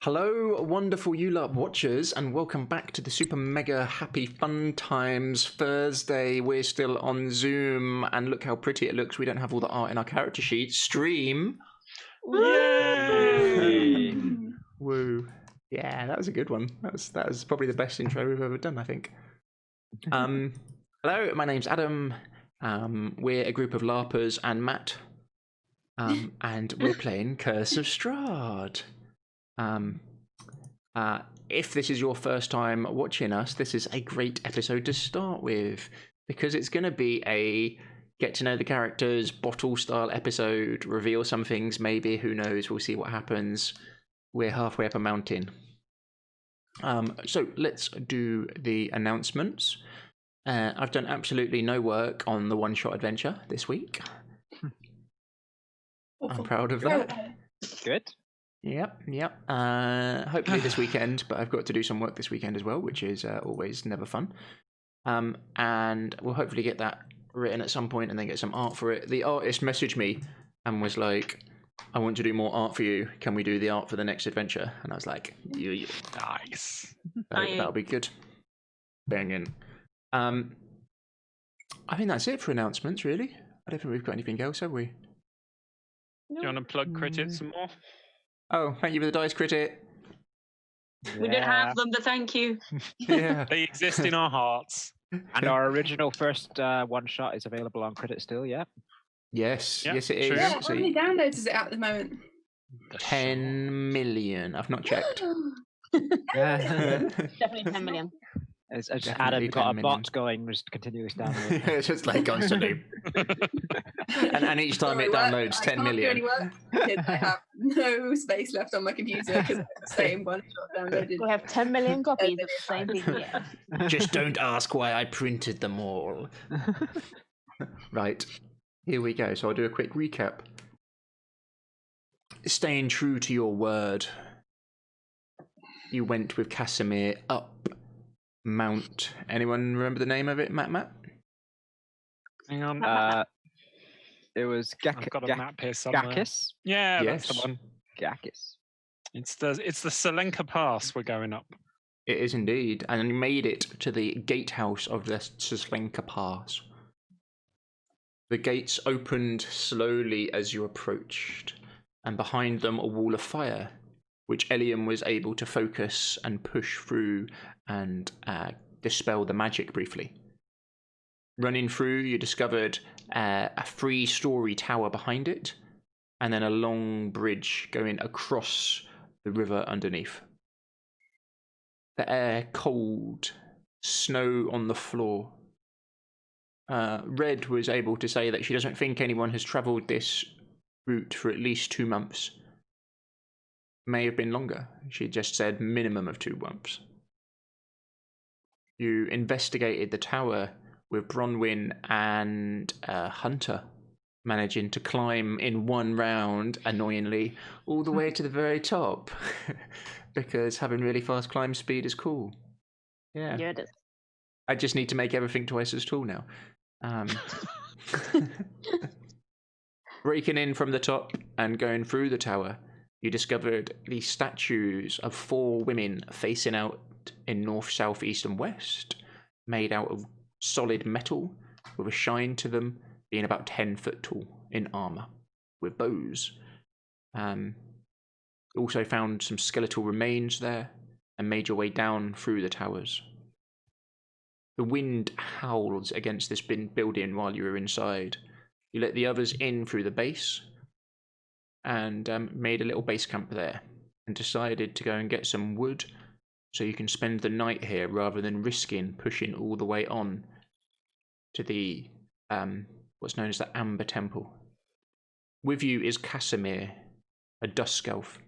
Hello, wonderful ULARP watchers, and welcome back to the super mega happy fun times Thursday. We're still on Zoom, and look how pretty it looks. We don't have all the art in our character sheet. Stream. Yay! Woo. Yeah, that was a good one. That was probably the best intro we've ever done, I think. Hello, my name's Adam. We're a group of LARPers and Matt. And we're playing Curse of Strahd. If this is your first time watching us, this is a great episode to start with, because it's going to be a get to know the characters, bottle style episode, reveal some things, maybe, who knows, we'll see what happens. We're halfway up a mountain. So let's do the announcements. I've done absolutely no work on the one-shot adventure this week. I'm proud of that. Good. Yep. Hopefully this weekend, but I've got to do some work this weekend as well, which is always never fun. And we'll hopefully get that written at some point and then get some art for it. The artist messaged me and was like, I want to do more art for you. Can we do the art for the next adventure? And I was like, yeah. Nice. That'll be good. Banging. I think that's it for announcements, really. I don't think we've got anything else, have we? Do you want to plug Cricket some more? Oh, thank you for the dice, Critic. We don't have them, but thank you. Yeah. They exist in our hearts. And our original first one shot is available on Credit still, yeah? Yes, Yeah, yes it is. true. Yeah, how many downloads is it at the moment? 10 million. I've not checked. Definitely 10 million. It's Definitely Adam got 10 a million. bot going, just continuously downloading. It's just like constantly. and each time it downloads 10 million. I have no space left on my computer because it's the same one shot downloaded. We have 10 million copies of the same PDF. Just don't ask why I printed them all. Right, here we go. So I'll do a quick recap. Staying true to your word, you went with Casimir up Mount. Anyone remember the name of it, Matt? Hang on. It was I've got a map here somewhere. Gakis? Yeah, Yes. that's the one. Gakis. It's the Selenka Pass we're going up. It is indeed, and you made it to the gatehouse of the Sislenka Pass. The gates opened slowly as you approached, and behind them a wall of fire, which Eliam was able to focus and push through and dispel the magic briefly. Running through, you discovered a 3-story tower behind it, and then a long bridge going across the river underneath. The air cold, snow on the floor. Red was able to say that she doesn't think anyone has travelled this route for at least 2 months. May have been longer. She just said minimum of 2 months. You investigated the tower with Bronwyn and Hunter managing to climb in one round, annoyingly, all the way to the very top. Because having really fast climb speed is cool. Yeah. Yeah, it is. I just need to make everything twice as tall now. Breaking in from the top and going through the tower, you discovered the statues of 4 women facing out in north, south, east, and west, made out of solid metal with a shine to them, being about 10 foot tall in armor with bows. Also found some skeletal remains there and made your way down through the towers. The wind howls against this building while you were inside. You let the others in through the base and made a little base camp there and decided to go and get some wood so you can spend the night here rather than risking pushing all the way on to the what's known as the Amber Temple. With you is Casimir, a dusk elf.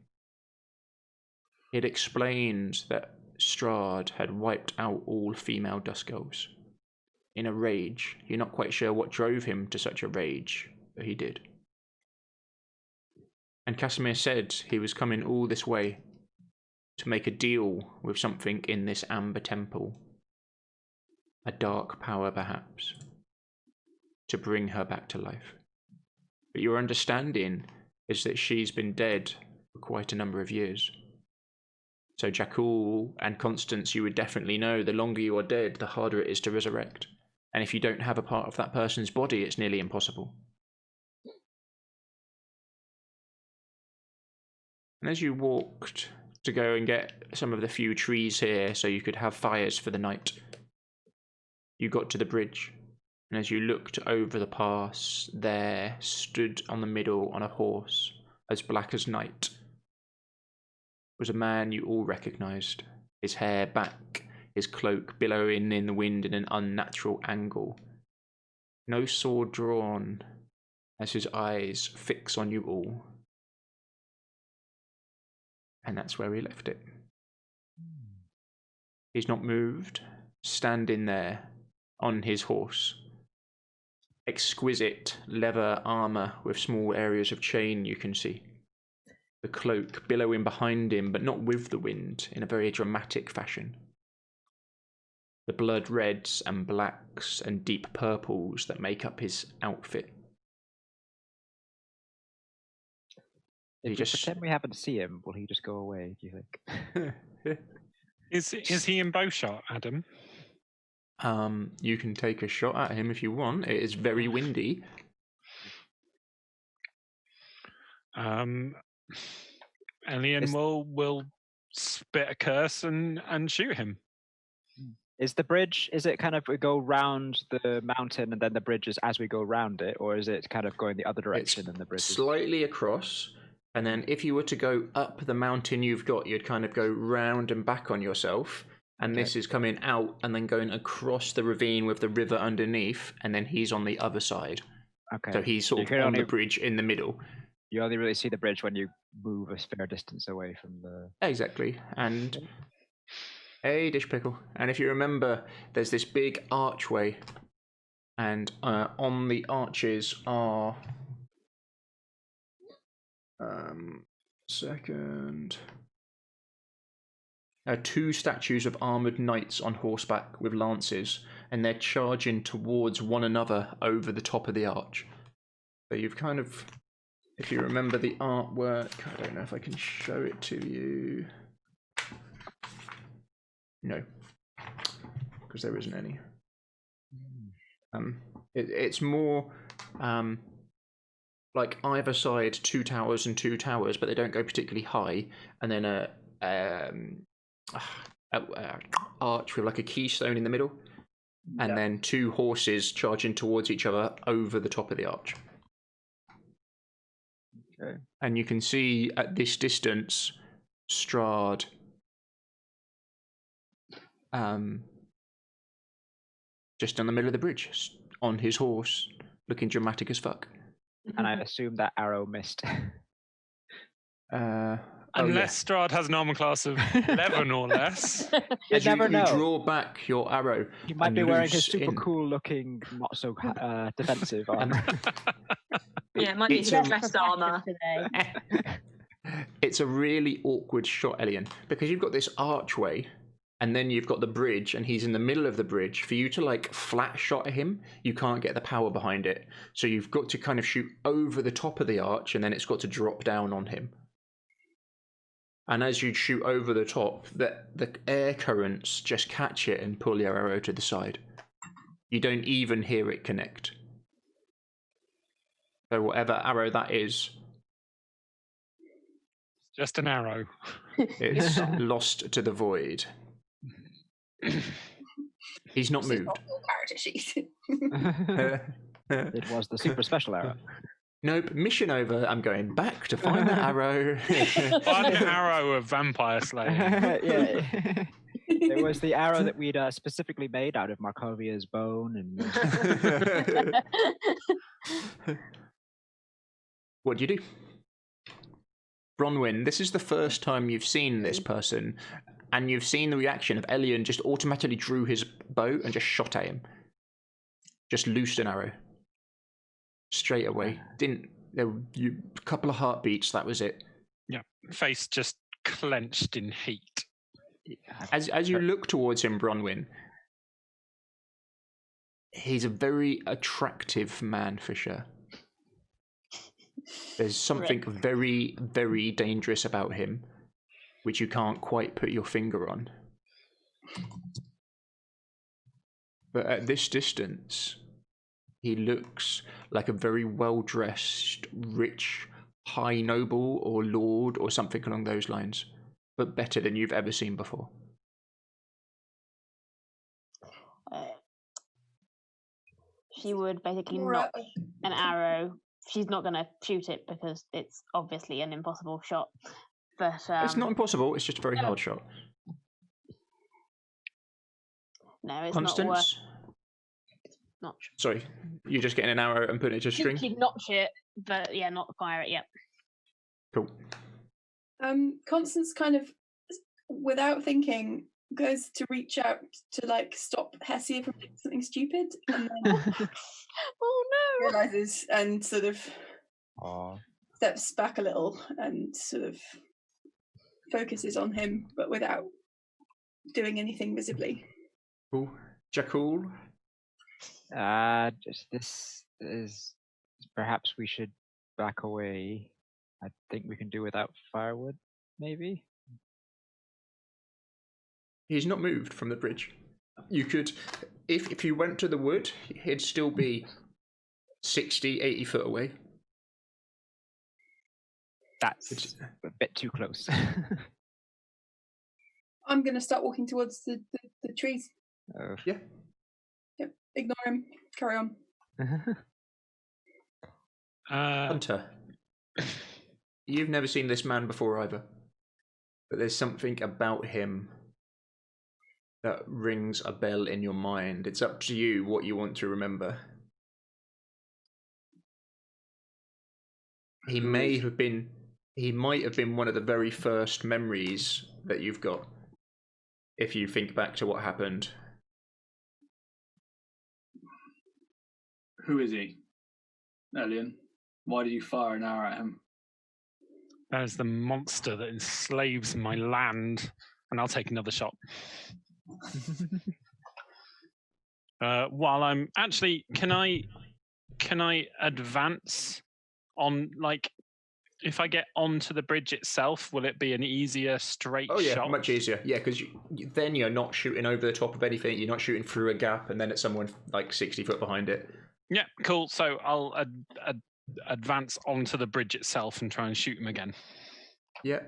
It explains that Strahd had wiped out all female dusk elves. In a rage, you're not quite sure what drove him to such a rage, but he did. And Casimir said he was coming all this way to make a deal with something in this Amber Temple. A dark power, perhaps, to bring her back to life. But your understanding is that she's been dead for quite a number of years. So Jakul and Constance, you would definitely know the longer you are dead, the harder it is to resurrect. And if you don't have a part of that person's body, it's nearly impossible. And as you walked to go and get some of the few trees here so you could have fires for the night, you got to the bridge. And as you looked over the pass, there stood on the middle on a horse, as black as night, was a man you all recognised. His hair back, his cloak billowing in the wind in an unnatural angle. No sword drawn, as his eyes fix on you all. And that's where he left it. He's not moved, standing there on his horse. Exquisite leather armour with small areas of chain you can see. The cloak billowing behind him, but not with the wind, in a very dramatic fashion. The blood reds and blacks and deep purples that make up his outfit. If we pretend we happen to see him, will he just go away, do you think? Is he in bow shot, Adam? You can take a shot at him if you want. It is very windy. Elian will spit a curse and shoot him. Is the bridge, is it kind of we go round the mountain and then the bridge is as we go round it, or is it kind of going the other direction and the bridge is slightly across, and then if you were to go up the mountain you've got, you'd kind of go round and back on yourself, and this is coming out and then going across the ravine with the river underneath, and then he's on the other side. Okay. So he's sort of on the bridge in the middle. You only really see the bridge when you move a fair distance away from the... Exactly. And hey, Dish Pickle. And if you remember, there's this big archway, and on the arches are two statues of armoured knights on horseback with lances, and they're charging towards one another over the top of the arch. So you've kind of, if you remember the artwork, I don't know if I can show it to you. No, because there isn't any. It's more like either side, two towers and two towers, but they don't go particularly high, and then a arch with like a keystone in the middle, and then two horses charging towards each other over the top of the arch. Okay. And you can see at this distance Strahd just in the middle of the bridge on his horse, looking dramatic as fuck. And I assume that arrow missed. Unless Strahd has an armor class of 11 or less. You never know. You draw back your arrow. He might be wearing his super cool looking, not so defensive armor. Yeah, it might be his dressed armor. It's a really awkward shot, Elian, because you've got this archway, and then you've got the bridge, and he's in the middle of the bridge. For you to like flat shot at him, you can't get the power behind it. So you've got to kind of shoot over the top of the arch, and then it's got to drop down on him. And as you shoot over the top, the air currents just catch it and pull your arrow to the side. You don't even hear it connect. So whatever arrow that is, just an arrow. It's lost to the void. He's not moved. Not your character sheet. It was the super special arrow. Nope, mission over. I'm going back to find the arrow. One arrow of vampire slaying. Yeah. It was the arrow that we'd specifically made out of Markovia's bone. And What do you do? Bronwyn, this is the first time you've seen this person, and you've seen the reaction of Elian just automatically drew his bow and just shot at him. Just loosed an arrow. Straight away. A couple of heartbeats, that was it. Yeah, face just clenched in heat. As you look towards him, Bronwyn, he's a very attractive man, Fisher. There's something very, very dangerous about him. which you can't quite put your finger on. But at this distance, he looks like a very well-dressed, rich, high noble or lord or something along those lines, but better than you've ever seen before. She would basically notch an arrow. She's not going to shoot it because it's obviously an impossible shot. But it's not impossible, it's just a very hard shot. No, it's Constance? not worth. Notch. Sorry, you're just getting an arrow and putting it to a string? She'd notch it, but yeah, not fire it yet. Cool. Constance kind of, without thinking, goes to reach out to like stop Hessia from doing something stupid, and then Oh no! realizes and sort of Aw. steps back a little and sort of focuses on him, but without doing anything visibly. Cool. Jakul? Just this is perhaps we should back away. I think we can do without firewood, maybe. He's not moved from the bridge. You could, if you went to the wood, he'd still be 60, 80 foot away. That's a bit too close. I'm going to start walking towards the trees. Oh. Yeah. Yep. Ignore him. Carry on. Hunter, you've never seen this man before either, but there's something about him that rings a bell in your mind. It's up to you what you want to remember. He might have been one of the very first memories that you've got, if you think back to what happened. Who is he, Elian? Why did you fire an arrow at him? That is the monster that enslaves my land, and I'll take another shot. While I'm actually, can I advance on, like, if I get onto the bridge itself, will it be an easier straight shot? Oh yeah, much easier. Yeah, because then you're not shooting over the top of anything. You're not shooting through a gap and then at someone like 60 foot behind it. Yeah, cool. So I'll advance onto the bridge itself and try and shoot him again. Yeah.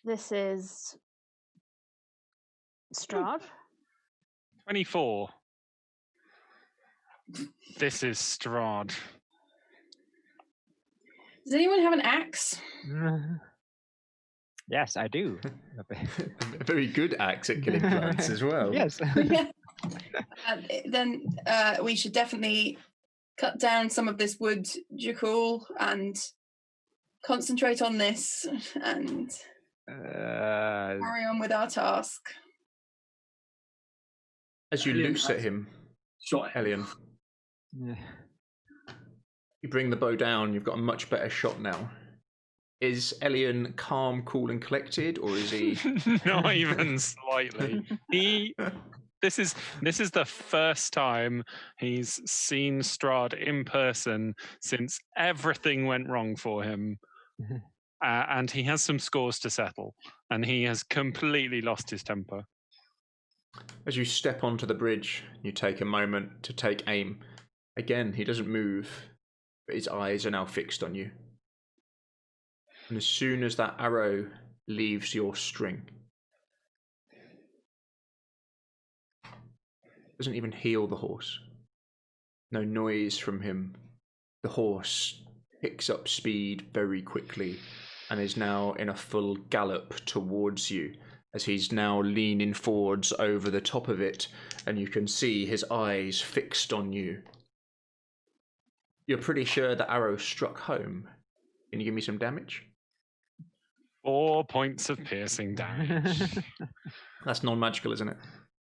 This is Strahd. 24. This is Strahd. Does anyone have an axe? Yes, I do. A very good axe at killing plants as well. Yes. Yeah. Then we should definitely cut down some of this wood, Jakul, and concentrate on this and carry on with our task. As you loose at him, Shot him. Elian, you bring the bow down, you've got a much better shot now. Is Elian calm, cool, and collected, or is he? Not even slightly. This is the first time he's seen Strahd in person since everything went wrong for him, and he has some scores to settle, and he has completely lost his temper. As you step onto the bridge, you take a moment to take aim. Again, he doesn't move, but his eyes are now fixed on you. And as soon as that arrow leaves your string, doesn't even heal the horse. No noise from him. The horse picks up speed very quickly and is now in a full gallop towards you, as he's now leaning forwards over the top of it, and you can see his eyes fixed on you. You're pretty sure the arrow struck home. Can you give me some damage? 4 points of piercing damage. That's non-magical, isn't it?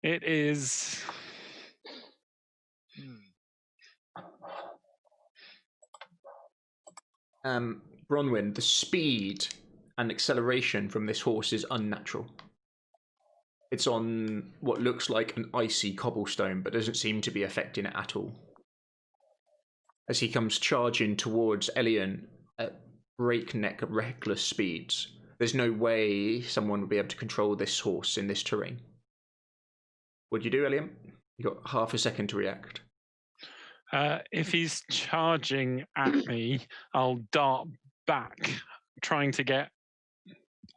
It is. Bronwyn, the speed and acceleration from this horse is unnatural. It's on what looks like an icy cobblestone, but doesn't seem to be affecting it at all. As he comes charging towards Elian, breakneck, reckless speeds. There's no way someone would be able to control this horse in this terrain. What'd you do, Eliam? You got half a second to react. If he's charging at me, I'll dart back, trying to get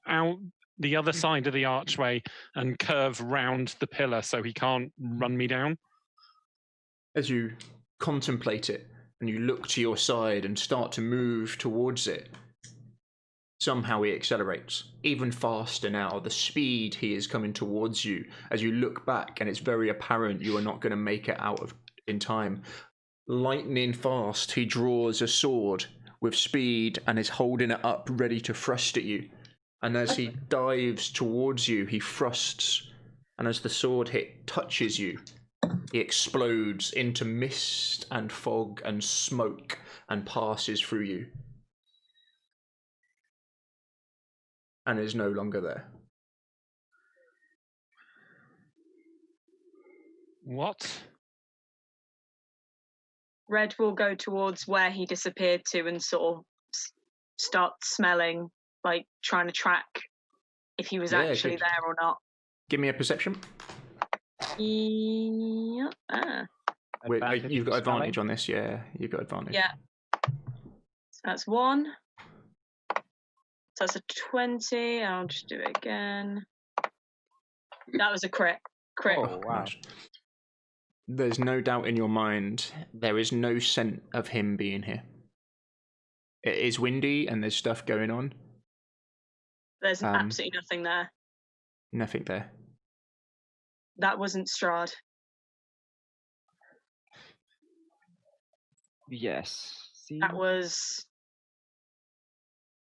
out the other side of the archway and curve round the pillar so he can't run me down. As you contemplate it and you look to your side and start to move towards it, somehow he accelerates even faster now. The speed he is coming towards you, as you look back and it's very apparent you are not going to make it out of in time. Lightning fast, he draws a sword with speed and is holding it up ready to thrust at you. And as he dives towards you, he thrusts, and as the sword hit touches you, he explodes into mist and fog and smoke and passes through you. And is no longer there. What? Red will go towards where he disappeared to and sort of start smelling, like trying to track if he was actually good. there or not. Give me a perception. Yeah. You've got advantage on this, yeah. You've got advantage. Yeah. That's 1. So that's a 20. I'll just do it again. That was a crit. Oh, wow. There's no doubt in your mind, there is no scent of him being here. It is windy and there's stuff going on. There's absolutely nothing there. Nothing there. That wasn't Strahd. Yes. See? That was...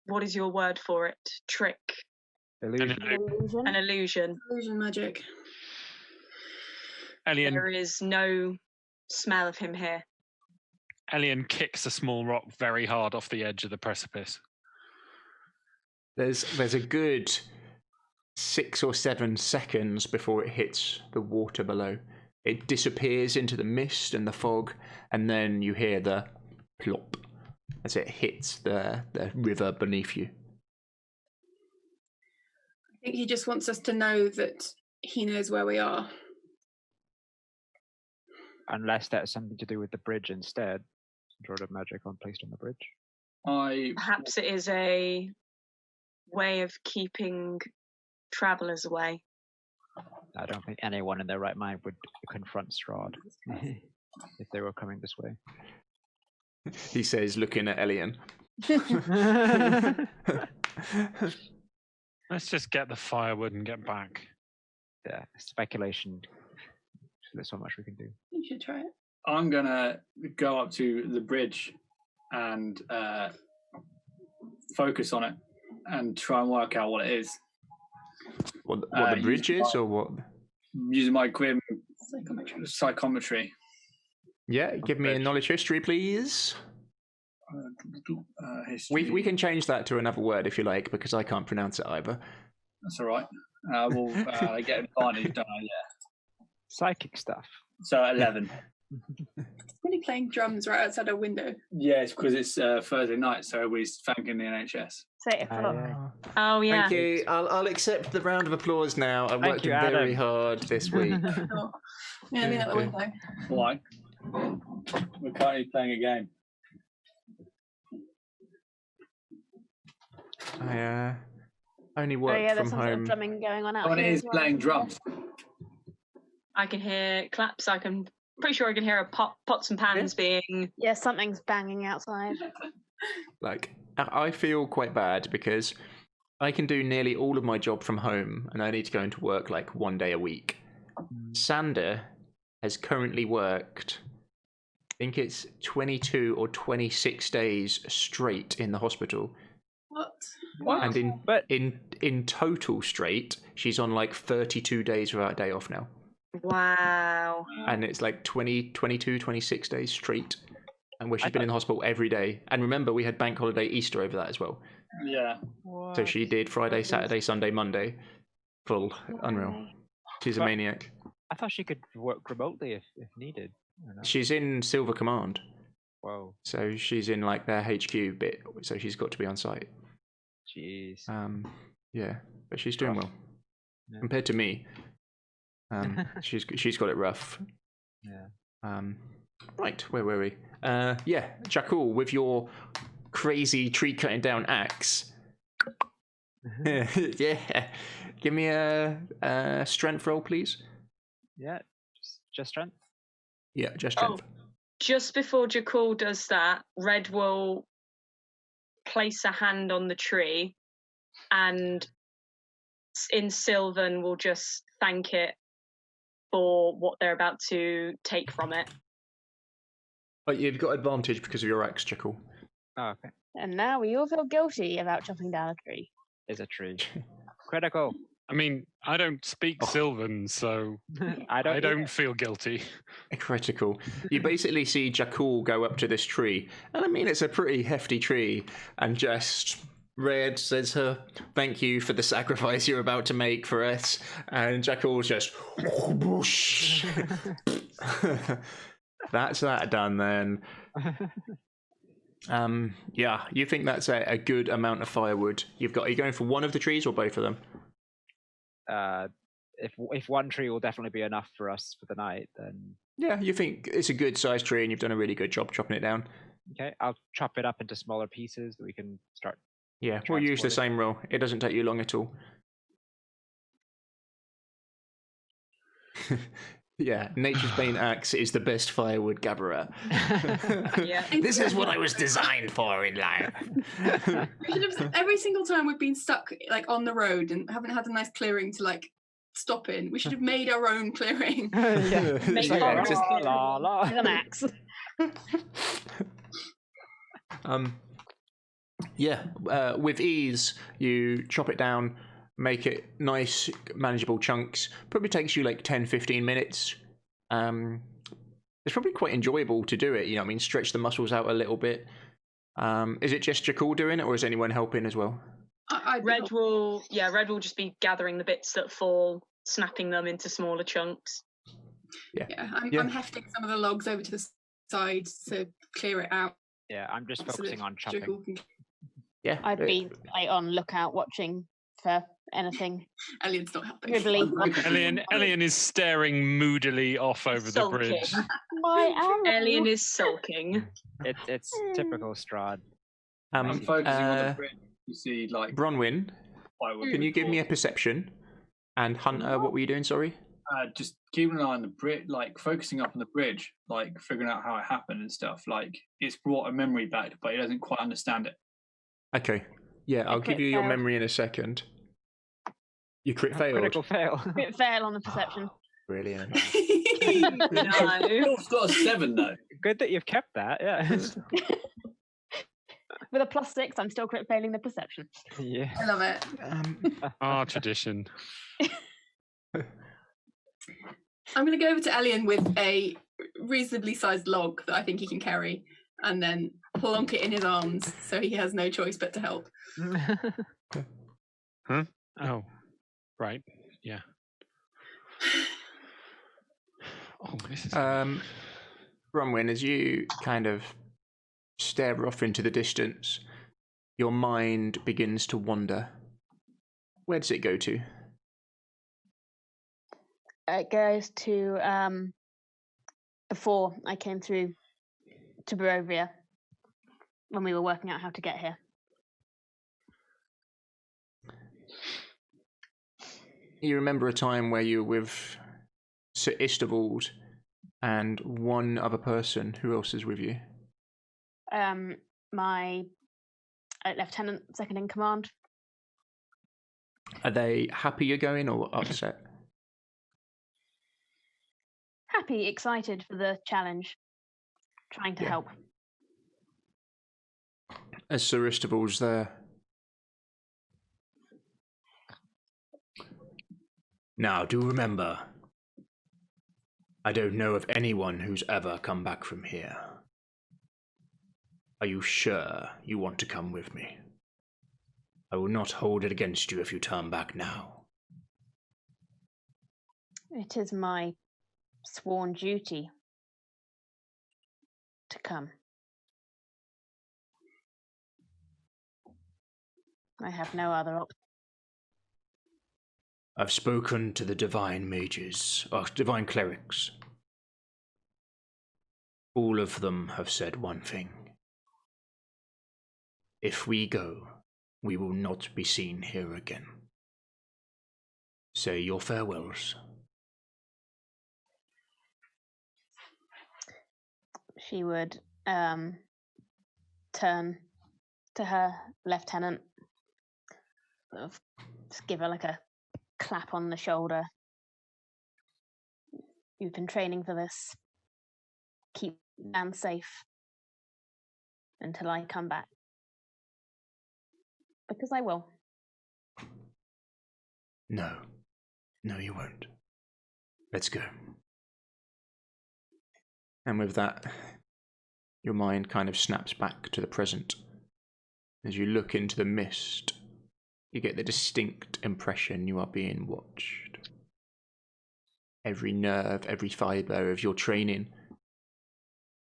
What is your word for it? Trick. Illusion. An illusion. Illusion magic. Elian, There is no smell of him here. Elian kicks a small rock very hard off the edge of the precipice. There's a good 6 or 7 seconds before it hits the water below. It disappears into the mist and the fog, and then you hear the plop as it hits the river beneath you. I think he just wants us to know that he knows where we are. Unless that's something to do with the bridge instead. Draw the magic placed on the bridge. Perhaps it is a way of keeping travellers away. I don't think anyone in their right mind would confront Strahd if they were coming this way. He says, looking at Elian. Let's just get the firewood and get back. Yeah, speculation. There's so much we can do. You should try it. I'm gonna go up to the bridge and focus on it and try and work out what it is. What the bridge is, or what? Using my grim Psychometry. Yeah, give me a knowledge history, please. History. We can change that to another word if you like, because I can't pronounce it either. That's all right. We'll get advantage, don't I? Yeah. Psychic stuff. So 11. Really playing drums right outside our window. Yeah, it's because it's Thursday night, so everybody's thanking the NHS. Say it for Oh, yeah. Thank you. I'll accept the round of applause now. I worked you, very Adam. hard this week. Oh. Yeah, I mean out the window. Why? We're currently playing a game. I only work there's from some sort of home. drumming going on out Someone here. is as well. playing drums. I can hear claps. Pretty sure I can hear a pots and pans being... Yeah, something's banging outside. Like, I feel quite bad because I can do nearly all of my job from home and I need to go into work like 1 day a week. Sander has currently worked, I think it's 22 or 26 days straight in the hospital. What? And in total straight, she's on like 32 days without a day off now. Wow. And it's like 22, 26 days straight. And where she's been in the hospital every day. And remember, we had bank holiday Easter over that as well. Yeah. So she did Friday, Saturday, Sunday, Monday. Full. Unreal. She's a maniac. I thought she could work remotely if needed. She's in Silver Command. Whoa. So she's in like their HQ bit, so she's got to be on site. Jeez. Yeah, but she's doing well Yeah. compared to me. She's got it rough. Yeah. Right, where were we? Yeah, Jakul, with your crazy tree cutting down axe. Yeah, give me a strength roll, please. Yeah. Just strength. Yeah, just strength. Just before Jakul does that, Red will place a hand on the tree, and in Sylvan will just thank it for what they're about to take from it. But you've got advantage because of your axe, Jakul. Oh, okay. And now we all feel guilty about chopping down a tree. Is a tree. Critical. I mean, I don't speak Sylvan, so I don't feel guilty. Critical. You basically see Jakul go up to this tree, and I mean it's a pretty hefty tree, and just Red says her thank you for the sacrifice you're about to make for us, and Jakul's just whoosh. That's that done then. Yeah, you think that's a good amount of firewood you've got? Are you going for one of the trees or both of them? If one tree will definitely be enough for us for the night, then Yeah, you think it's a good sized tree and you've done a really good job chopping it down. okay, I'll chop it up into smaller pieces that we can start. Yeah, we'll use the Transport it. same roll. It doesn't take you long at all. Yeah, Nature's Bane axe is the best firewood gatherer. Yeah. This is what I was designed for in life. We should have, every single time we've been stuck like on the road and haven't had a nice clearing to like stop in, we should have made our own clearing. Yeah. Make It's like, our just own. la la. With an axe. Yeah, with ease, you chop it down, make it nice, manageable chunks. Probably takes you like 10-15 minutes. It's probably quite enjoyable to do it, you know what I mean? Stretch the muscles out a little bit. Is it just Jakul doing it, or is anyone helping as well? Red will just be gathering the bits that fall, snapping them into smaller chunks. Yeah, I'm hefting some of the logs over to the side to clear it out. Yeah, I'm just so that focusing on chopping. Jakul can- Yeah. I'd be like, on lookout watching for anything. Elliot's not helping. Wibbly. Elian is staring moodily off over the Sulking. bridge. My arrow. Alien is sulking. It's typical Strahd. I'm focusing on the bridge. You see, like Bronwyn, firewood. can you give me a perception? And Hunter, what were you doing, sorry? Just keeping an eye on the bridge, like focusing up on the bridge, like figuring out how it happened and stuff. Like it's brought a memory back, but he doesn't quite understand it. Okay. Yeah, I'll give you your memory in a second. You crit failed. Critical fail. Bit fail on the perception. Brilliant. No. It's got a 7 though. Good that you've kept that. Yeah. With a +6, I'm still crit failing the perception. Yeah. I love it. Our tradition. I'm going to go over to Elian with a reasonably sized log that I think he can carry, and then plonk it in his arms so he has no choice but to help. Huh? Oh, right. Yeah. Oh, this is. Bronwyn, as you kind of stare off into the distance, your mind begins to wander. Where does it go to? It goes to before I came through to Barovia when we were working out how to get here. You remember a time where you were with Sir Istevald and one other person. Who else is with you? My lieutenant, second in command. Are they happy you're going or upset? Happy, excited for the challenge, trying to help. As Sir Istevald's there. Now, do remember, I don't know of anyone who's ever come back from here. Are you sure you want to come with me? I will not hold it against you if you turn back now. It is my sworn duty to come. I have no other option. I've spoken to the divine mages, or divine clerics. All of them have said one thing. If we go, we will not be seen here again. Say your farewells. She would turn to her lieutenant, sort of just give her like a clap on the shoulder. You've been training for this. Keep Dan safe until I come back. Because I will. No. No, you won't. Let's go. And with that, your mind kind of snaps back to the present. As you look into the mist, you get the distinct impression you are being watched. Every nerve, every fibre of your training,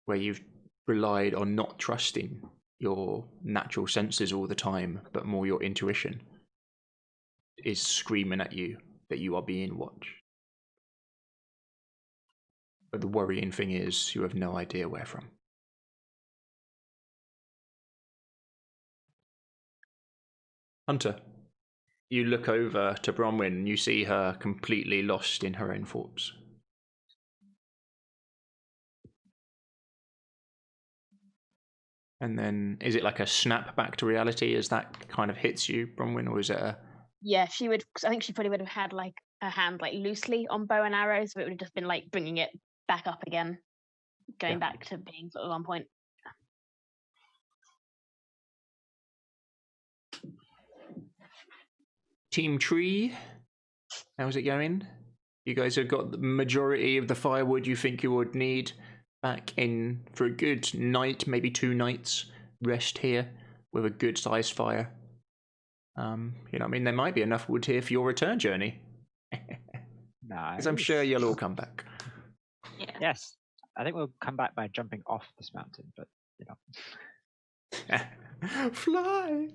where you've relied on not trusting your natural senses all the time, but more your intuition, is screaming at you that you are being watched. But the worrying thing is, you have no idea where from. Hunter, you look over to Bronwyn and you see her completely lost in her own thoughts. And then, is it like a snap back to reality as that kind of hits you, Bronwyn, or is it a... Yeah, she would. I think she probably would have had like her hand like loosely on bow and arrows, but it would have just been like bringing it back up again, going back to being sort of on point. Team Tree, how's it going? You guys have got the majority of the firewood you think you would need back in for a good night, maybe 2 nights rest here with a good sized fire. You know what I mean? There might be enough wood here for your return journey. Nice. Because I'm sure you'll all come back. Yeah. Yes. I think we'll come back by jumping off this mountain, but you know. Fly!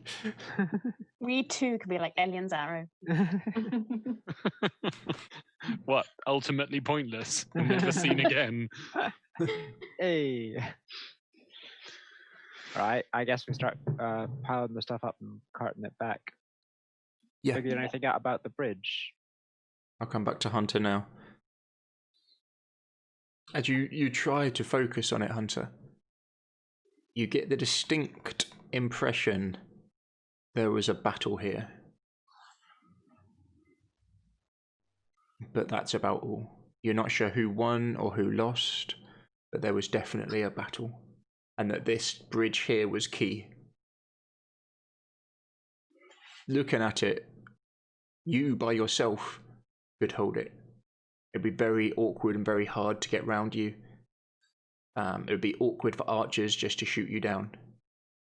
We too could be like Alien's arrow. What? Ultimately pointless and never seen again. Hey. Right, I guess we start piling the stuff up and carting it back. Yeah. Figured anything out about the bridge? I'll come back to Hunter now. As you try to focus on it, Hunter, you get the distinct impression there was a battle here. But that's about all. You're not sure who won or who lost, but there was definitely a battle. And that this bridge here was key. Looking at it, you by yourself could hold it. It'd be very awkward and very hard to get round you. It would be awkward for archers just to shoot you down.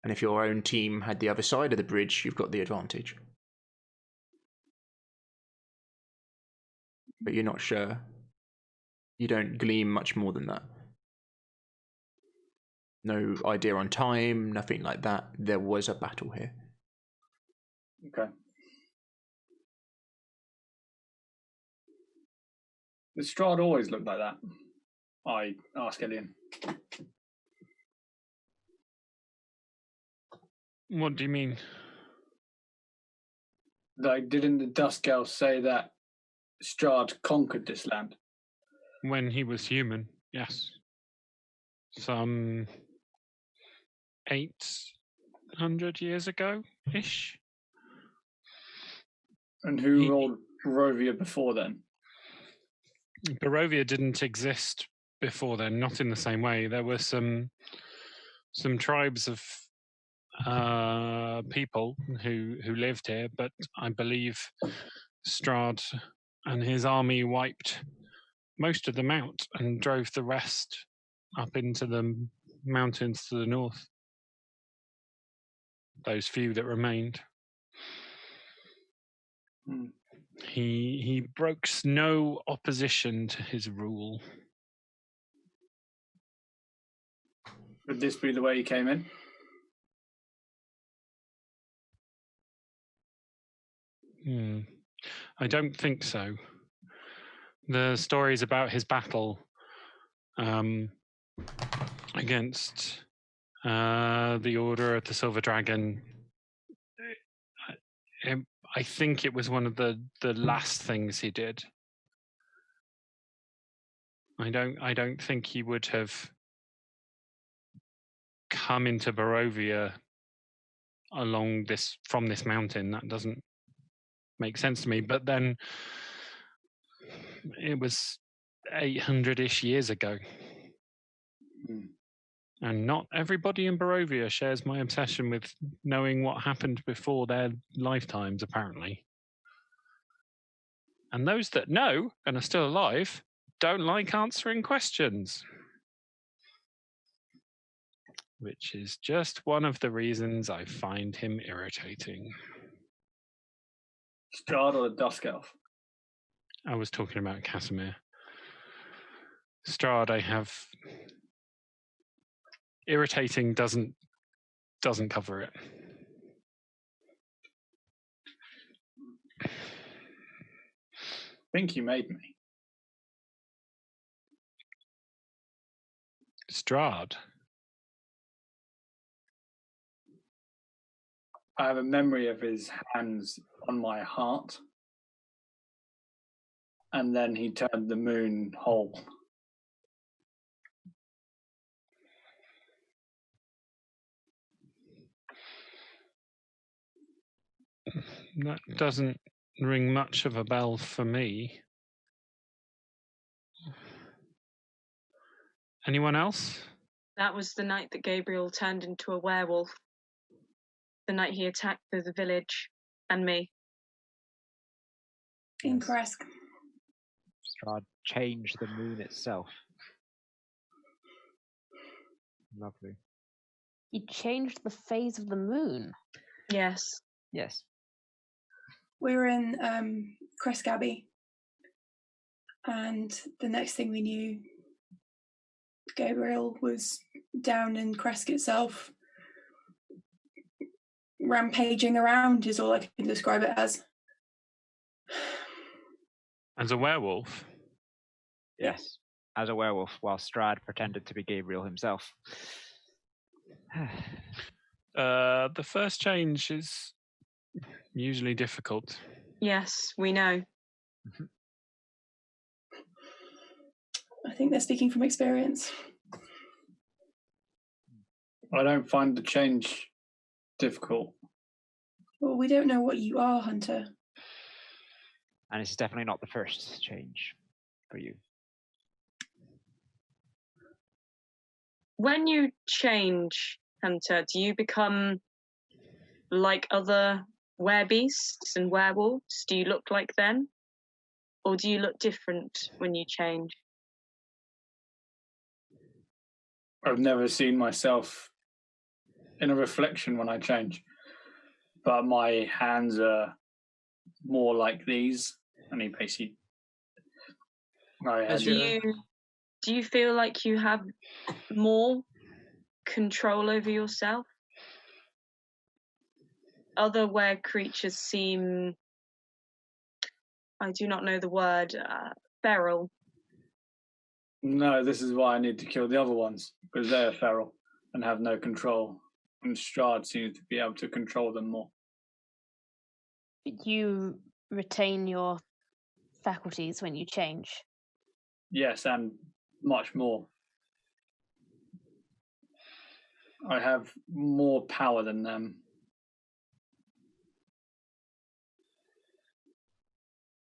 And if your own team had the other side of the bridge, you've got the advantage. But you're not sure. You don't glean much more than that. No idea on time, nothing like that. There was a battle here. Okay. Does Strahd always look like that? I ask Elian. What do you mean? Like, didn't the Dust Girls say that Strahd conquered this land? When he was human, yes. Some 800 years ago-ish. And who ruled Barovia before then? Barovia didn't exist before then, not in the same way. There were some tribes of people who lived here, but I believe Strahd and his army wiped most of them out and drove the rest up into the mountains to the north. Those few that remained. He brokes no opposition to his rule. Would this be the way he came in? I don't think so. The stories about his battle against the Order of the Silver Dragon, I think it was one of the last things he did. I don't think he would have come into Barovia from this mountain. That doesn't make sense to me. But then it was 800-ish years ago. And not everybody in Barovia shares my obsession with knowing what happened before their lifetimes, apparently. And those that know and are still alive don't like answering questions. Which is just one of the reasons I find him irritating. Strahd or the Dusk Elf? I was talking about Casimir. Strahd, I have... Irritating doesn't cover it. I think you made me. Strahd? I have a memory of his hands on my heart. And then he turned the moon whole. That doesn't ring much of a bell for me. Anyone else? That was the night that Gabriel turned into a werewolf. The night he attacked the village and me. In Kresk. Strahd changed the moon itself. Lovely. You changed the phase of the moon. Yes. Yes. We were in Kresk Abbey, and the next thing we knew, Gabriel was down in Kresk itself, rampaging around is all I can describe it as. As a werewolf? Yes. As a werewolf, while Strahd pretended to be Gabriel himself. The first change is usually difficult. Yes, we know. I think they're speaking from experience. I don't find the change difficult. Well, we don't know what you are, Hunter. And this is definitely not the first change for you. When you change, Hunter, do you become like other werebeasts and werewolves? Do you look like them? Or do you look different when you change? I've never seen myself in a reflection when I change. But my hands are more like these. And he basically... Do you feel like you have more control over yourself? Other were creatures seem, I do not know the word, feral. No, this is why I need to kill the other ones, because they are feral and have no control. And Strahd seems to be able to control them more. You retain your faculties when you change. Yes, and much more. I have more power than them.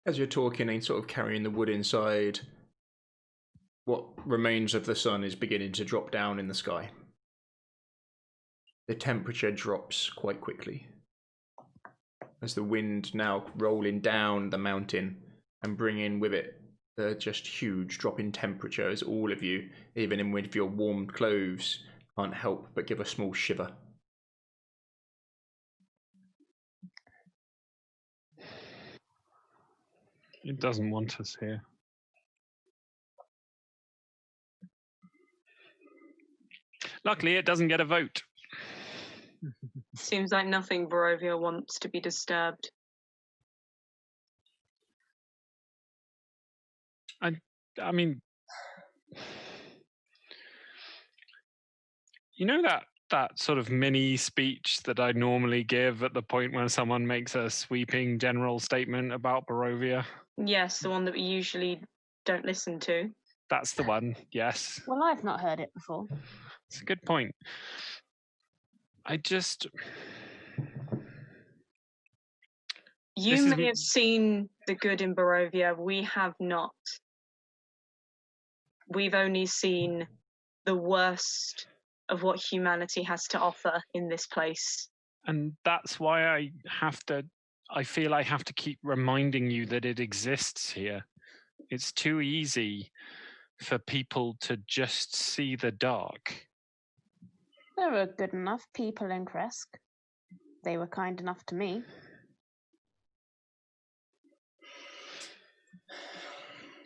As you're talking and sort of carrying the wood inside, what remains of the sun is beginning to drop down in the sky. The temperature drops quite quickly as the wind now rolling down the mountain and bringing with it the just huge drop in temperature as all of you, even in with your warmed clothes, can't help but give a small shiver. It doesn't want us here. Luckily, it doesn't get a vote. Seems like nothing Barovia wants to be disturbed. I mean, you know that sort of mini speech that I normally give at the point when someone makes a sweeping general statement about Barovia? Yes, the one that we usually don't listen to. That's the one, yes. Well, I've not heard it before. It's a good point. You may have seen the good in Barovia. We have not. We've only seen the worst of what humanity has to offer in this place. And that's why I feel I have to keep reminding you that it exists here. It's too easy for people to just see the dark. There were good enough people in Kresk. They were kind enough to me.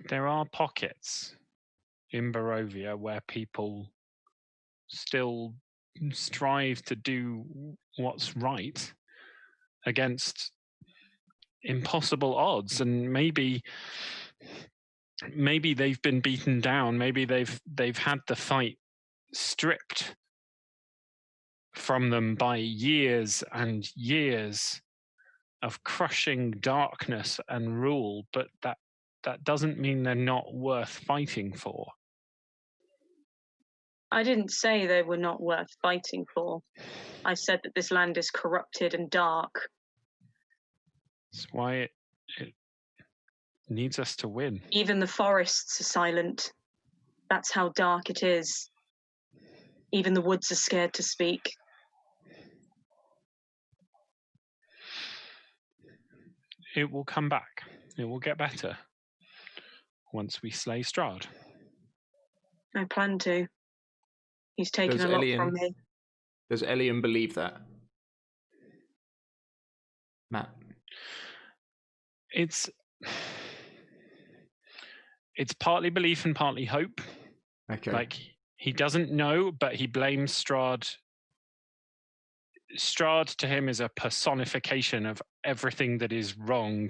There are pockets in Barovia where people still strive to do what's right against impossible odds, and maybe they've been beaten down, maybe they've had the fight stripped from them by years and years of crushing darkness and rule, but that doesn't mean they're not worth fighting for. I didn't say they were not worth fighting for. I said that this land is corrupted and dark. That's why it needs us to win. Even the forests are silent. That's how dark it is. Even the woods are scared to speak. It will come back. It will get better once we slay Strahd. I plan to. He's taken a lot from me. Does Elian believe that? Matt? It's partly belief and partly hope. Okay. Like, he doesn't know, but he blames Strahd. Strahd to him is a personification of everything that is wrong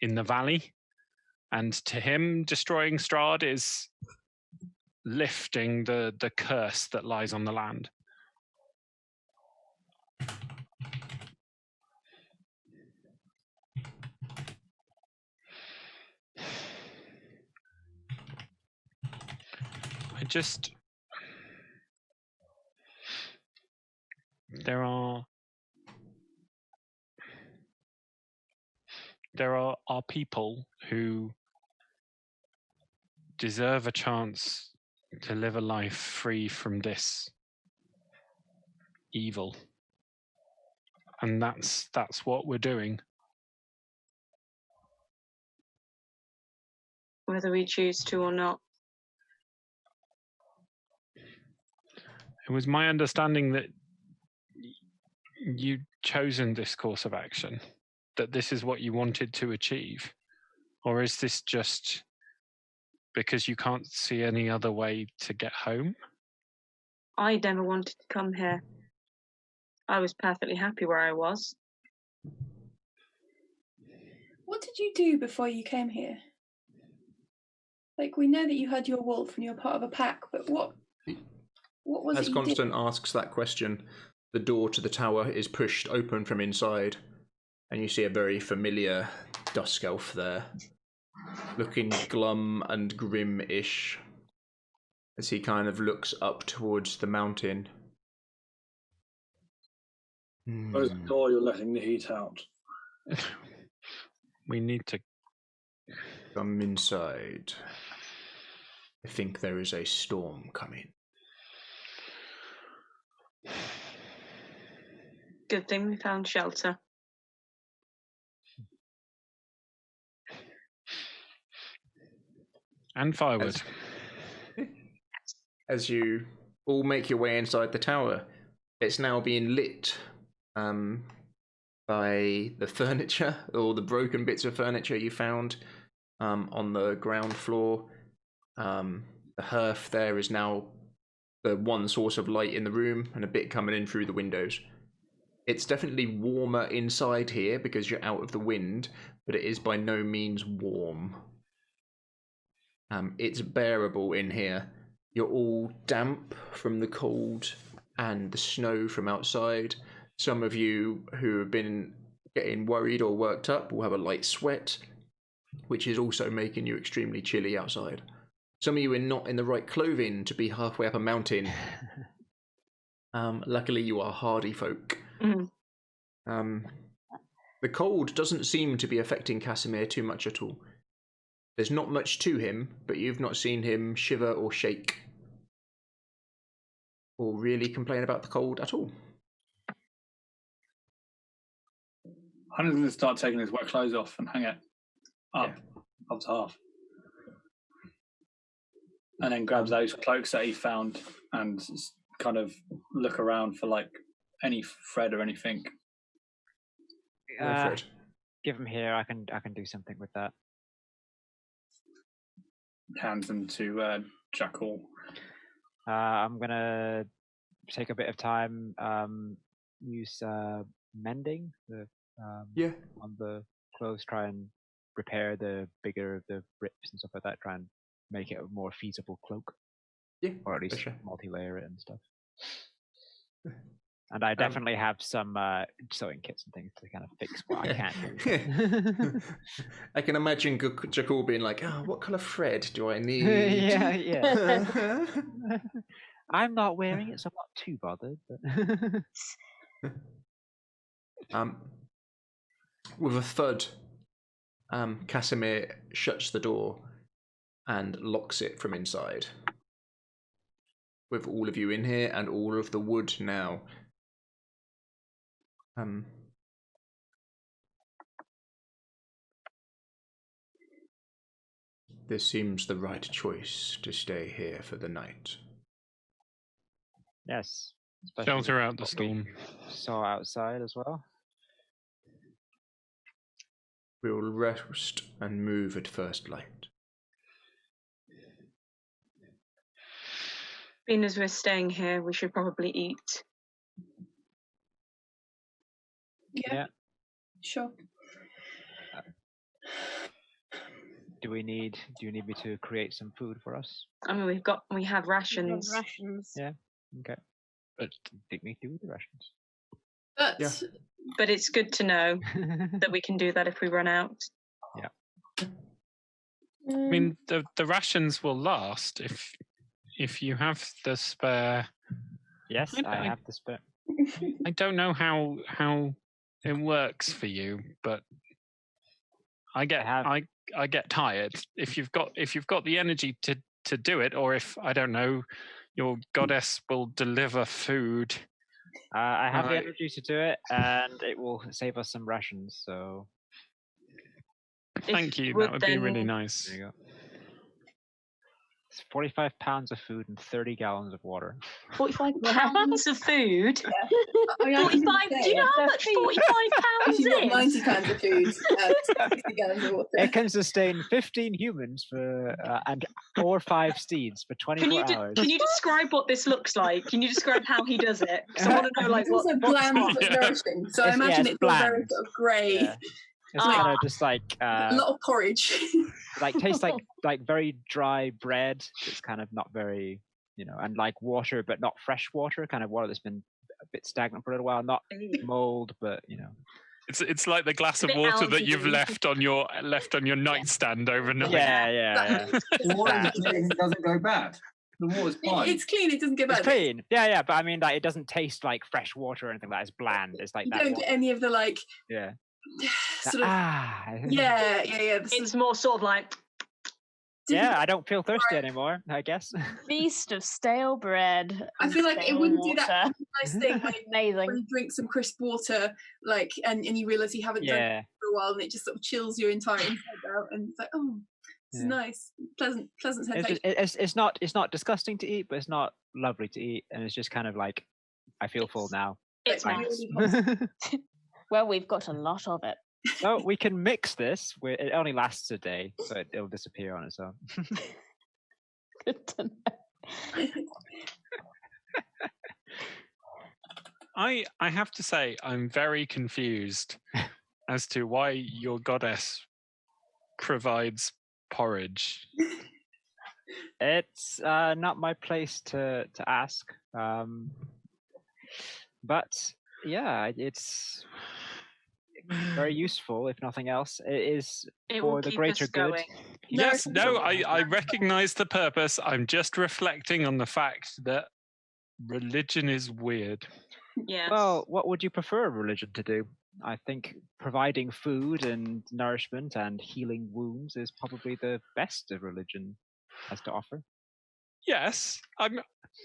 in the valley. And to him, destroying Strahd is lifting the curse that lies on the land. There are people who deserve a chance to live a life free from this evil. And that's what we're doing. Whether we choose to or not. It was my understanding that you'd chosen this course of action, that this is what you wanted to achieve. Or is this just because you can't see any other way to get home? I never wanted to come here. I was perfectly happy where I was. What did you do before you came here? Like, we know that you had your wolf and you're part of a pack, but what was it As you Constant asks that question, the door to the tower is pushed open from inside, and you see a very familiar dusk elf there, looking glum and grim-ish, as he kind of looks up towards the mountain. Close the door, you're letting the heat out. We need to come inside. I think there is a storm coming. Good thing we found shelter. And firewood. As you all make your way inside the tower, it's now being lit by the furniture, or the broken bits of furniture you found on the ground floor. The hearth there is now the one source of light in the room, and a bit coming in through the windows. It's definitely warmer inside here because you're out of the wind, but it is by no means warm. It's bearable in here. You're all damp from the cold and the snow from outside. Some of you who have been getting worried or worked up will have a light sweat, which is also making you extremely chilly outside. Some of you are not in the right clothing to be halfway up a mountain. Luckily, you are hardy folk. Mm. The cold doesn't seem to be affecting Casimir too much at all. There's not much to him, but you've not seen him shiver or shake or really complain about the cold at all. I'm going to start taking his wet clothes off and hang it up to half. And then grabs those cloaks that he found and kind of look around for like any thread or anything. Give him here. I can do something with that. Hands them to Jackal. I'm gonna take a bit of time. Use mending on the clothes. Try and repair the bigger of the rips and stuff like that. Try and make it a more feasible cloak. Yeah, or at least sure. multi-layer it and stuff. And I definitely have some sewing kits and things to kind of fix what I can't do. I can imagine Jackal being like, "Oh, what colour thread do I need?" yeah. I'm not wearing it, so I'm not too bothered. But... With a thud, Casimir shuts the door and locks it from inside. With all of you in here and all of the wood now. This seems the right choice to stay here for the night. Yes. Shelter out the storm. Saw outside as well. We will rest and move at first light. Being as we're staying here, we should probably eat. Yeah. Sure. Do you need me to create some food for us? I mean, we have rations. Yeah. Okay. But I think we do with the rations. But it's good to know that we can do that if we run out. Yeah. I mean, the rations will last if you have the spare. Yes, I have the spare. I don't know how it works for you, but I get tired. If you've got the energy to do it, or if I don't know, your goddess will deliver food. I have the energy to do it, and it will save us some rations. So, thank you. That would be really nice. There you go. It's 45 pounds of food and 30 gallons of water. 45 pounds of food? Yeah. 45? Do you know how much 45 pounds You've got is? 90 pounds of food and 60 gallons of water. It can sustain 15 humans or 5 steeds for 24 hours. Can you describe what this looks like? Can you describe how he does it? Because I want to know, like, it's also bland but nourishing. So I imagine it's all very sort of grey. Yeah. It's kind of just like a lot of porridge. Like tastes like very dry bread. It's kind of not very, and like water, but not fresh water. Kind of water that's been a bit stagnant for a little while. Not mold, but It's like the glass of water that you've left on your nightstand overnight. Yeah. The water doesn't go bad. The water's fine. It's clean. It doesn't go bad. It's clean. Yeah. But I mean, like, it doesn't taste like fresh water or anything like that. It's bland. It's like you that. Don't get any of the like. Yeah. Sort of. Yeah. It's more sort of like. Yeah, I don't feel thirsty anymore, I guess. Feast of stale bread. I feel like it wouldn't do that nice thing Amazing. when you drink some crisp water, like, and you realise you haven't drunk it for a while, and it just sort of chills your entire inside out, and it's like, oh, this is nice, pleasant sensation. It's not disgusting to eat, but it's not lovely to eat, and it's just kind of like, I feel full now. It's nice. Well, we've got a lot of it. So we can mix this. It only lasts a day, so it'll disappear on its own. Good to know. I have to say, I'm very confused as to why your goddess provides porridge. It's not my place to ask. But yeah, it's very useful, if nothing else. It is for the greater good. Yes, no, I recognize the purpose. I'm just reflecting on the fact that religion is weird. Yes. Well, what would you prefer a religion to do? I think providing food and nourishment and healing wounds is probably the best a religion has to offer. Yes,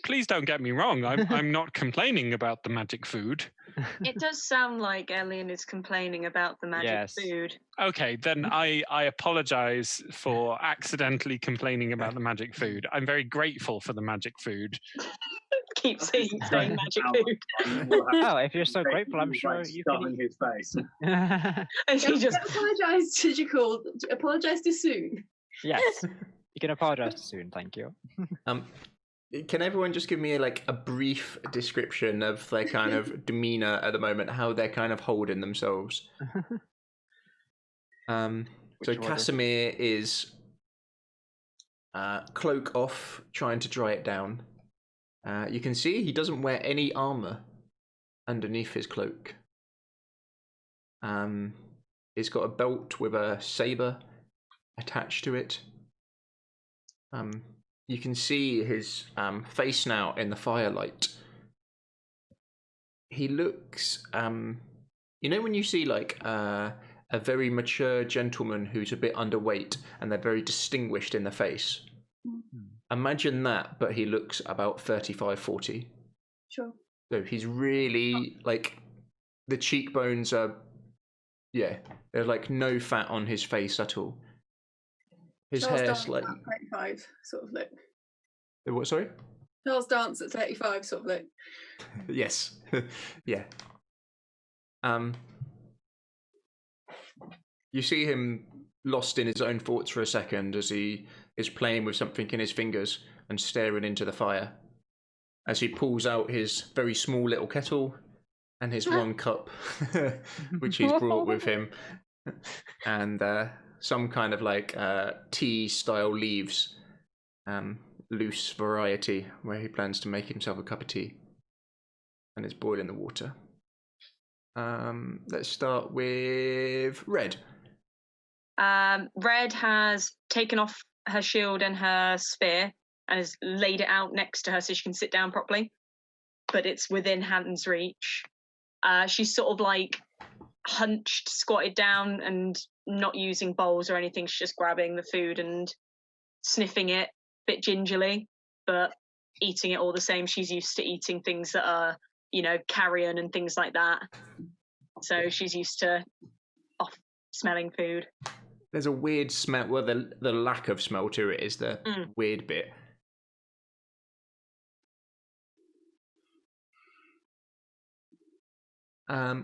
please don't get me wrong. I'm not complaining about the magic food. It does sound like Elian is complaining about the magic food. Okay, then I apologize for accidentally complaining about the magic food. I'm very grateful for the magic food. Keep saying magic food. Oh, if you're so grateful, I'm sure you can. In his face. And she just apologise to Jakul. Apologise to Soon. Yes, you can apologise to Soon. Thank you. Can everyone just give me a brief description of their kind of demeanor at the moment, how they're kind of holding themselves? So Casimir is cloak off, trying to dry it down. You can see he doesn't wear any armor underneath his cloak. He's got a belt with a saber attached to it. You can see his face now in the firelight. He looks, you know when you see a very mature gentleman who's a bit underweight and they're very distinguished in the face? Imagine that, but he looks about 35, 40. Sure. So he's really, the cheekbones are, there's no fat on his face at all. His hair's at 35 sort of look. What, sorry? Charles Dance at 35 sort of look. Yes. Yeah. You see him lost in his own thoughts for a second as he is playing with something in his fingers and staring into the fire. As he pulls out his very small little kettle and his one cup, which he's brought with him, and some kind of tea-style leaves, loose variety, where he plans to make himself a cup of tea, and is boiling the water. Let's start with Red. Red has taken off her shield and her spear and has laid it out next to her so she can sit down properly, but it's within hand's reach. She's sort of hunched, squatted down, and not using bowls or anything. She's just grabbing the food and sniffing it a bit gingerly, but eating it all the same. She's used to eating things that are, carrion and things like that. So she's used to smelling food. There's a weird smell. Well, the lack of smell to it is the weird bit.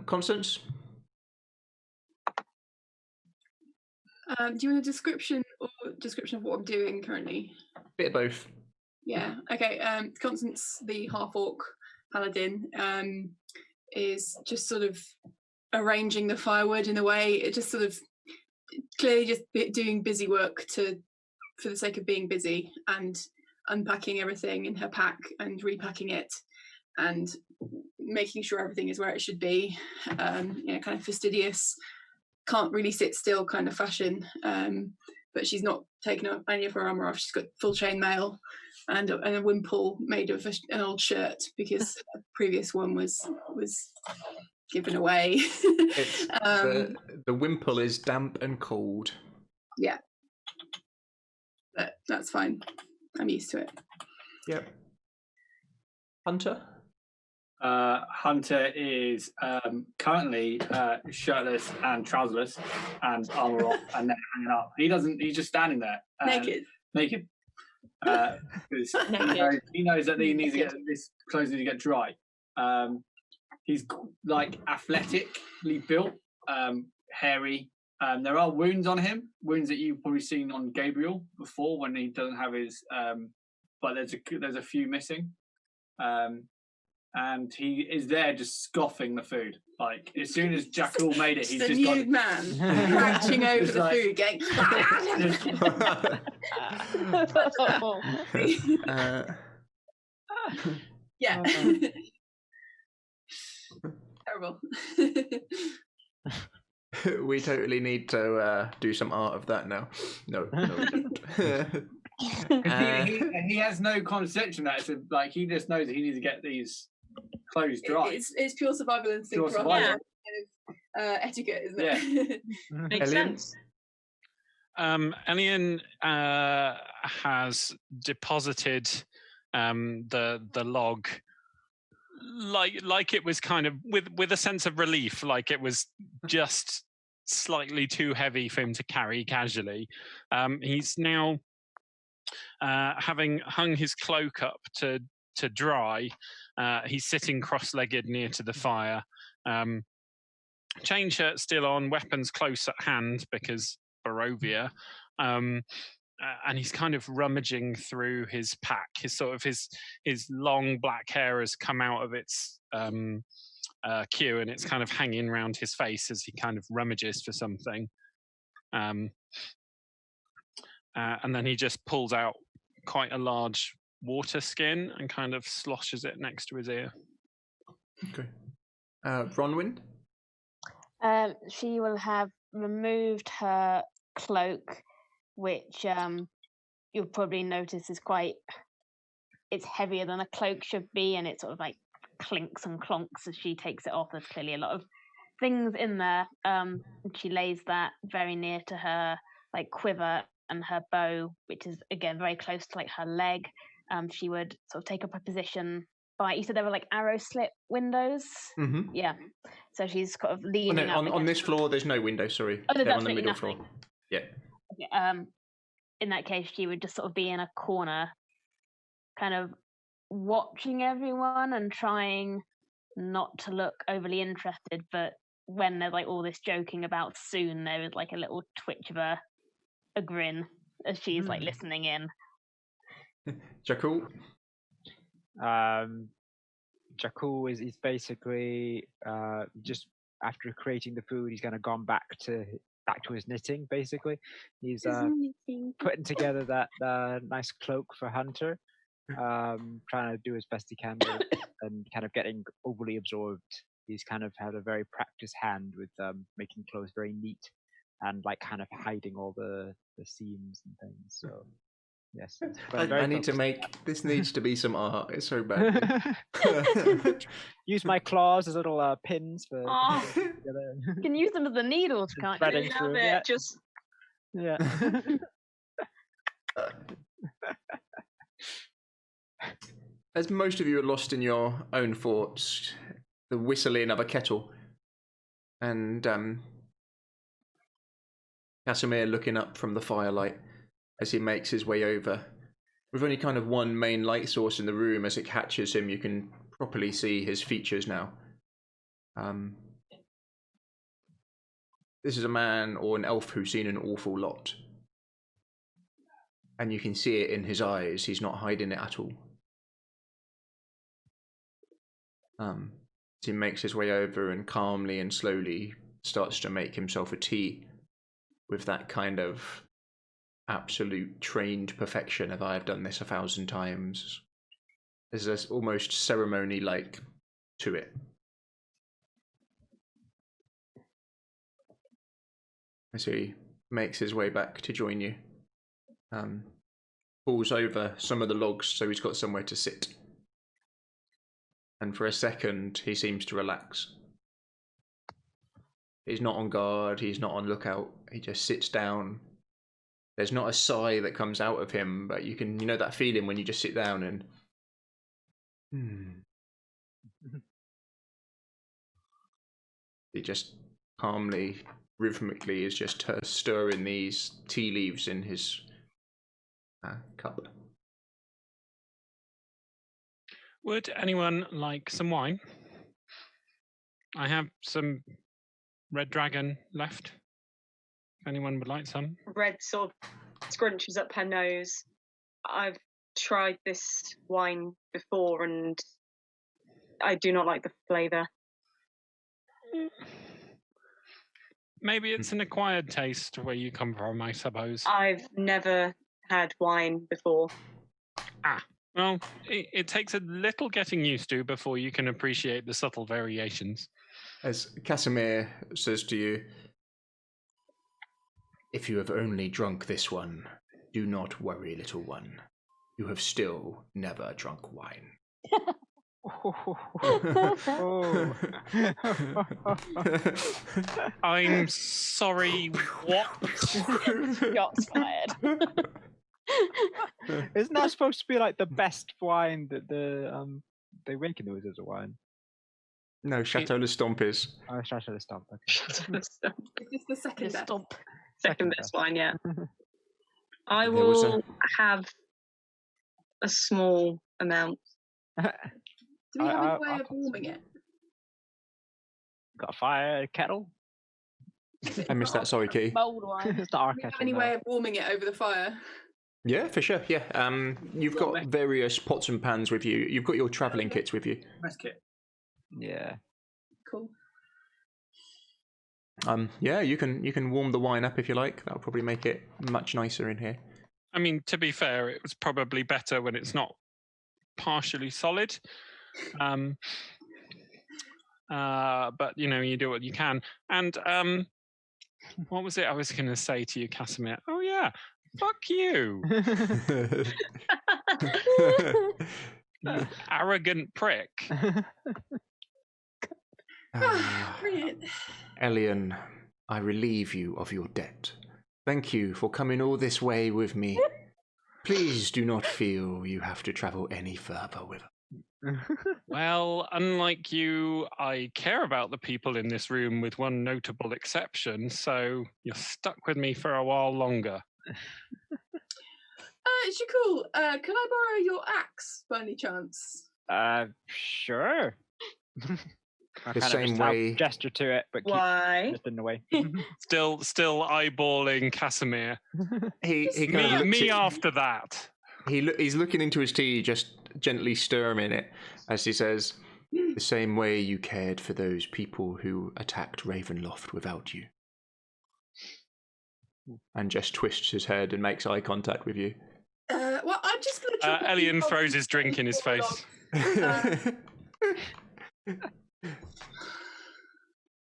Constance? Do you want a description of what I'm doing currently? Bit of both. Yeah. Okay. Constance, the half-orc paladin, is just sort of arranging the firewood in a way. It just sort of clearly just doing busy work for the sake of being busy, and unpacking everything in her pack and repacking it and making sure everything is where it should be. Kind of fastidious, can't really sit still kind of fashion. But she's not taken up any of her armor off. She's got full chainmail and a wimple made of an old shirt because a previous one was given away. The wimple is damp and cold. Yeah, but that's fine. I'm used to it. Yep. Hunter? Hunter is currently shirtless and trouserless and armor off and then hanging up. He's just standing there. Naked. He knows that he needs to get this clothes need to get dry. He's athletically built, hairy. There are wounds on him, wounds that you've probably seen on Gabriel before when he doesn't have his. But there's a few missing. and he is there just scoffing the food. Like as soon as Jackal made it, he's the just nude man crouching over the like- food, going. Yeah. Terrible. We totally need to do some art of that now. No, we don't. 'Cause he has no concept of that. So like he just knows that he needs to get these clothes dry. It's pure survival instinct Pure rather than survival. kind of, etiquette, isn't it? Makes Elian? sense. Elian has deposited the log like it was kind of with a sense of relief, like it was just slightly too heavy for him to carry casually. He's now having hung his cloak up to dry. He's sitting cross-legged near to the fire. Chain shirt still on, weapons close at hand because Barovia. And he's kind of rummaging through his pack. His long black hair has come out of its queue, and it's kind of hanging around his face as he kind of rummages for something. And then he just pulls out quite a large water skin and kind of sloshes it next to his ear. Okay. Bronwyn? She will have removed her cloak, which you'll probably notice is it's heavier than a cloak should be, and it sort of like clinks and clonks as she takes it off. There's clearly a lot of things in there. And she lays that very near to her like quiver and her bow, which is again very close to like her leg. She would sort of take up a position by, you said there were like arrow slit windows? Mm-hmm. Yeah. So she's kind of leaning up on this floor, there's no window, sorry. Oh, there's they're on the absolutely middle nothing. floor. Yeah. Okay, in that case, she would just sort of be in a corner, kind of watching everyone and trying not to look overly interested. But when there's like all this joking about soon, there is like a little twitch of a grin as she's like listening in. Jackal? Jakul is basically just after creating the food, he's kind of gone back to his knitting. Basically, he's putting together that nice cloak for Hunter, trying to do his best he can, and kind of getting overly absorbed. He's kind of had a very practiced hand with making clothes very neat and like kind of hiding all the seams and things. So. Yes, I need to this needs to be some art. It's so bad. Use my claws as little pins for. You can use them as the needles, can't you? Threading through it. Just Yeah. As most of you are lost in your own thoughts, the whistling of a kettle, and Casimir looking up from the firelight as he makes his way over. With only kind of one main light source in the room, as it catches him, you can properly see his features now. This is a man or an elf who's seen an awful lot. And you can see it in his eyes. He's not hiding it at all. He makes his way over and calmly and slowly starts to make himself a tea with that kind of absolute trained perfection of I've done this 1,000 times. There's this almost ceremony-like to it. As he makes his way back to join you. Pulls over some of the logs so he's got somewhere to sit. And for a second, he seems to relax. He's not on guard, he's not on lookout, he just sits down. There's not a sigh that comes out of him, but you know that feeling when you just sit down and... He just calmly, rhythmically is just stirring these tea leaves in his cup. Would anyone like some wine? I have some Red Dragon left. If anyone would like some. Red sort of scrunches up her nose. I've tried this wine before and I do not like the flavour. Maybe it's an acquired taste where you come from, I suppose. I've never had wine before. Well, it takes a little getting used to before you can appreciate the subtle variations. As Casimir says to you, if you have only drunk this one, do not worry, little one. You have still never drunk wine. I'm sorry, what? Shots fired. Isn't that supposed to be like the best wine that they make in those as a wine? No, Chateau Le Stomp is. Oh, Chateau Le Stomp. Okay. It's the second best. Second best wine, yeah. I There was will have a small amount. Do we have I- a way I'll of warming it? Got a fire kettle? I missed that, sorry, Key. Bold one. It's not our Do we have kettle. any no. way of warming it over the fire? Yeah, for sure, yeah. You've got various pots and pans with you. You've got your travelling kits with you. Rest kit. Yeah. Cool. Yeah, you can warm the wine up if you like. That'll probably make it much nicer in here. I mean, to be fair, it was probably better when it's not partially solid. But, you do what you can. And what was it I was going to say to you, Casimir? Oh, yeah. Fuck you. You arrogant prick. Brilliant. Elian, I relieve you of your debt. Thank you for coming all this way with me. Please do not feel you have to travel any further with us. Well, unlike you, I care about the people in this room with one notable exception, so you're stuck with me for a while longer. Shakul, can I borrow your axe by any chance? Sure. I The kind of same just way- gesture to it, but keep Why? just in the way. Still eyeballing Casimir. He kind of looks Me at- after that. He's looking into his tea, just gently stirring it, as he says, the same way you cared for those people who attacked Ravenloft without you. And just twists his head and makes eye contact with you. Well, I'm just going to. Elian throws his drink in his face.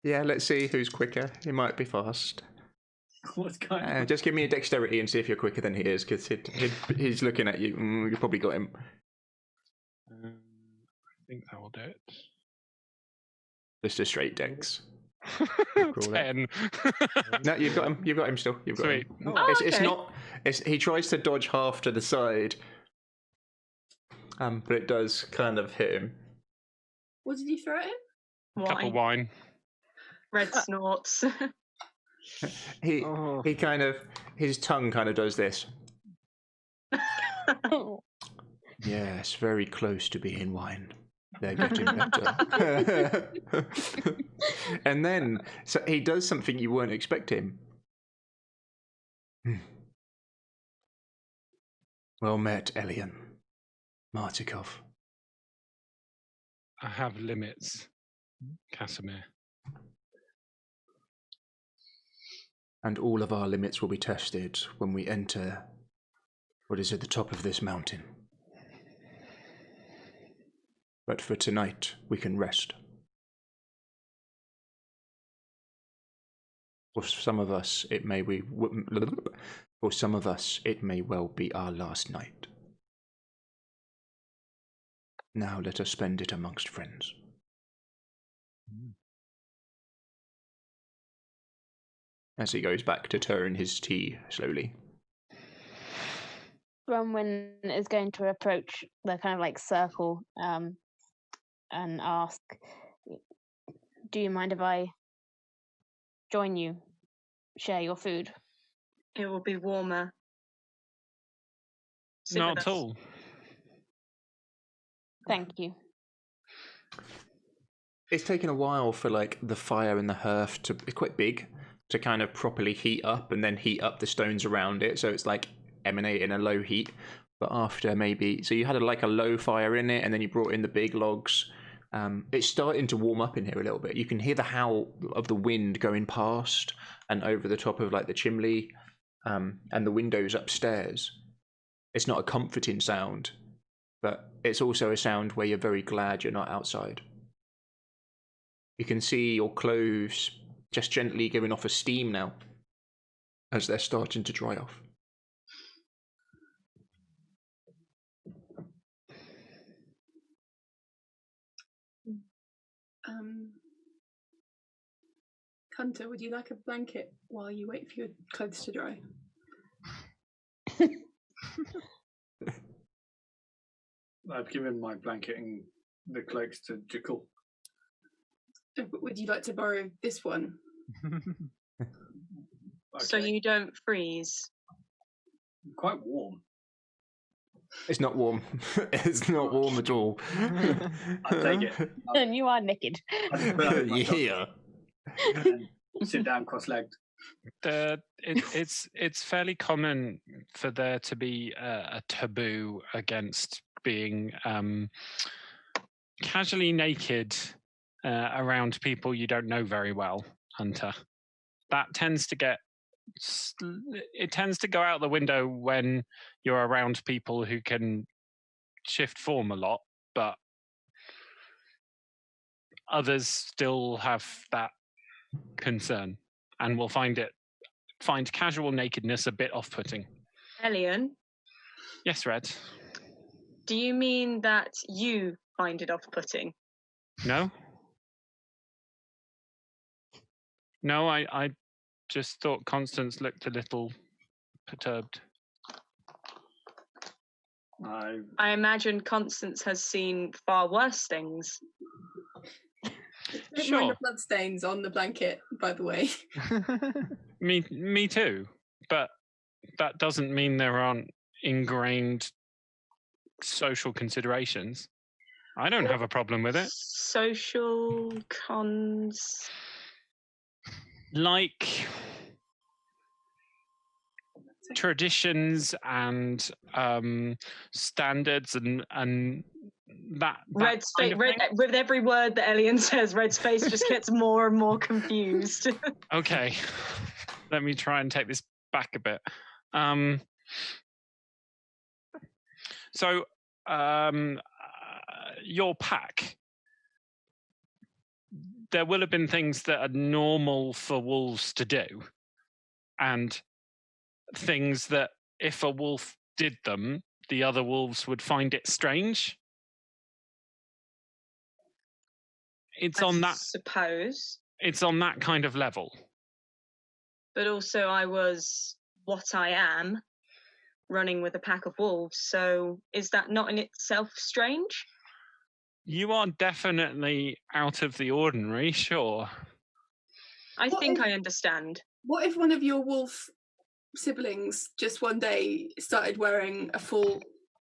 Yeah, let's see who's quicker. He might be fast. What's going on? Just give me a dexterity and see if you're quicker than he is, because he's looking at you. You probably got him. I think that will do it. Just a straight dex. 10. No, you've got him. You've got him still. You've got Sweet. him. Oh, It's okay. not. He tries to dodge half to the side, but it does kind of hit him. What did you throw at him? Cup of wine. Red snorts. He Oh. he kind of, his tongue kind of does this. Yes, very close to being wine. They're getting better. And then so he does something you weren't expecting. Well met, Elian. Martikov. I have limits, Casimir. And all of our limits will be tested when we enter what is at the top of this mountain. But for tonight, we can rest. For some of us, it may well be our last night. Now let us spend it amongst friends. As he goes back to turn his tea slowly. Bronwyn is going to approach the kind of like circle and ask, do you mind if I join you, share your food? It will be warmer. Sit Not with at us. all. Thank you. It's taken a while for like the fire and the hearth to, it's quite big, to kind of properly heat up and then heat up the stones around it, so it's like emanating a low heat. But after maybe, so you had like a low fire in it and then you brought in the big logs It's starting to warm up in here a little bit. You can hear the howl of the wind going past and over the top of like the chimney and the windows upstairs. It's not a comforting sound, but it's also a sound where you're very glad you're not outside. You can see your clothes just gently giving off a steam now as they're starting to dry off. Hunter, would you like a blanket while you wait for your clothes to dry? I've given my blanket and the cloaks to Jekyll. Would you like to borrow this one? Okay. So you don't freeze. Quite warm. It's not warm. It's not warm at all. I'll take it. And you are naked. Yeah. Sit down cross-legged. It's fairly common for there to be a taboo against being casually naked around people you don't know very well, Hunter. That tends to go out the window when you're around people who can shift form a lot, but others still have that concern and will find casual nakedness a bit off-putting. Elian? Yes, Red? Do you mean that you find it off-putting? No? No, I just thought Constance looked a little perturbed. I imagine Constance has seen far worse things. Don't mind the bloodstains on the blanket, by the way. Me too. But that doesn't mean there aren't ingrained social considerations. I don't have a problem with it. Social cons. Like traditions and standards and that Red's face, with every word that Elian says, Red's face just gets more and more confused. Okay, let me try and take this back a bit. So your pack, there will have been things that are normal for wolves to do, and things that if a wolf did them, the other wolves would find it strange. It's on that kind of level. But also I was what I am, running with a pack of wolves, so is that not in itself strange? You are definitely out of the ordinary, sure. I think I understand. What if one of your wolf siblings just one day started wearing a full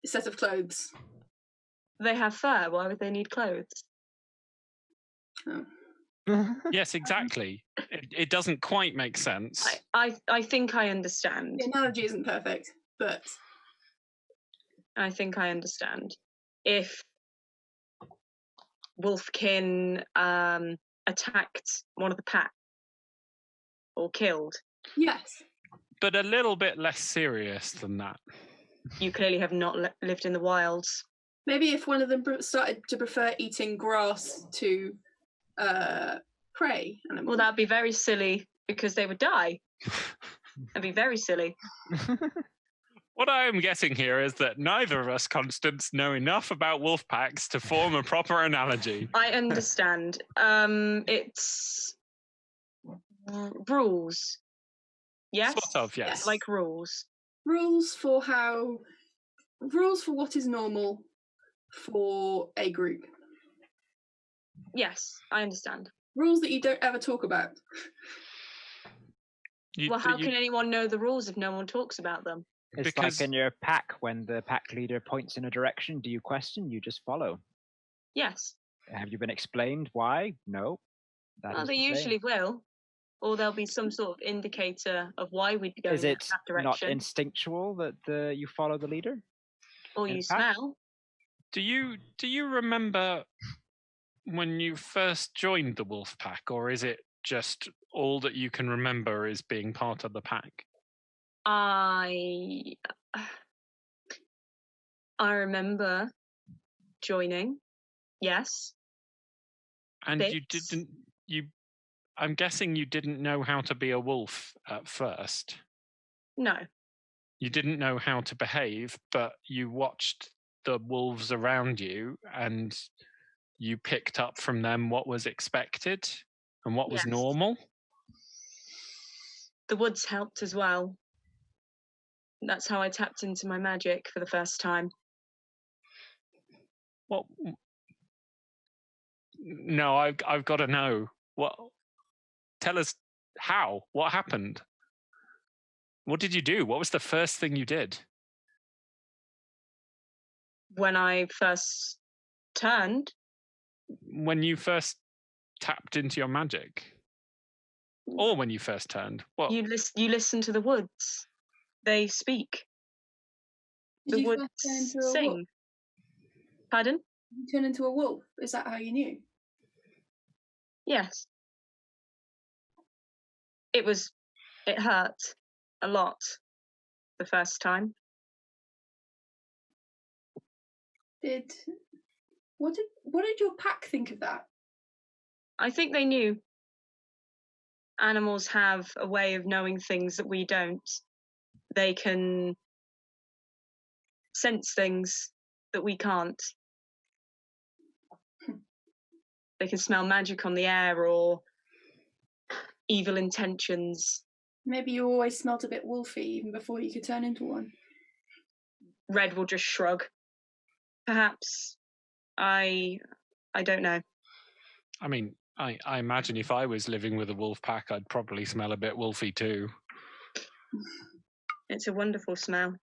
set of clothes? They have fur, why would they need clothes? Oh. Yes, exactly. It doesn't quite make sense. I think I understand. The analogy isn't perfect, but I think I understand. If Wolfkin attacked one of the pack or killed. Yes. But a little bit less serious than that. You clearly have not lived in the wilds. Maybe if one of them started to prefer eating grass to prey animals. Well, that'd be very silly because they would die. That'd be very silly. What I am getting here is that neither of us, Constance, know enough about wolf packs to form a proper analogy. I understand. It's rules. Yes? Sort of, yes. Like rules. Rules for what is normal for a group. Yes, I understand. Rules that you don't ever talk about. How can anyone know the rules if no one talks about them? It's like in your pack, when the pack leader points in a direction, do you question? You just follow. Yes. Have you been explained why? No. Well, they usually will. Or there'll be some sort of indicator of why we'd be going in that direction. Is it not instinctual that you follow the leader? Or you smell. Do you remember when you first joined the wolf pack, or is it just all that you can remember is being part of the pack? I remember joining. Yes. And Bits. you didn't. I'm guessing you didn't know how to be a wolf at first. No. You didn't know how to behave, but you watched the wolves around you and you picked up from them what was expected and what was normal. The woods helped as well. That's how I tapped into my magic for the first time. What? No, I've got to know. What? Tell us how. What happened? What did you do? What was the first thing you did? When I first turned. When you first tapped into your magic? Or when you first turned? What? You listen to the woods. They speak. Did the you woods first turn into a sing. wolf? Pardon? You turn into a wolf? Is that how you knew? Yes. It hurt a lot the first time. What did your pack think of that? I think they knew. Animals have a way of knowing things that we don't. They can sense things that we can't. They can smell magic on the air or evil intentions. Maybe you always smelt a bit wolfy even before you could turn into one. Red will just shrug. Perhaps. I don't know. I mean, I imagine if I was living with a wolf pack, I'd probably smell a bit wolfy too. It's a wonderful smell.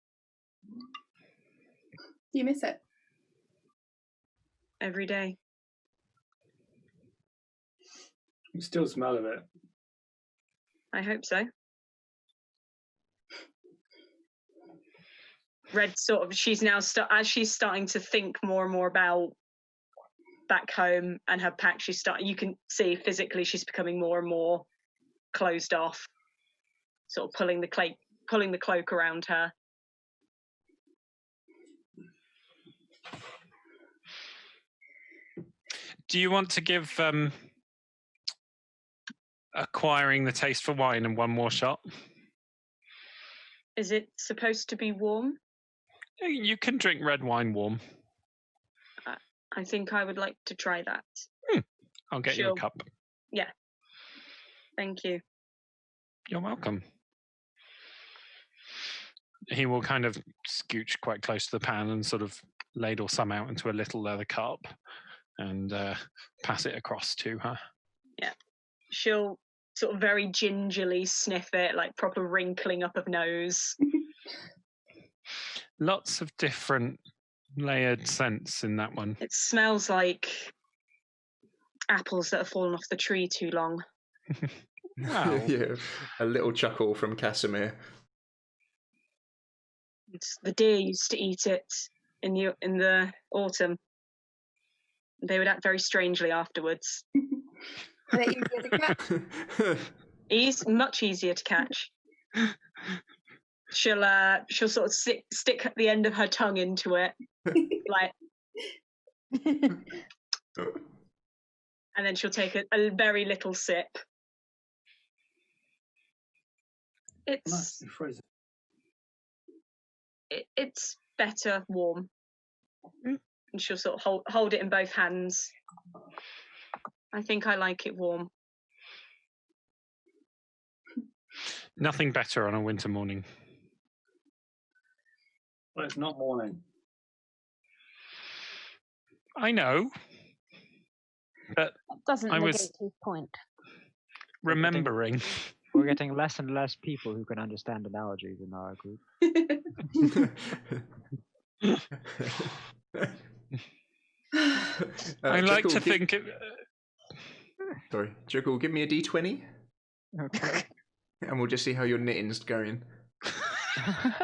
You miss it? Every day. You still smell of it. I hope so. Red she's now as she's starting to think more and more about back home and her pack, you can see physically she's becoming more and more closed off, sort of pulling the cloak around her. Do you want to give acquiring the taste for wine and one more shot? Is it supposed to be warm? You can drink red wine warm. I think I would like to try that. I'll get you a cup. Yeah. Thank you. You're welcome. He will kind of scooch quite close to the pan and sort of ladle some out into a little leather cup and pass it across to her. Yeah. She'll sort of very gingerly sniff it, like proper wrinkling up of nose. Lots of different layered scents in that one. It smells like apples that have fallen off the tree too long. Wow. Yeah, a little chuckle from Casimir. The deer used to eat it in the autumn. They would act very strangely afterwards. Are they easier to catch? Much easier to catch. She'll sort of stick the end of her tongue into it, like, and then she'll take a very little sip. It's it's better warm. And she'll sort of hold it in both hands. I think I like it warm. Nothing better on a winter morning. Well, it's not morning. I know. But that doesn't I negate was his point. remembering. We're getting less and less people who can understand analogies in our group. I like to think it. Sorry, Jekyll, give me a D20. Okay. And we'll just see how your knitting's going.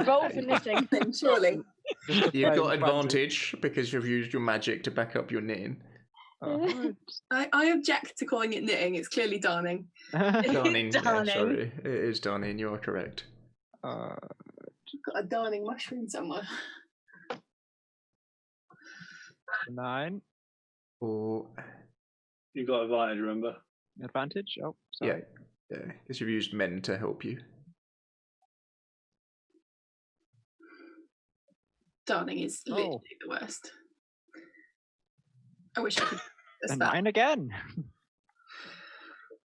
Roll for knitting, then surely. You've got advantage because you've used your magic to back up your knitting. I object to calling it knitting. It's clearly darning. Darning. Yeah, Darning. sorry, it is darning. You are correct. Got a darning mushroom somewhere. 9. Or You got advantage, remember? Advantage? Oh, sorry. yeah, because you've used men to help you. Darning is literally the worst. I wish I could. A 9 again.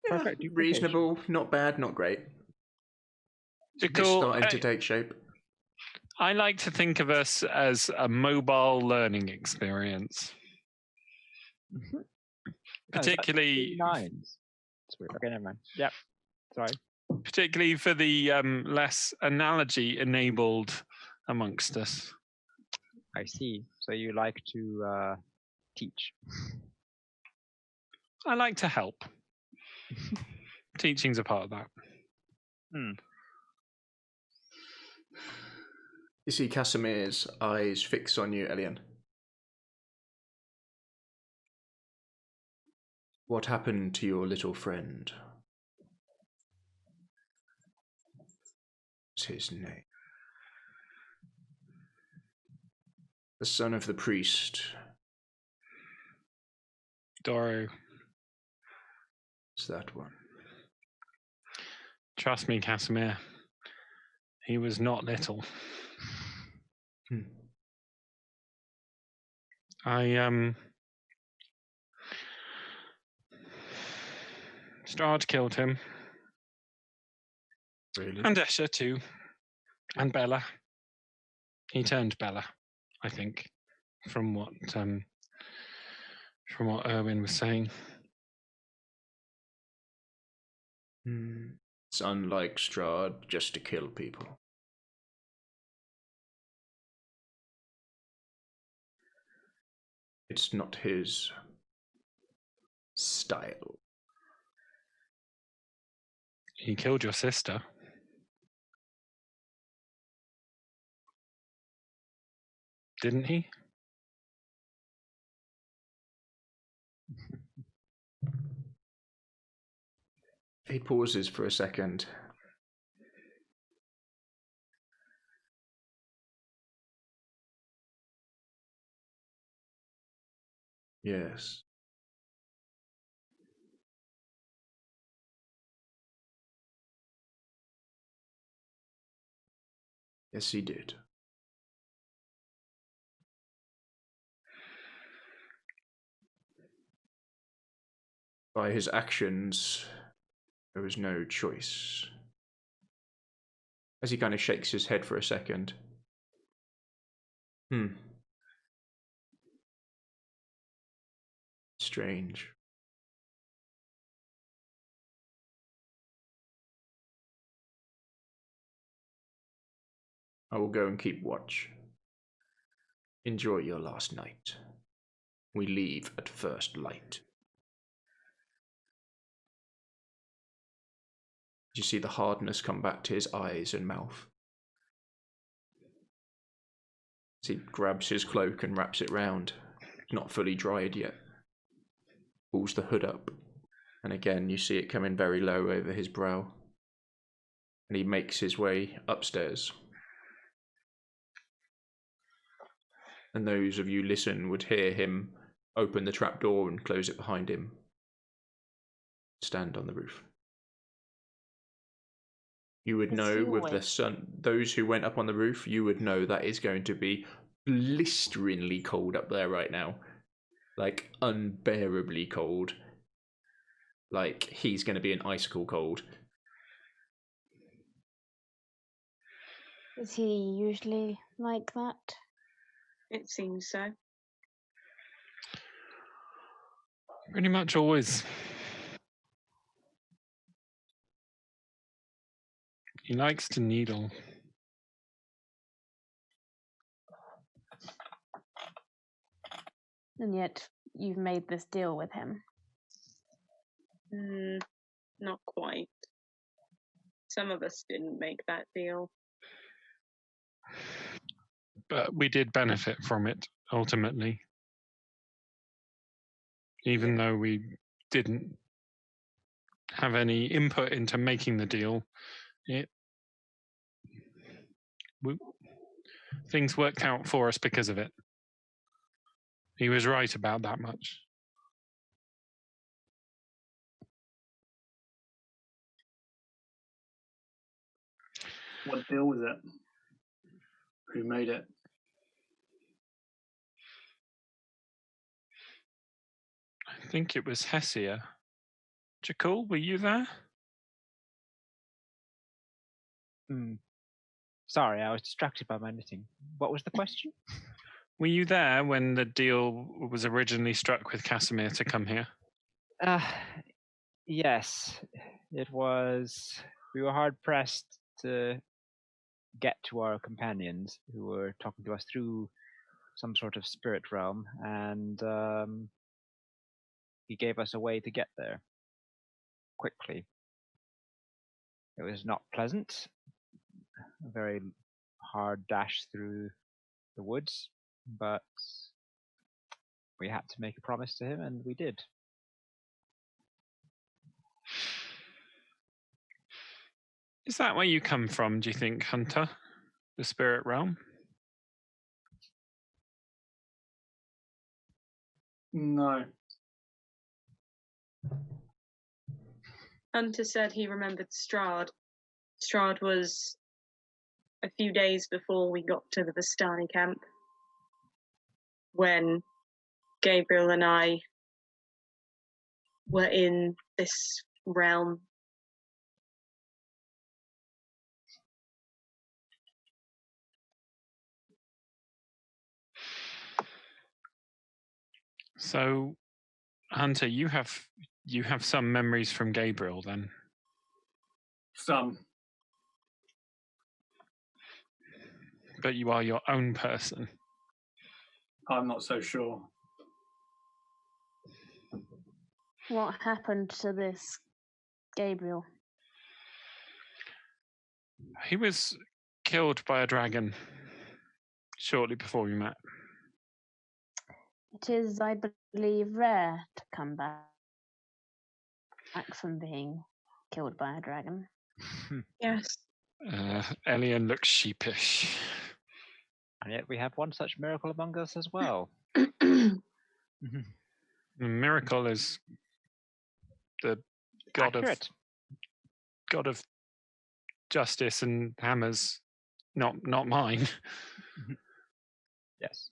Yeah, Perfect duplication. reasonable, not bad, not great. It's starting to take shape. I like to think of us as a mobile learning experience. Particularly 9s. It's weird. Okay, never mind. Yep. Sorry. Particularly for the less analogy-enabled amongst us. I see. So you like to teach. I like to help. Teaching's a part of that. You see Casimir's eyes fix on you, Elian. What happened to your little friend? What's his name? The son of the priest. Doro. It's that one. Trust me, Casimir. He was not little. Strahd killed him. Really? And Escher too. And Bella. He turned Bella, I think, from what Erwin was saying. It's unlike Strahd just to kill people. It's not his style. He killed your sister. Didn't he? He pauses for a second. Yes. Yes, he did. By his actions, there was no choice. As he kind of shakes his head for a second. Strange. I will go and keep watch. Enjoy your last night. We leave at first light. You see the hardness come back to his eyes and mouth. As he grabs his cloak and wraps it round. It's not fully dried yet. Pulls the hood up. And again, you see it coming very low over his brow. And he makes his way upstairs. And those of you listen would hear him open the trapdoor and close it behind him. Stand on the roof. You would know with the sun, those who went up on the roof, you would know that is going to be blisteringly cold up there right now. Like, unbearably cold. Like, he's going to be an icicle cold. Is he usually like that? It seems so. Pretty much always. He likes to needle. And yet you've made this deal with him. Not quite. Some of us didn't make that deal. But we did benefit from it, ultimately. even though we didn't have any input into making the deal, things worked out for us because of it. He was right about that much. What deal was it? Who made it? I think it was Hessia. Jakul, were you there? Sorry, I was distracted by my knitting. What was the question? Were you there when the deal was originally struck with Casimir to come here? Yes, it was. We were hard pressed to get to our companions who were talking to us through some sort of spirit realm, and he gave us a way to get there quickly. It was not pleasant, a very hard dash through the woods, but we had to make a promise to him, and we did. Is that where you come from, do you think, Hunter? The spirit realm? No. Hunter said he remembered Strahd. Strahd was a few days before we got to the Vistani camp, when Gabriel and I were in this realm. So, Hunter, you have some memories from Gabriel then? Some. But you are your own person. I'm not so sure. What happened to this Gabriel? He was killed by a dragon shortly before we met. It is, I believe, rare to come back from being killed by a dragon. Yes. Elian looks sheepish. And yet we have one such miracle among us as well. The miracle is the god of justice and hammers, not mine. Yes.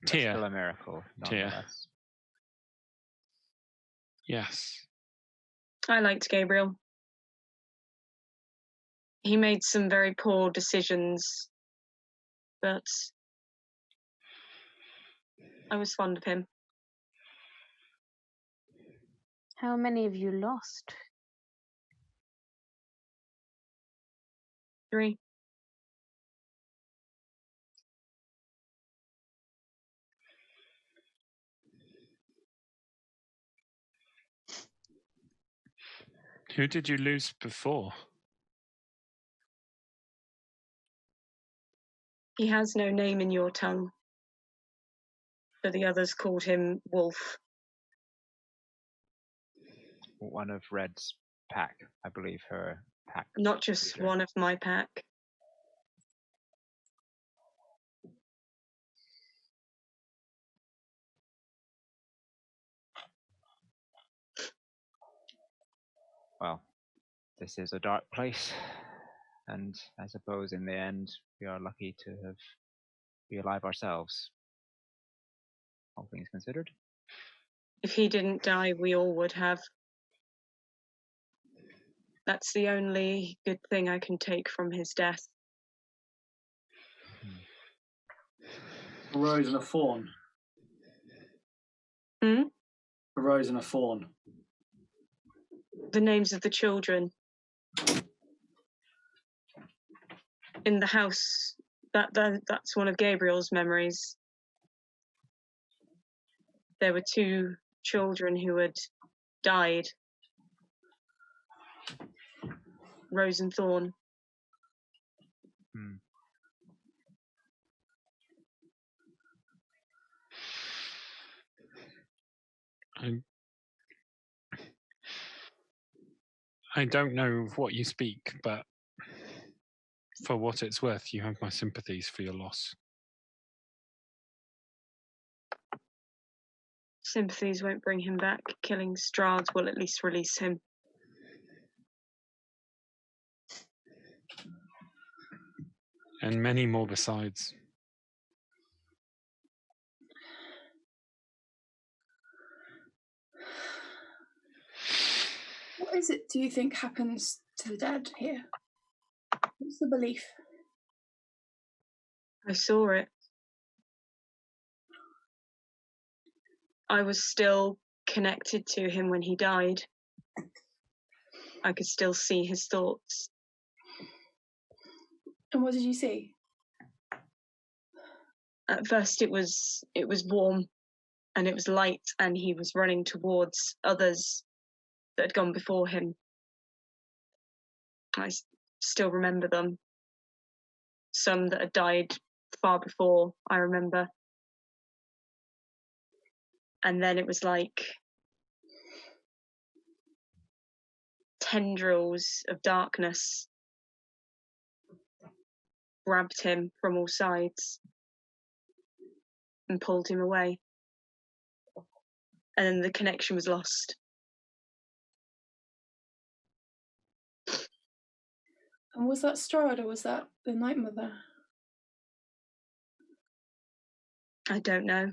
Tyr. Still a miracle, nonetheless. Yes. I liked Gabriel. He made some very poor decisions, but I was fond of him. How many of you lost? 3. Who did you lose before? He has no name in your tongue, but the others called him Wolf. One of Red's pack, I believe her pack. Not just leader. one of my pack. Well, this is a dark place, and I suppose in the end we are lucky to be alive ourselves. All things considered. If he didn't die, we all would have. That's the only good thing I can take from his death. A rose and a fawn. Hmm? A rose and a fawn. The names of the children. In the house, that's one of Gabriel's memories. There were 2 children who had died. Rose and Thorn. I don't know of what you speak, but for what it's worth, you have my sympathies for your loss. Sympathies won't bring him back. Killing Strahd will at least release him. And many more besides. What is it, do you think, happens to the dead here? What's the belief? I saw it. I was still connected to him when he died. I could still see his thoughts. And what did you see? At first it was warm and it was light, and he was running towards others that had gone before him. I still remember them. Some that had died far before, I remember. And then it was like tendrils of darkness grabbed him from all sides and pulled him away. And then the connection was lost. And was that Strahd or was that the Night Mother? I don't know.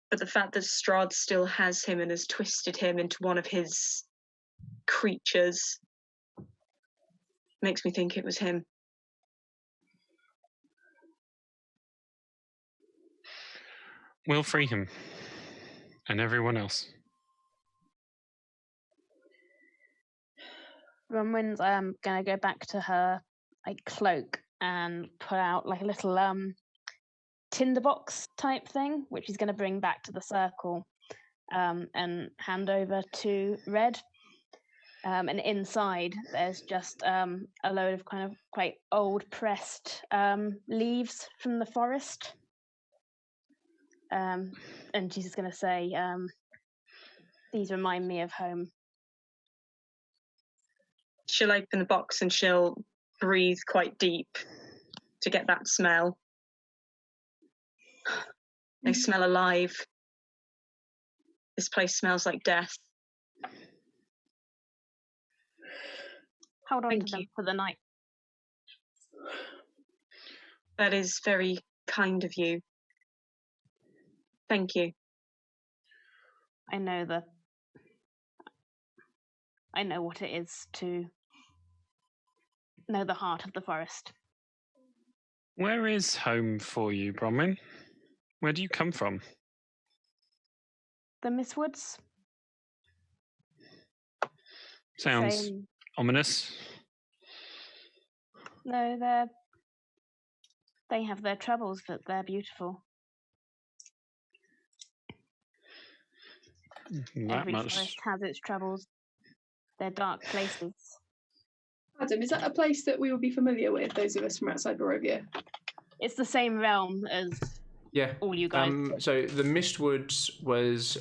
But the fact that Strahd still has him and has twisted him into one of his creatures makes me think it was him. We'll free him. And everyone else. Bronwyn's gonna go back to her cloak and pull out like a little tinderbox type thing, which he's gonna bring back to the circle and hand over to Red. And inside there's just a load of kind of quite old pressed leaves from the forest. And she's just gonna say, these remind me of home. She'll open the box and she'll breathe quite deep to get that smell. They smell alive. This place smells like death. Hold on Thank to them you. for the night. That is very kind of you. Thank you. I know what it is to know the heart of the forest. Where is home for you, Bronwyn? Where do you come from? The Mistwoods? Sounds ominous. No, they have their troubles, but they're beautiful. Every forest has its troubles. They're dark places. Adam, is that a place that we will be familiar with, those of us from outside Barovia? It's the same realm as all you guys. So the Mistwoods was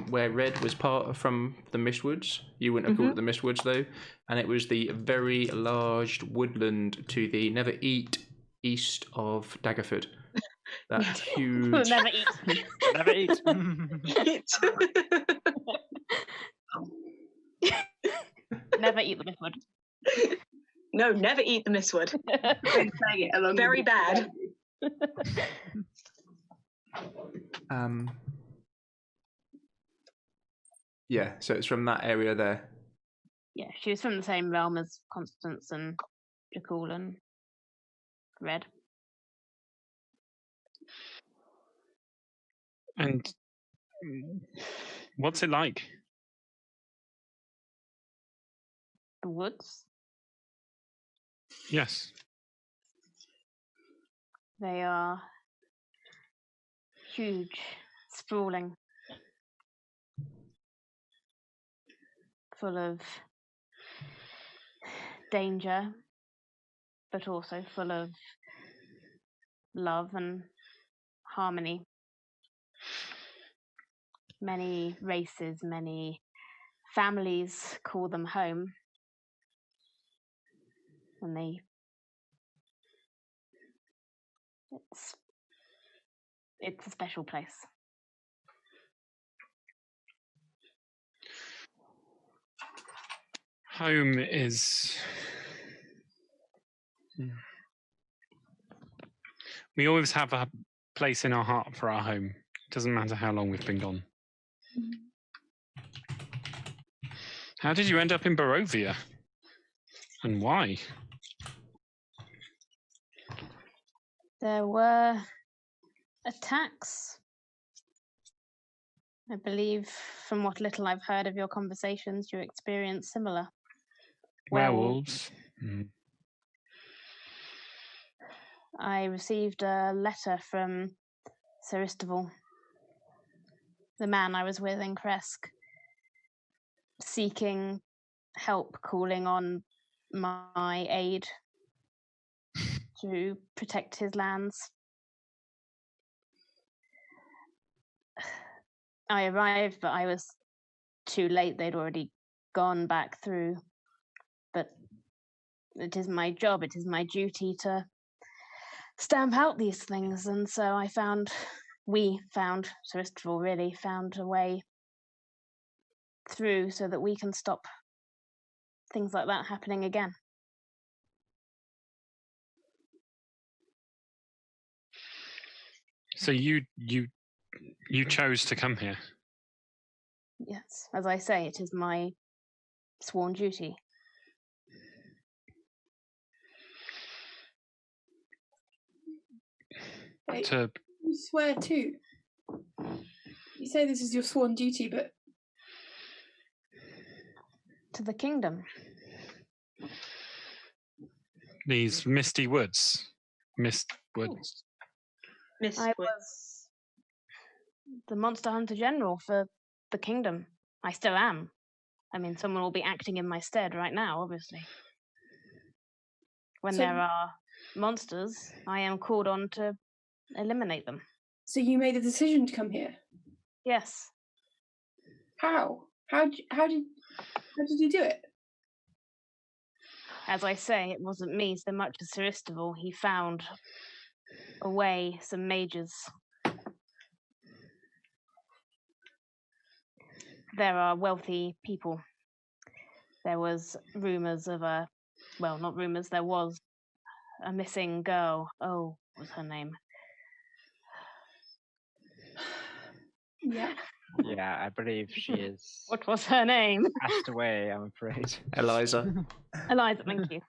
where Red was from the Mistwoods. You wouldn't have called it the Mistwoods though, and it was the very large woodland to the Never Eat east of Daggerford. That huge. Never eat. Never eat. Never eat the Mistwood. No, never eat the Mistwood. Very bad. Yeah, so it's from that area there. Yeah, she was from the same realm as Constance and Jakul and Red. And what's it like? The woods? Yes. They are huge, sprawling, full of danger, but also full of love and harmony. Many races, many families call them home. And it's a special place. Home is... We always have a place in our heart for our home. Doesn't matter how long we've been gone. How did you end up in Barovia? And why? There were attacks. I believe, from what little I've heard of your conversations, you experienced similar. Werewolves. I received a letter from Sir Istival, the man I was with in Kresk, seeking help, calling on my aid to protect his lands. I arrived, but I was too late. They'd already gone back through. But it is my job, it is my duty to stamp out these things. And so we found, Sir Istival really found a way through so that we can stop things like that happening again. So you chose to come here? Yes, as I say, it is my sworn duty. Wait, you swear too? You say this is your sworn duty, but... To the kingdom. These misty woods. Mist woods. I was the monster hunter general for the kingdom. I still am. I mean, someone will be acting in my stead right now, obviously. When there are monsters, I am called on to eliminate them. So you made a decision to come here? Yes. How? How did you do it? As I say, it wasn't me so much as Sir Istival. He found a way, some mages. There are wealthy people. There was rumours of not rumours, there was a missing girl. Oh, what was her name? Yeah. Yeah, I believe she is. What was her name? Passed away, I'm afraid. Eliza. Eliza, thank you.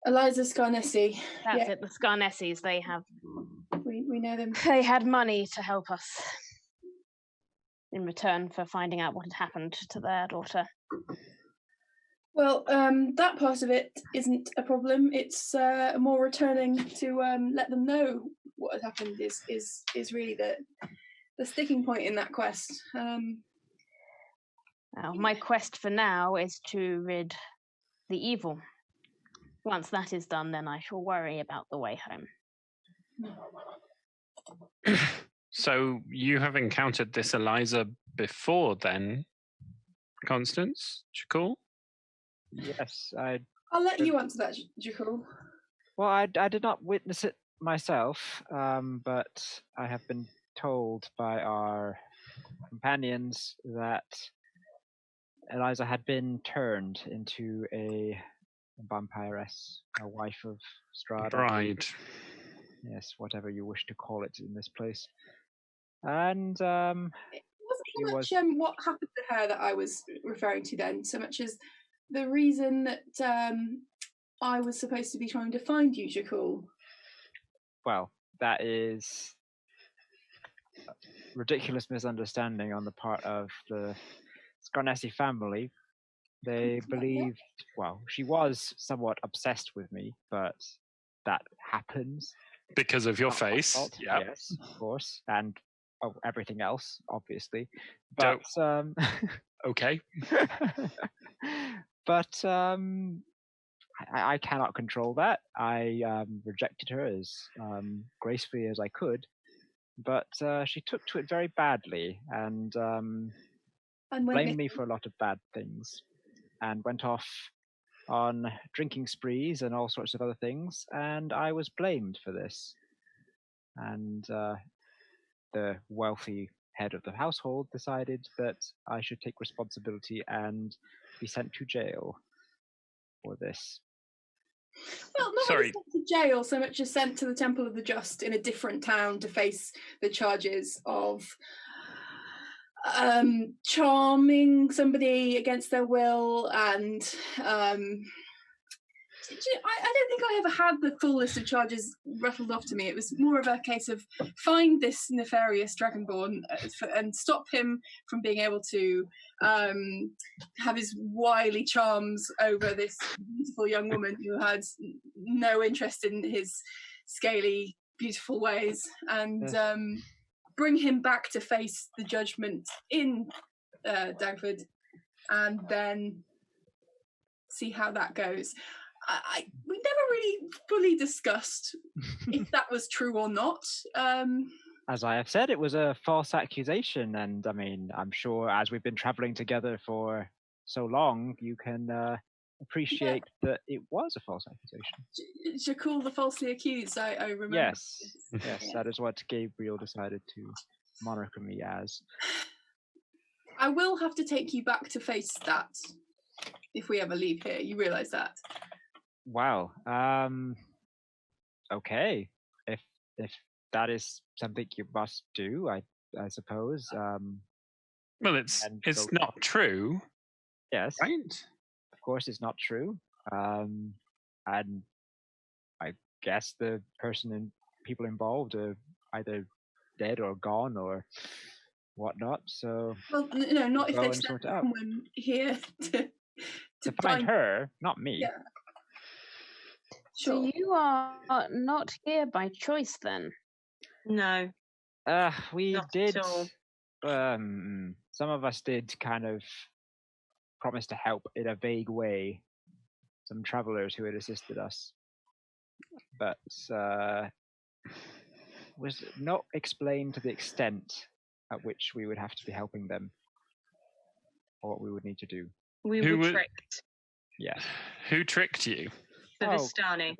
Eliza Scarnessi. That's it, the Scarnessis, they have... We know them. They had money to help us in return for finding out what had happened to their daughter. Well, that part of it isn't a problem. It's more returning to let them know what had happened is really the sticking point in that quest. Well, my quest for now is to rid the evil. Once that is done, then I shall worry about the way home. So you have encountered this Eliza before then, Constance? Jakul? Yes, I'll let you answer that, Jakul. Well, I did not witness it myself, but I have been told by our companions that Eliza had been turned into a vampiress, a wife of Strahd. Bride. Yes, whatever you wish to call it in this place. And it wasn't so much what happened to her that I was referring to then, so much as the reason that I was supposed to be trying to find you, Jakul. Well, that is a ridiculous misunderstanding on the part of the Scarnessi family. They believed, well, she was somewhat obsessed with me, but that happens. Because of your face. Yep. Yes, of course. And everything else, obviously. But, okay. But I cannot control that. I rejected her as gracefully as I could. but she took to it very badly and blamed me for a lot of bad things, and went off on drinking sprees and all sorts of other things, and I was blamed for this. And the wealthy head of the household decided that I should take responsibility and be sent to jail for this. Well, not really sent to jail so much as sent to the Temple of the Just in a different town to face the charges of charming somebody against their will, and I don't think I ever had the full list of charges rattled off to me. It was more of a case of find this nefarious Dragonborn and stop him from being able to have his wily charms over this beautiful young woman who had no interest in his scaly, beautiful ways, and bring him back to face the judgment in Dagford, and then see how that goes. We never really fully discussed if that was true or not. As I have said, it was a false accusation, and I mean, I'm sure as we've been traveling together for so long, you can appreciate that it was a false accusation. Jakul the falsely accused, I remember. Yes, that is what Gabriel decided to moniker me as. I will have to take you back to face that if we ever leave here. You realise that? Wow. Okay. If that is something you must do, I suppose. Well, it's not true. Yes. Right. Of course, it's not true. And I guess the person and people involved are either dead or gone or whatnot. So. Well, no, not if they've sent someone here to find her, not me. Yeah. So you are not here by choice, then? No. We not did. At all. Some of us did kind of promise to help in a vague way. Some travelers who had assisted us, but was not explained to the extent at which we would have to be helping them, or what we would need to do. We were tricked. Yeah. Who tricked you? The Vistani.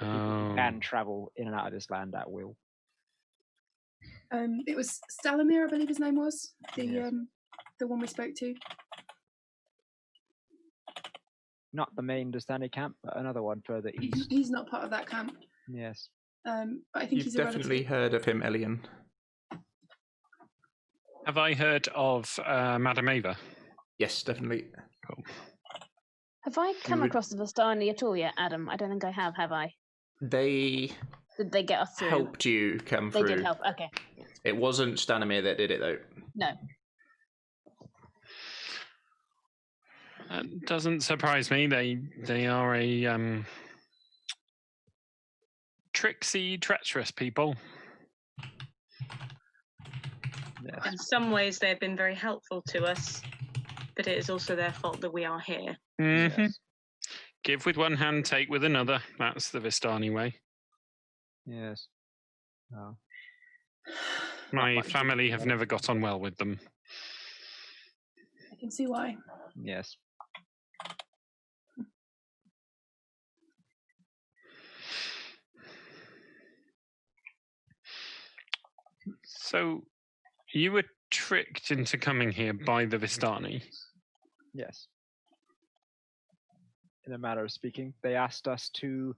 You can travel in and out of this land at will. It was Stalamir, I believe his name was, the one we spoke to. Not the main Vistani camp, but another one further east. He's not part of that camp. Yes. But I think he's definitely heard of him, Elian. Have I heard of Madame Ava? Yes, definitely. Cool. Have I come across the Vistani at all yet, Adam? I don't think I have I? Did they get us through? Helped you come through. They did help, okay. It wasn't Stanimir that did it, though. No. That doesn't surprise me. They are a tricksy, treacherous people. Yes. In some ways, they've been very helpful to us, but it is also their fault that we are here. Mm-hmm. Yes. Give with one hand, take with another. That's the Vistani way. Yes. Oh. My family have never got on well with them. I can see why. Yes. So, you were tricked into coming here by the Vistani? Yes. In a manner of speaking, they asked us to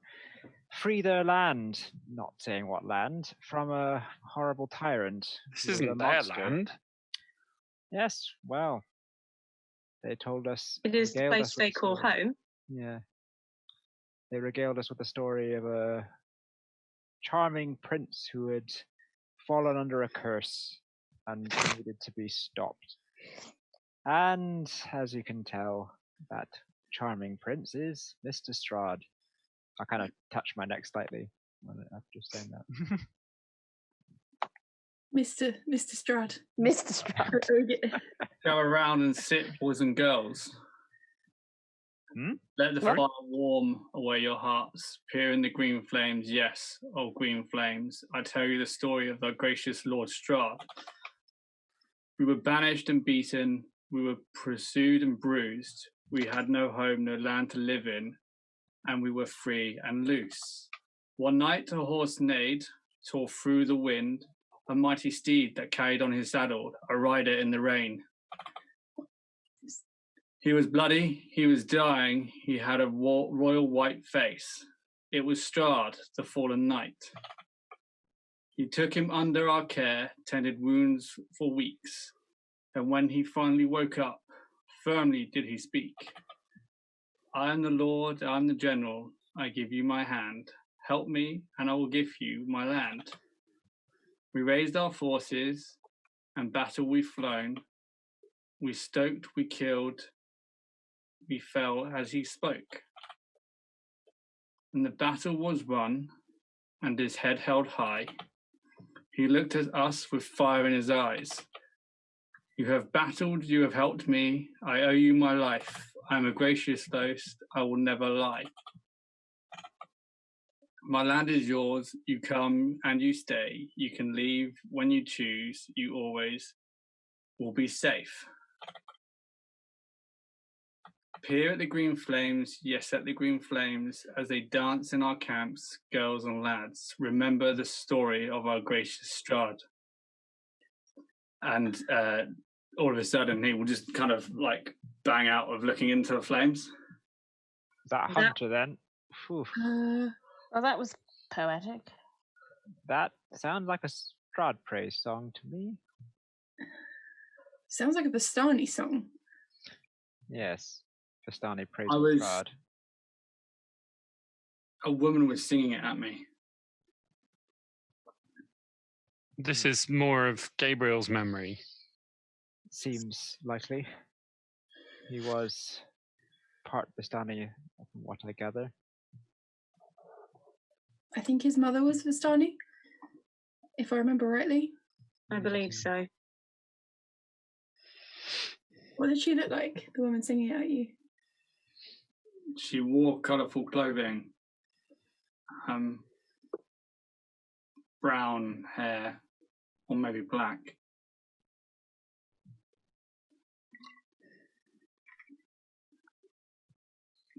free their land, not saying what land, from a horrible tyrant. This isn't their land. Yes, well, they told us... It is the place they call home. Yeah. They regaled us with the story of a charming prince who had fallen under a curse and needed to be stopped. And, as you can tell, that charming prince is Mr. Strahd. I kind of touched my neck slightly after saying that. Mr. Strahd. Mr. Strahd. Go around and sit, boys and girls. Let the fire warm away your hearts. Peer in the green flames, yes, oh green flames. I tell you the story of our gracious Lord Strahd. We were banished and beaten. We were pursued and bruised. We had no home, no land to live in, and we were free and loose. One night a horse neighed, tore through the wind, a mighty steed that carried on his saddle, a rider in the rain. He was bloody, he was dying, he had a royal white face. It was Strahd, the fallen knight. He took him under our care, tended wounds for weeks, and when he finally woke up, firmly did he speak. I am the Lord, I am the General, I give you my hand. Help me, and I will give you my land. We raised our forces, and battle we've flown. We stoked, we killed, we fell as he spoke. And the battle was won, and his head held high. He looked at us with fire in his eyes. You have battled, you have helped me, I owe you my life. I am a gracious host, I will never lie. My land is yours, you come and you stay. You can leave when you choose, you always will be safe. Peer at the green flames, yes, at the green flames, as they dance in our camps, girls and lads. Remember the story of our gracious Strahd. And all of a sudden, he will just kind of like bang out of looking into the flames. Is that Hunter then? Whew. Well, that was poetic. That sounds like a Strahd praise song to me. Sounds like a Vistani song. Yes, Vistani praise was- Strahd. A woman was singing it at me. This is more of Gabriel's memory. Seems likely. He was part Vistani, from what I gather. I think his mother was Vistani, if I remember rightly. I believe so. What did she look like, the woman singing it at you? She wore colourful clothing, brown hair, or maybe black.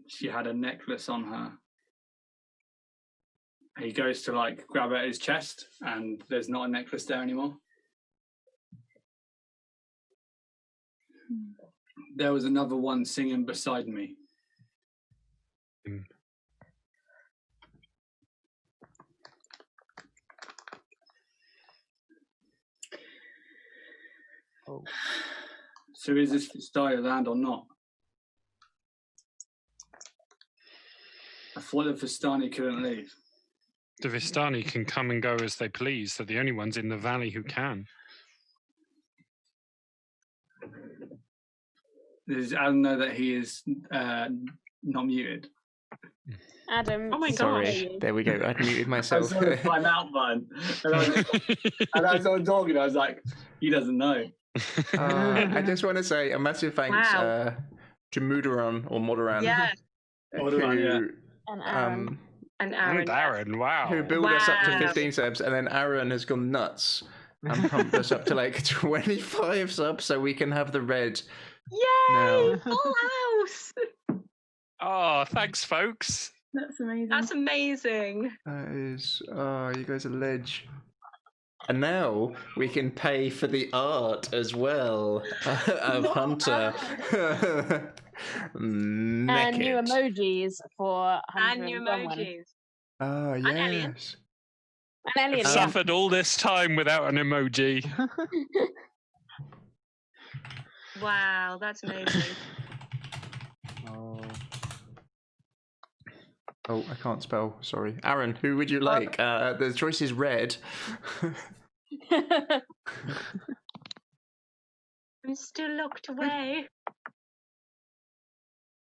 She had a necklace on her. He goes to like grab at his chest, and there's not a necklace there anymore. There was another one singing beside me. Oh. So is this Vistani land or not? I thought the Vistani couldn't leave. The Vistani can come and go as they please. They're the only ones in the valley who can. Does Adam know that he is not muted? Adam, Oh my Sorry, there we go. I'd muted I myself. saw the time out button. And as I was talking, I was like, he doesn't know. I just want to say a massive thanks Wow. to Mudaran or Modaran, Yeah. Modaran, yeah. and Aaron. And Aaron. And Aaron, wow. who built us up to Wow. 15 subs, and then Aaron has gone nuts and pumped us up to like 25 subs so we can have the red. Yay! No. Full house! Oh, thanks, folks. That's amazing. That's amazing. That is, you guys are ledge. And now we can pay for the art as well of Hunter. And new emojis for Hunter And new Bronwyn. emojis. Oh, And Elliot. yes. And Elliot. I've yeah. suffered all this time without an emoji. Wow, that's amazing. Oh, I can't spell. Sorry. Aaron, who would you like? The choice is red. I'm still locked away.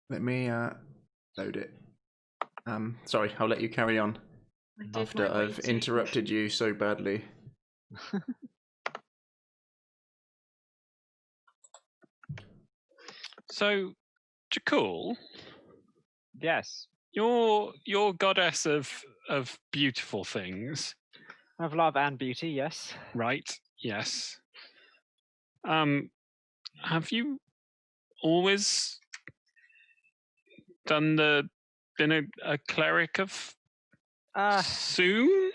Let me load it. Sorry, I'll let you carry on I did after my I've waiting. interrupted you so badly. So, Jakul, Yes. You're goddess of beautiful things. Of love and beauty, yes. Right. Yes. Have you always been a cleric of Soon?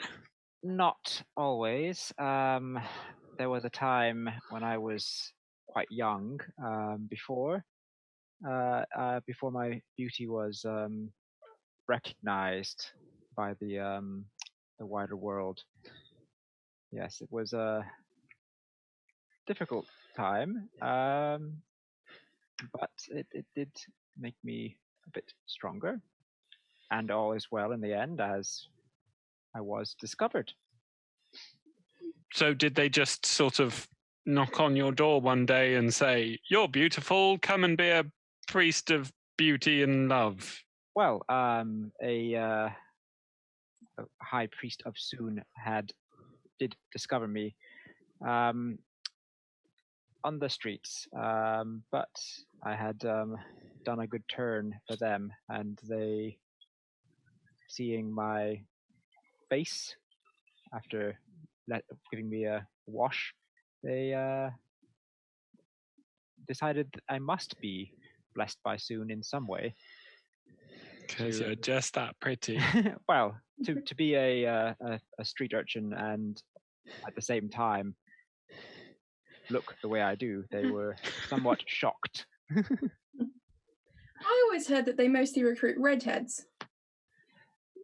Not always. There was a time when I was quite young, before my beauty was recognized by the wider world. Yes, it was a difficult time, but it did make me a bit stronger, and all is well in the end, as I was discovered. So did they just sort of knock on your door one day and say, "You're beautiful, come and be a priest of beauty and love"? Well, a high priest of Soon did discover me on the streets, but I had done a good turn for them, and they, seeing my face after giving me a wash, they decided that I must be blessed by Soon in some way. Because you're just that pretty. Well, to be a street urchin and at the same time look the way I do, they were somewhat shocked. I always heard that they mostly recruit redheads.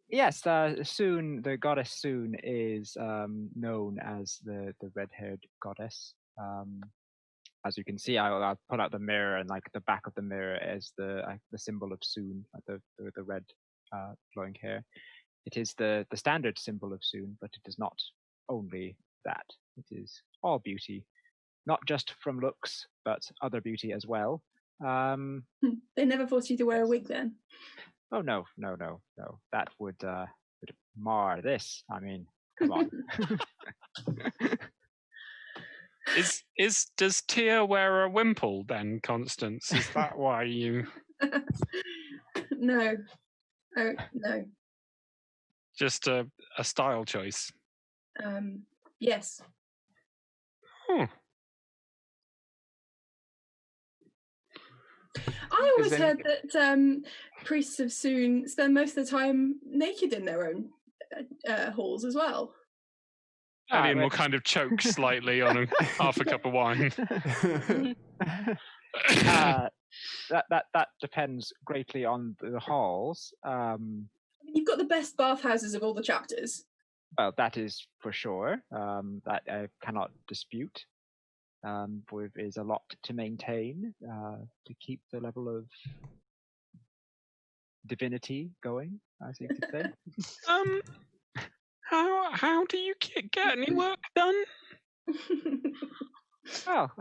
Yes, Soon, the goddess Soon is known as the Redhead Goddess. As you can see, I'll pull out the mirror, and like the back of the mirror is the symbol of Soon, the red flowing hair. It is the standard symbol of Soon, but it is not only that. It is all beauty, not just from looks, but other beauty as well. They never forced you to wear a wig then? Oh no. That would mar this. I mean, come on. Does Tia wear a wimple then, Constance? Is that why you? No. Oh no. Just a style choice. Yes. I always heard that priests of Soon spend most of the time naked in their own halls as well. Alien will kind of choke slightly on half a cup of wine. That depends greatly on the halls. You've got the best bathhouses of all the chapters. Well, that is for sure. That I cannot dispute. There is a lot to maintain to keep the level of divinity going, as you could say. How do you get any work done? Well,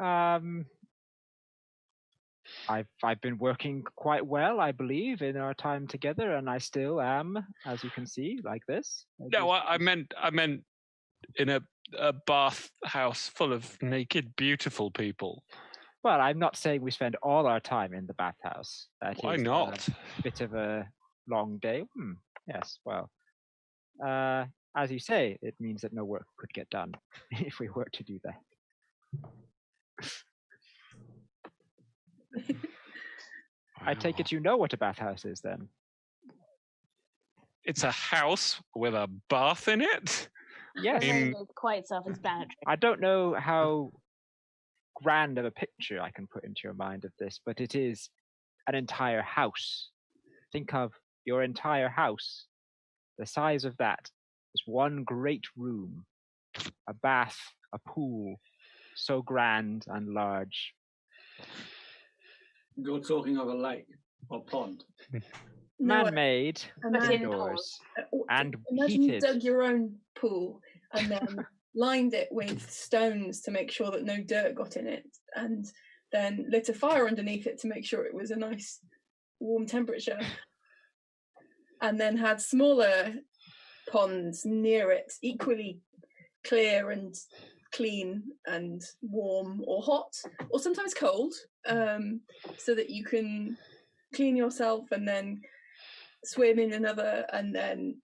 I've been working quite well, I believe, in our time together, and I still am, as you can see, like this. No, I meant in a bath house full of naked, beautiful people. Well, I'm not saying we spend all our time in the bathhouse. Why not? A bit of a long day. Yes, well, as you say, it means that no work could get done if we were to do that. I take it you know what a bathhouse is, then? It's a house with a bath in it? Yes. It's quite self-explanatory. I don't know how grand of a picture I can put into your mind of this, but it is an entire house. Think of your entire house. The size of that is one great room, a bath, a pool, so grand and large. You're talking of a lake or pond. Man-made, Imagine indoors, and imagine you heated. dug your own pool and then lined it with stones to make sure that no dirt got in it, and then lit a fire underneath it to make sure it was a nice warm temperature, and then had smaller ponds near it, equally clear and clean and warm or hot or sometimes cold, so that you can clean yourself and then swim in another, and then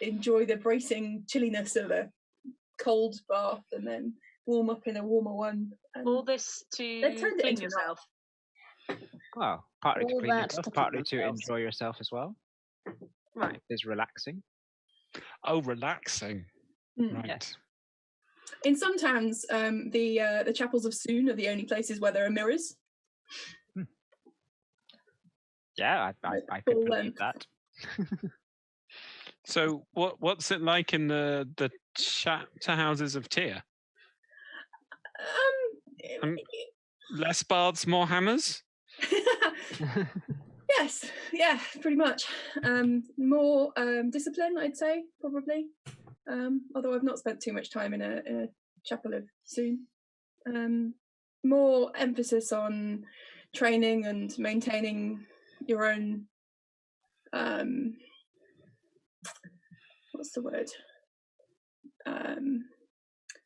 enjoy the bracing chilliness of a cold bath, and then warm up in a warmer one. And All this to they turned it clean into an yourself. Well, partly to All clean that yourself, to keep partly to themselves. enjoy yourself as well. Right. It's relaxing. Oh, relaxing. Mm. Right. Yes. In some towns, the chapels of Soon are the only places where there are mirrors. Yeah, I could full believe length. that. So what's it like in the chapter houses of Tyr? Less bards, more hammers? Yes, yeah, pretty much. More discipline, I'd say, probably. Although I've not spent too much time in a chapel of Soon. More emphasis on training and maintaining your own. What's the word?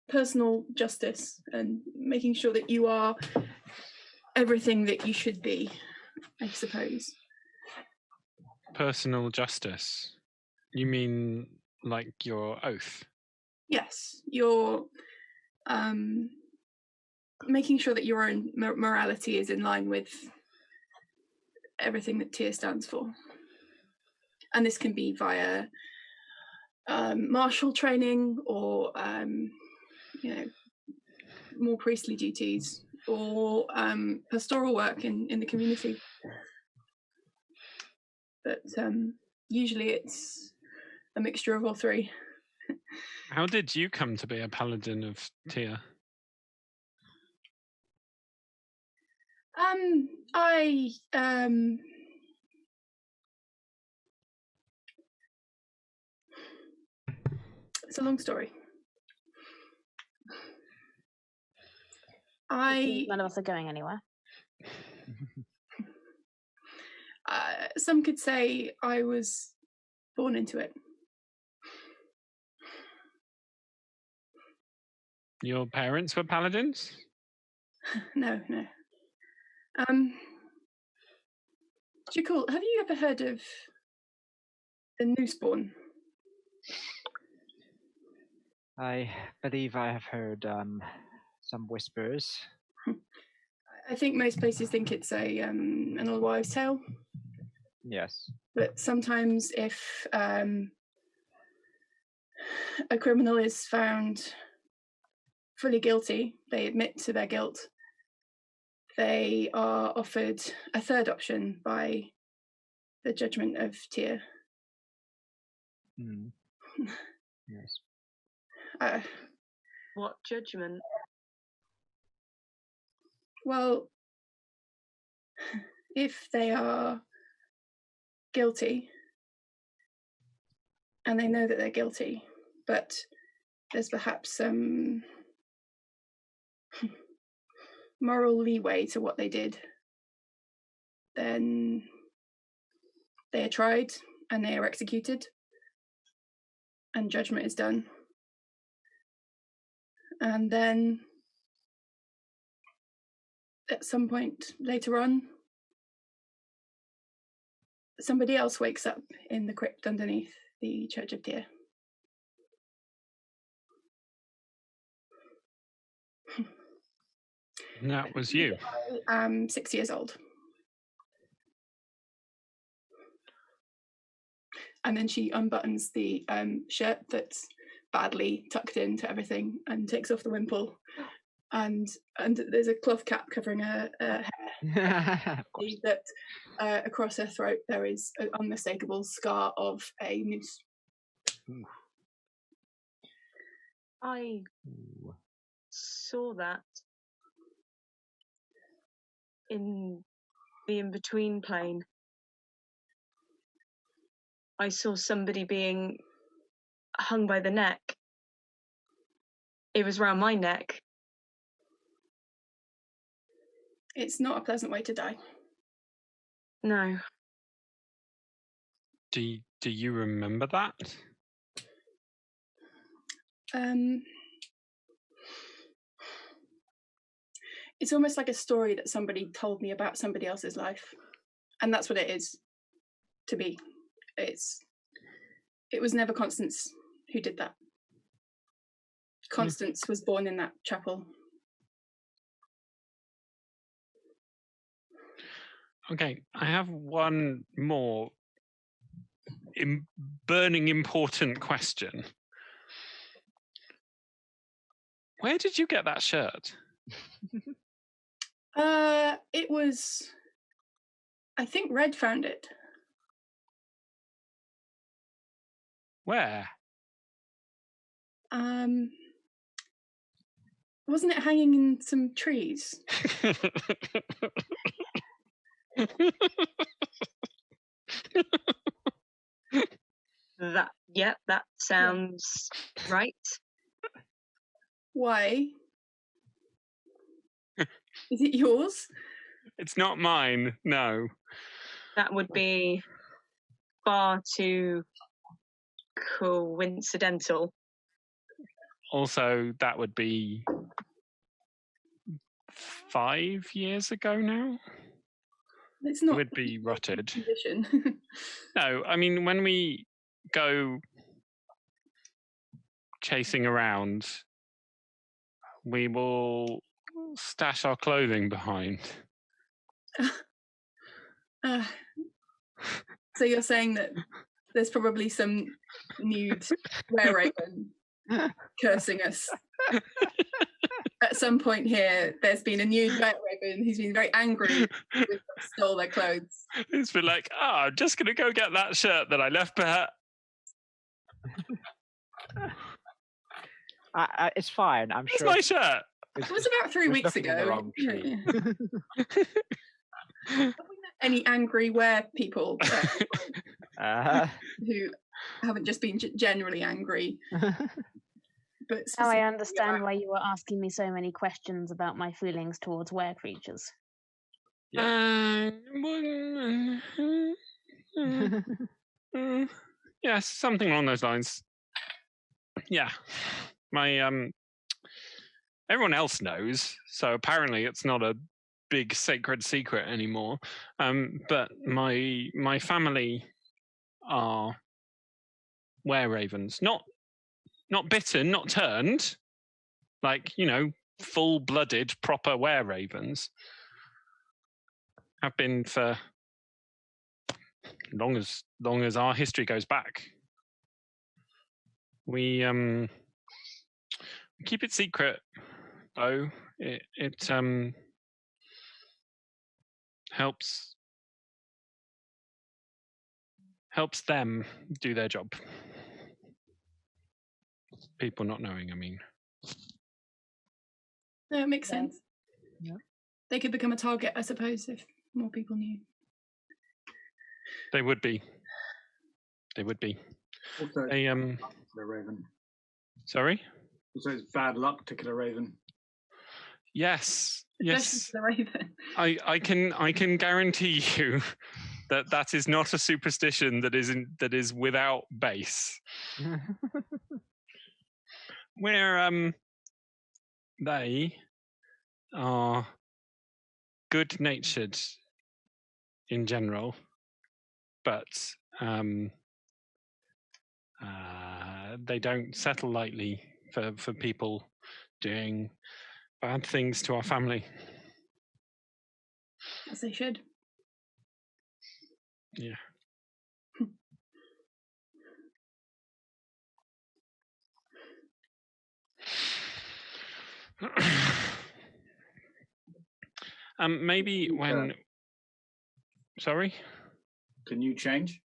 Personal justice, and making sure that you are everything that you should be, I suppose. Personal justice? You mean like your oath? Yes, you're making sure that your own morality is in line with everything that Tyr stands for. And this can be via martial training, or more priestly duties, or pastoral work in the community. But usually it's a mixture of all three. How did you come to be a paladin of Tyr? It's a long story. None of us are going anywhere. Some could say I was born into it. Your parents were paladins? No. Jakul, have you ever heard of the Nooseborn? I believe I have heard some whispers. I think most places think it's an old wives' tale. Yes. But sometimes if a criminal is found fully guilty, they admit to their guilt, they are offered a third option by the judgment of Tyr. Mm. Yes. What judgment? Well, if they are guilty and they know that they're guilty, but there's perhaps some moral leeway to what they did, then they are tried and they are executed, and judgment is done. And then at some point later on, somebody else wakes up in the crypt underneath the Church of Tyr. And that was you. I am 6 years old. And then she unbuttons the shirt that's badly tucked into everything and takes off the wimple. And there's a cloth cap covering her hair. Of course. That across her throat there is an unmistakable scar of a noose. Ooh. I saw that in the in-between plane. I saw somebody being hung by the neck. It was round my neck. It's not a pleasant way to die. No. Do you remember that? It's almost like a story that somebody told me about somebody else's life. And that's what it is to me. it was never Constance who did that. Constance was born in that chapel. Okay, I have one more burning important question. Where did you get that shirt? It was, I think Red found it. Where? Wasn't it hanging in some trees? That sounds right. Why? Is it yours? It's not mine, no. That would be far too coincidental. Also, that would be 5 years ago now. It's not. It would be rotted. Condition. No, I mean, when we go chasing around, we will stash our clothing behind. So you're saying that there's probably some nude were-raven cursing us. At some point here, there's been a nude were-raven who's been very angry with stole their clothes. It's been like, I'm just going to go get that shirt that I left behind. It's fine. I'm It's sure. my shirt. It was about 3 weeks ago. Any angry were people who haven't just been generally angry. But now I understand why you were asking me so many questions about my feelings towards were creatures. Yes, something along those lines. Yeah, my everyone else knows, so apparently it's not a big sacred secret anymore. But my family are were-ravens, not bitten, not turned, like, you know, full-blooded proper were-ravens. Have been for long as our history goes back. We keep it secret, though. It helps them do their job. People not knowing, I mean. No, it makes sense. Yeah. They could become a target, I suppose, if more people knew. They would be. Also, they the raven. Sorry? Also, it's bad luck to kill a raven. Yes. The raven. I can guarantee you that is not a superstition that is without base. Where they are good-natured in general, but they don't settle lightly for people doing bad things to our family. As they should. Yeah. Maybe when. Sorry? Can you change?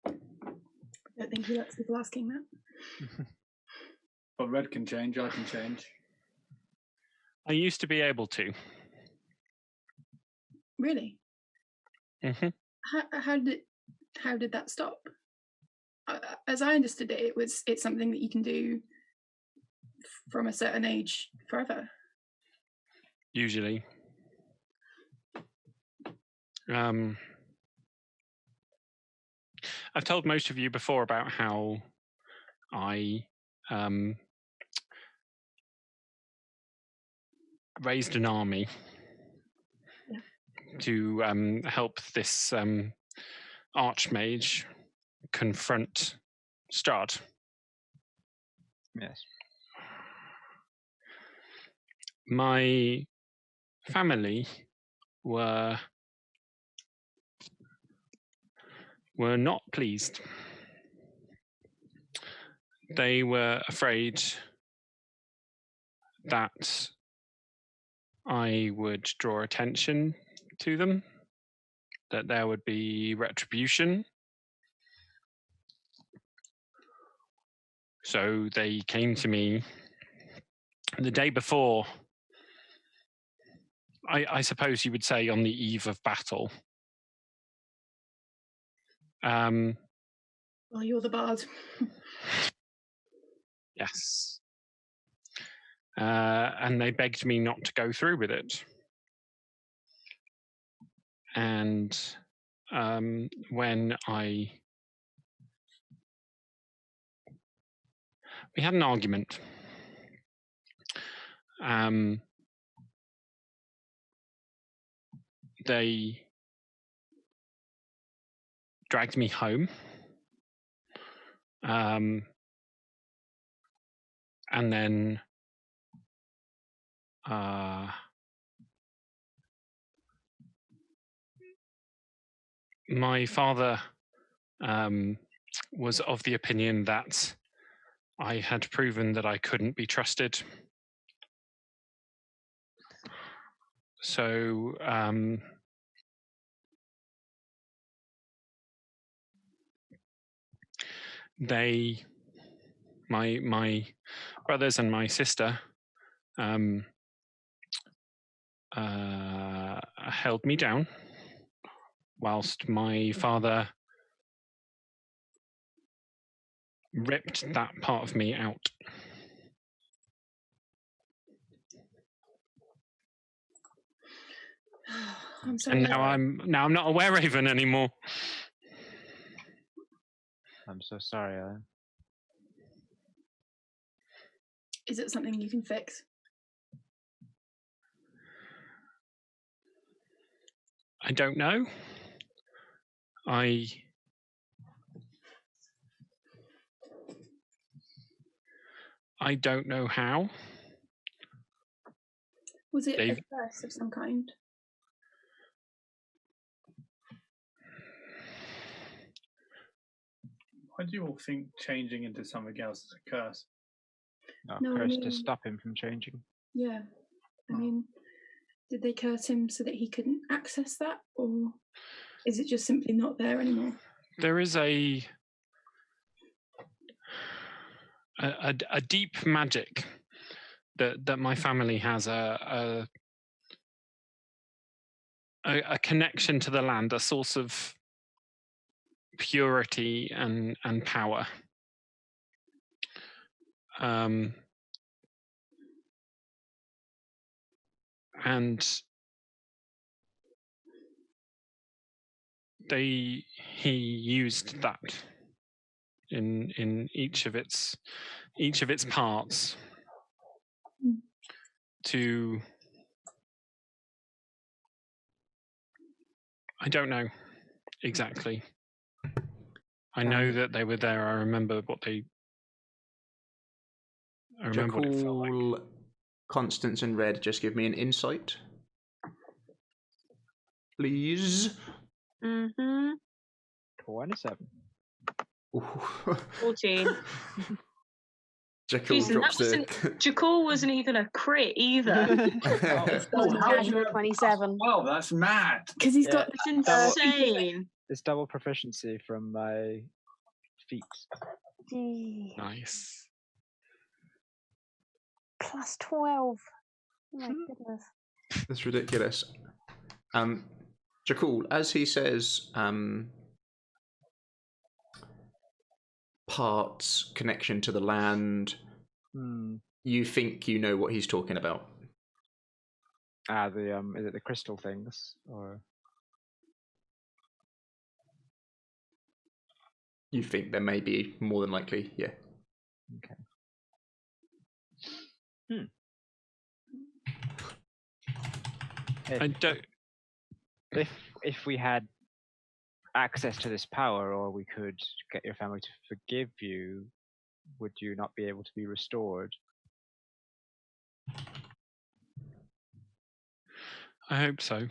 I don't think he likes people asking that. But Red can change, I can change. I used to be able to. Really? Mm-hmm. How did that stop? As I understood it, it's something that you can do from a certain age forever. Usually. I've told most of you before about how I raised an army to help this archmage confront Strahd. Yes. My family were not pleased. They were afraid that I would draw attention to them, that there would be retribution. So they came to me the day before, I suppose you would say on the eve of battle. Well, you're the bard. Yes. And they begged me not to go through with it. And when we had an argument. They dragged me home. And then my father was of the opinion that I had proven that I couldn't be trusted. So my brothers and my sister held me down whilst my father ripped that part of me out. I'm sorry. And now I'm not a were-raven anymore. I'm so sorry, Alan. Is it something you can fix? I don't know. I don't know how. Was it a curse of some kind? Why do you all think changing into something else is a curse? No, curse to stop him from changing. Yeah. I mean, did they curse him so that he couldn't access that? Or is it just simply not there anymore? There is a deep magic that my family has, a connection to the land, a source of purity and power. And he used that in each of its parts to, I don't know exactly. I know that they were there. I remember what it felt like. Constance and Red, just give me an insight, please. 27. 14. Jakul wasn't even a crit either. 27. Oh, that's mad. Because he's got it's insane. It's double proficiency from my feet. Nice. Plus 12. Oh my goodness. That's ridiculous. Jakul, as he says, parts, connection to the land, you think you know what he's talking about. Is it the crystal things, or you think there may be, more than likely, yeah. Okay. I don't. if we had access to this power, or we could get your family to forgive you, would you not be able to be restored? I hope so.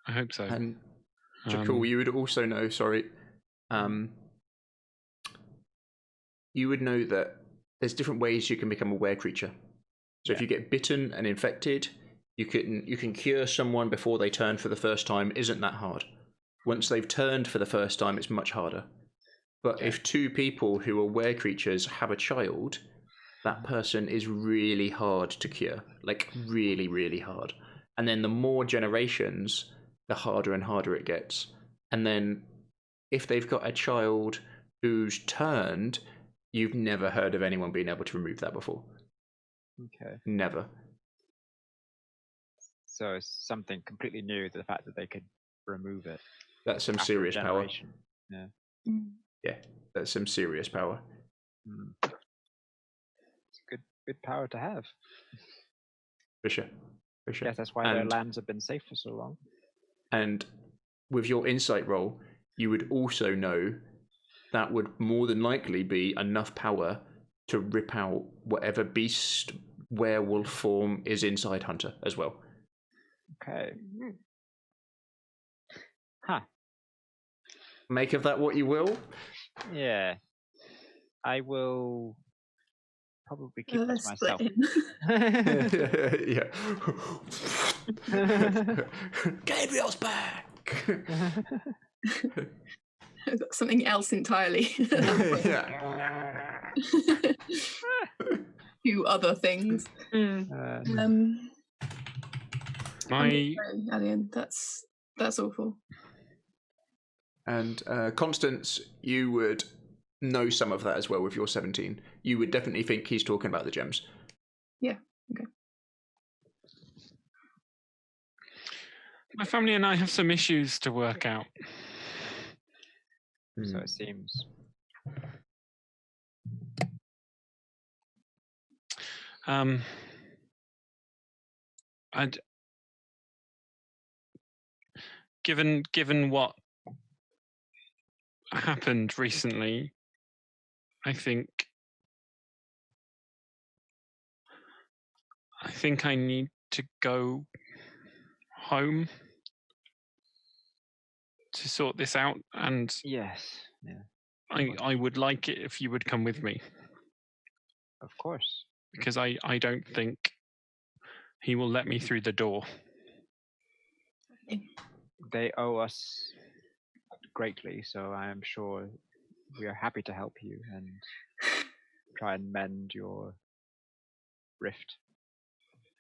And Jakul, you would also know, you would know that there's different ways you can become a were creature. So if you get bitten and infected, you can cure someone before they turn for the first time. Isn't that hard? Once they've turned for the first time, it's much harder. But if two people who are were creatures have a child, that person is really hard to cure. Like, really, really hard. And then the more generations, the harder and harder it gets. And then if they've got a child who's turned, you've never heard of anyone being able to remove that before. Okay. Never. So it's something completely new, the fact that they could remove it. That's some serious power. Yeah. Yeah, that's some serious power. It's good power to have. For sure. Yes, that's why their lands have been safe for so long. And with your insight roll, you would also know that would more than likely be enough power to rip out whatever beast werewolf form is inside Hunter as well. Okay. Huh. Make of that what you will. Yeah. I will probably keep that to myself. Yeah. Gabriel's back. I've got something else entirely. Yeah. Few other things. Alien, that's awful. And Constance, you would know some of that as well with your 17. You would definitely think he's talking about the gems. Yeah. Okay. My family and I have some issues to work out. So it seems. Given what happened recently, I think I need to go home to sort this out, and yes, yeah. I would like it if you would come with me. Of course. Because I don't think he will let me through the door. They owe us greatly, so I am sure we are happy to help you and try and mend your rift.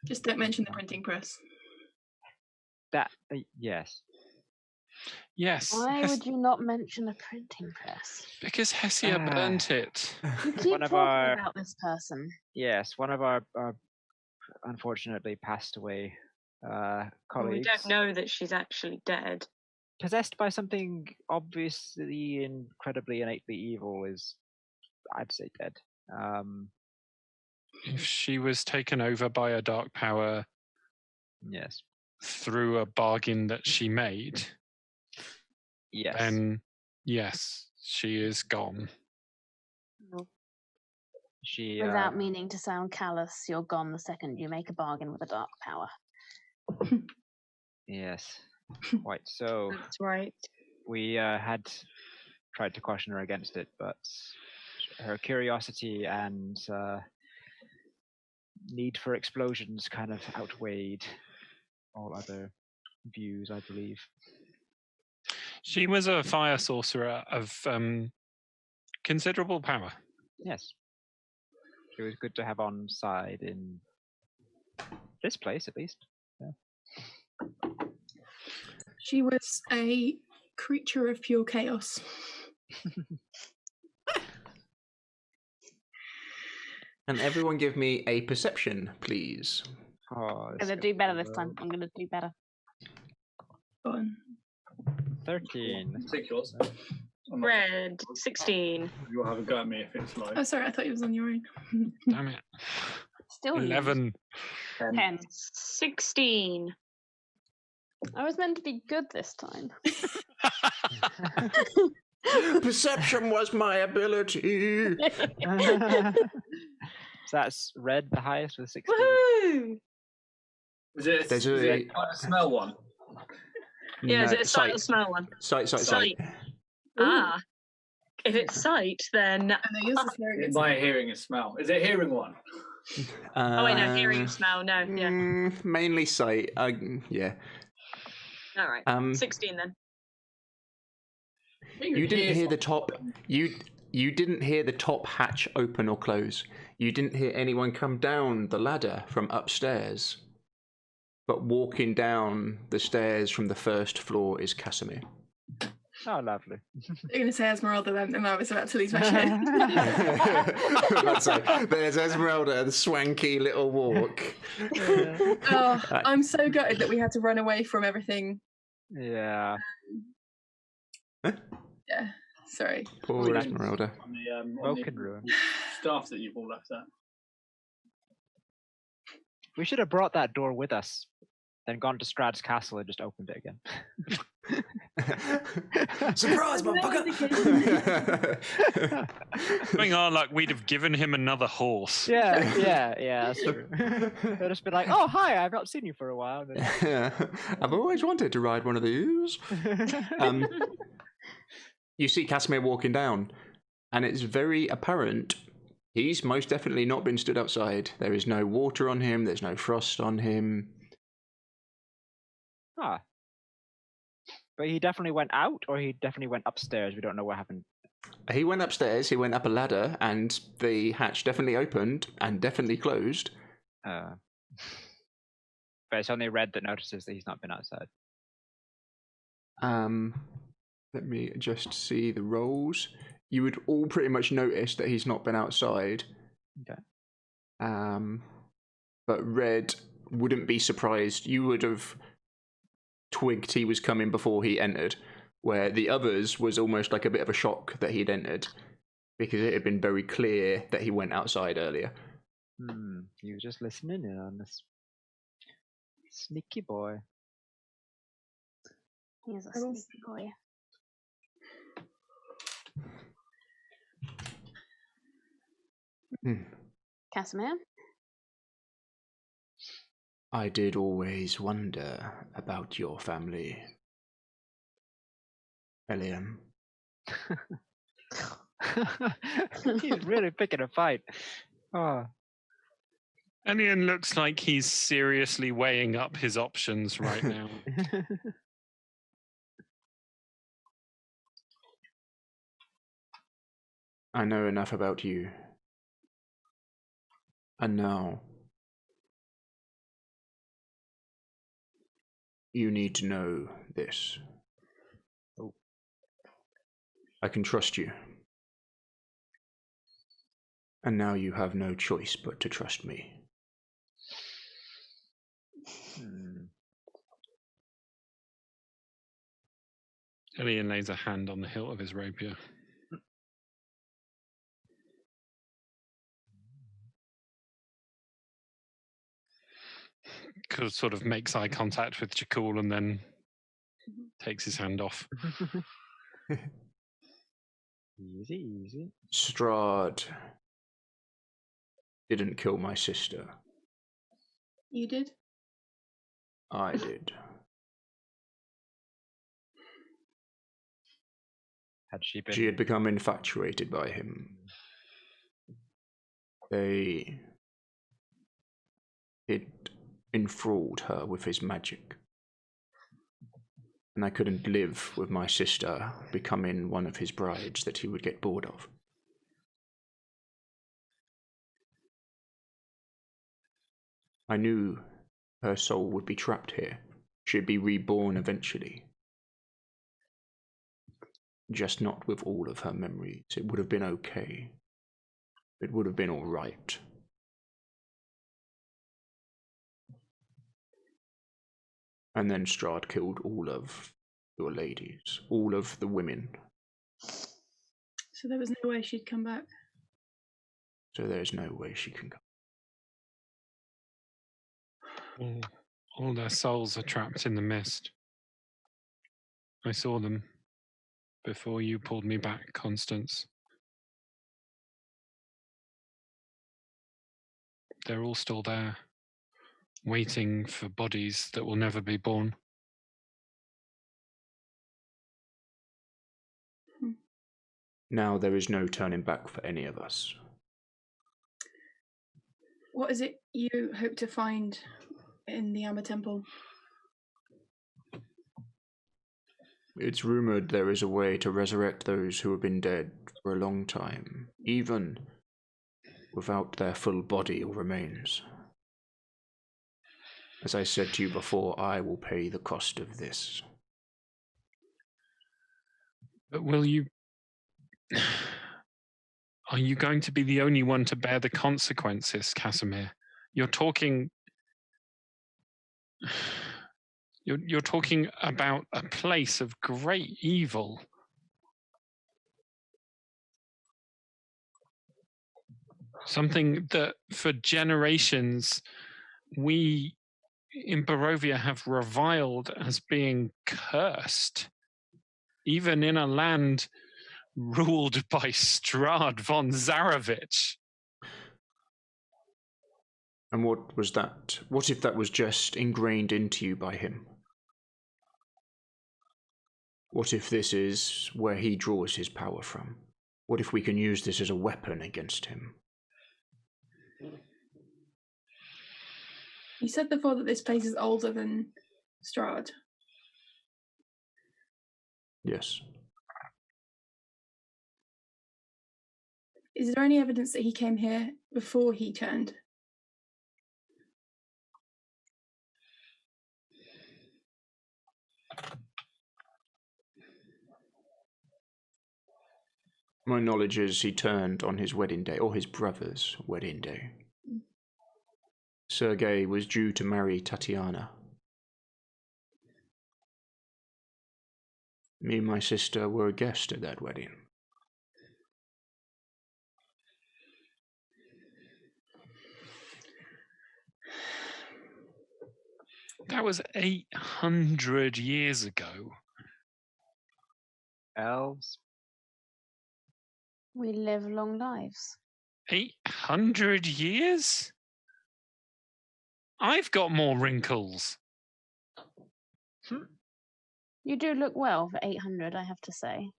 Just don't mention the printing press. That, yes. Yes. Why would you not mention a printing press? Because Hessia burnt it. You keep talking about this person. Yes, one of our unfortunately passed away colleagues. We don't know that she's actually dead. Possessed by something obviously incredibly innately evil is, I'd say, dead. If she was taken over by a dark power, yes, through a bargain that she made, yes, then yes, she is gone. She, without meaning to sound callous, you're gone the second you make a bargain with a dark power. Yes, quite so. That's right. We had tried to caution her against it, but her curiosity and need for explosions kind of outweighed all other views, I believe. She was a fire sorcerer of considerable power. Yes. She was good to have on side in this place, at least. Yeah. She was a creature of pure chaos. And everyone give me a perception, please. Oh, I'm gonna do better this time. I'm gonna do better. Fun. 13. Ridiculous. Red, 16. You'll have a go at me if it's like. Oh, sorry, I thought it was on your own. Damn it. Still 11. 10. 16. I was meant to be good this time. Perception was my ability. So that's red, the highest with 16. Woohoo! Is it a smell one? Yeah, is No, it a sight or sight. smell one? Sight. Ah. If it's sight, then. It might hearing a smell. Is it hearing one? Oh, wait, no, hearing and smell, no, yeah. Mainly sight. Yeah. All right. 16 then. You didn't hear the top. You didn't hear the top hatch open or close. You didn't hear anyone come down the ladder from upstairs. But walking down the stairs from the first floor is Casimir. Oh, lovely. You're going to say Esmeralda then, and I was about to lose my shit. That's like, there's Esmeralda, the swanky little walk. Oh, I'm so gutted that we had to run away from everything. Yeah. Yeah, sorry. Poor Esmeralda. On the Broken ruin. staff that you've all left there. We should have brought that door with us, then gone to Strahd's castle and just opened it again. Surprise, motherfucker! Going on like we'd have given him another horse. Yeah, that's true. They'll just be like, "Oh, hi! I've not seen you for a while." Yeah. I've always wanted to ride one of these. You see Casimir walking down, and it's very apparent he's most definitely not been stood outside. There is no water on him. There's no frost on him. Ah. But he definitely went out, or he definitely went upstairs. We don't know what happened. He went upstairs, he went up a ladder, and the hatch definitely opened and definitely closed. But it's only Red that notices that he's not been outside. Let me just see the rolls. You would all pretty much notice that he's not been outside. Okay. But Red wouldn't be surprised. You would have twigged he was coming before he entered, where the others was almost like a bit of a shock that he'd entered, because it had been very clear that he went outside earlier. He was just listening in on this sneaky boy. He's a sneaky boy. Casimir? I did always wonder about your family, Elian. He's really picking a fight. Oh. Elian looks like he's seriously weighing up his options right now. I know enough about you. And now, you need to know this. I can trust you. And now you have no choice but to trust me. Elian lays a hand on the hilt of his rapier. Sort of makes eye contact with Jakul and then takes his hand off. Easy. Strahd didn't kill my sister. You did? I did. Had she been? She had become infatuated by him. They had enthralled her with his magic. And I couldn't live with my sister becoming one of his brides that he would get bored of. I knew her soul would be trapped here. She'd be reborn eventually. Just not with all of her memories. It would have been okay. It would have been all right. And then Strahd killed all of your ladies, all of the women. So there was no way she'd come back? So there's no way she can come. All their souls are trapped in the mist. I saw them before you pulled me back, Constance. They're all still there, waiting for bodies that will never be born. Now there is no turning back for any of us. What is it you hope to find in the Amma Temple? It's rumored there is a way to resurrect those who have been dead for a long time, even without their full body or remains. As I said to you before, I will pay the cost of this. But will you... Are you going to be the only one to bear the consequences, Casimir? You're talking... You're talking about a place of great evil. Something that for generations we in Barovia have reviled as being cursed. Even in a land ruled by Strahd von Zarevich. And what was that? What if that was just ingrained into you by him? What if this is where he draws his power from? What if we can use this as a weapon against him? You said before that this place is older than Strahd. Yes. Is there any evidence that he came here before he turned? My knowledge is he turned on his wedding day, or his brother's wedding day. Sergei was due to marry Tatiana. Me and my sister were a guest at that wedding. That was 800 years ago. Elves? We live long lives. 800 years? I've got more wrinkles. You do look well for 800, I have to say.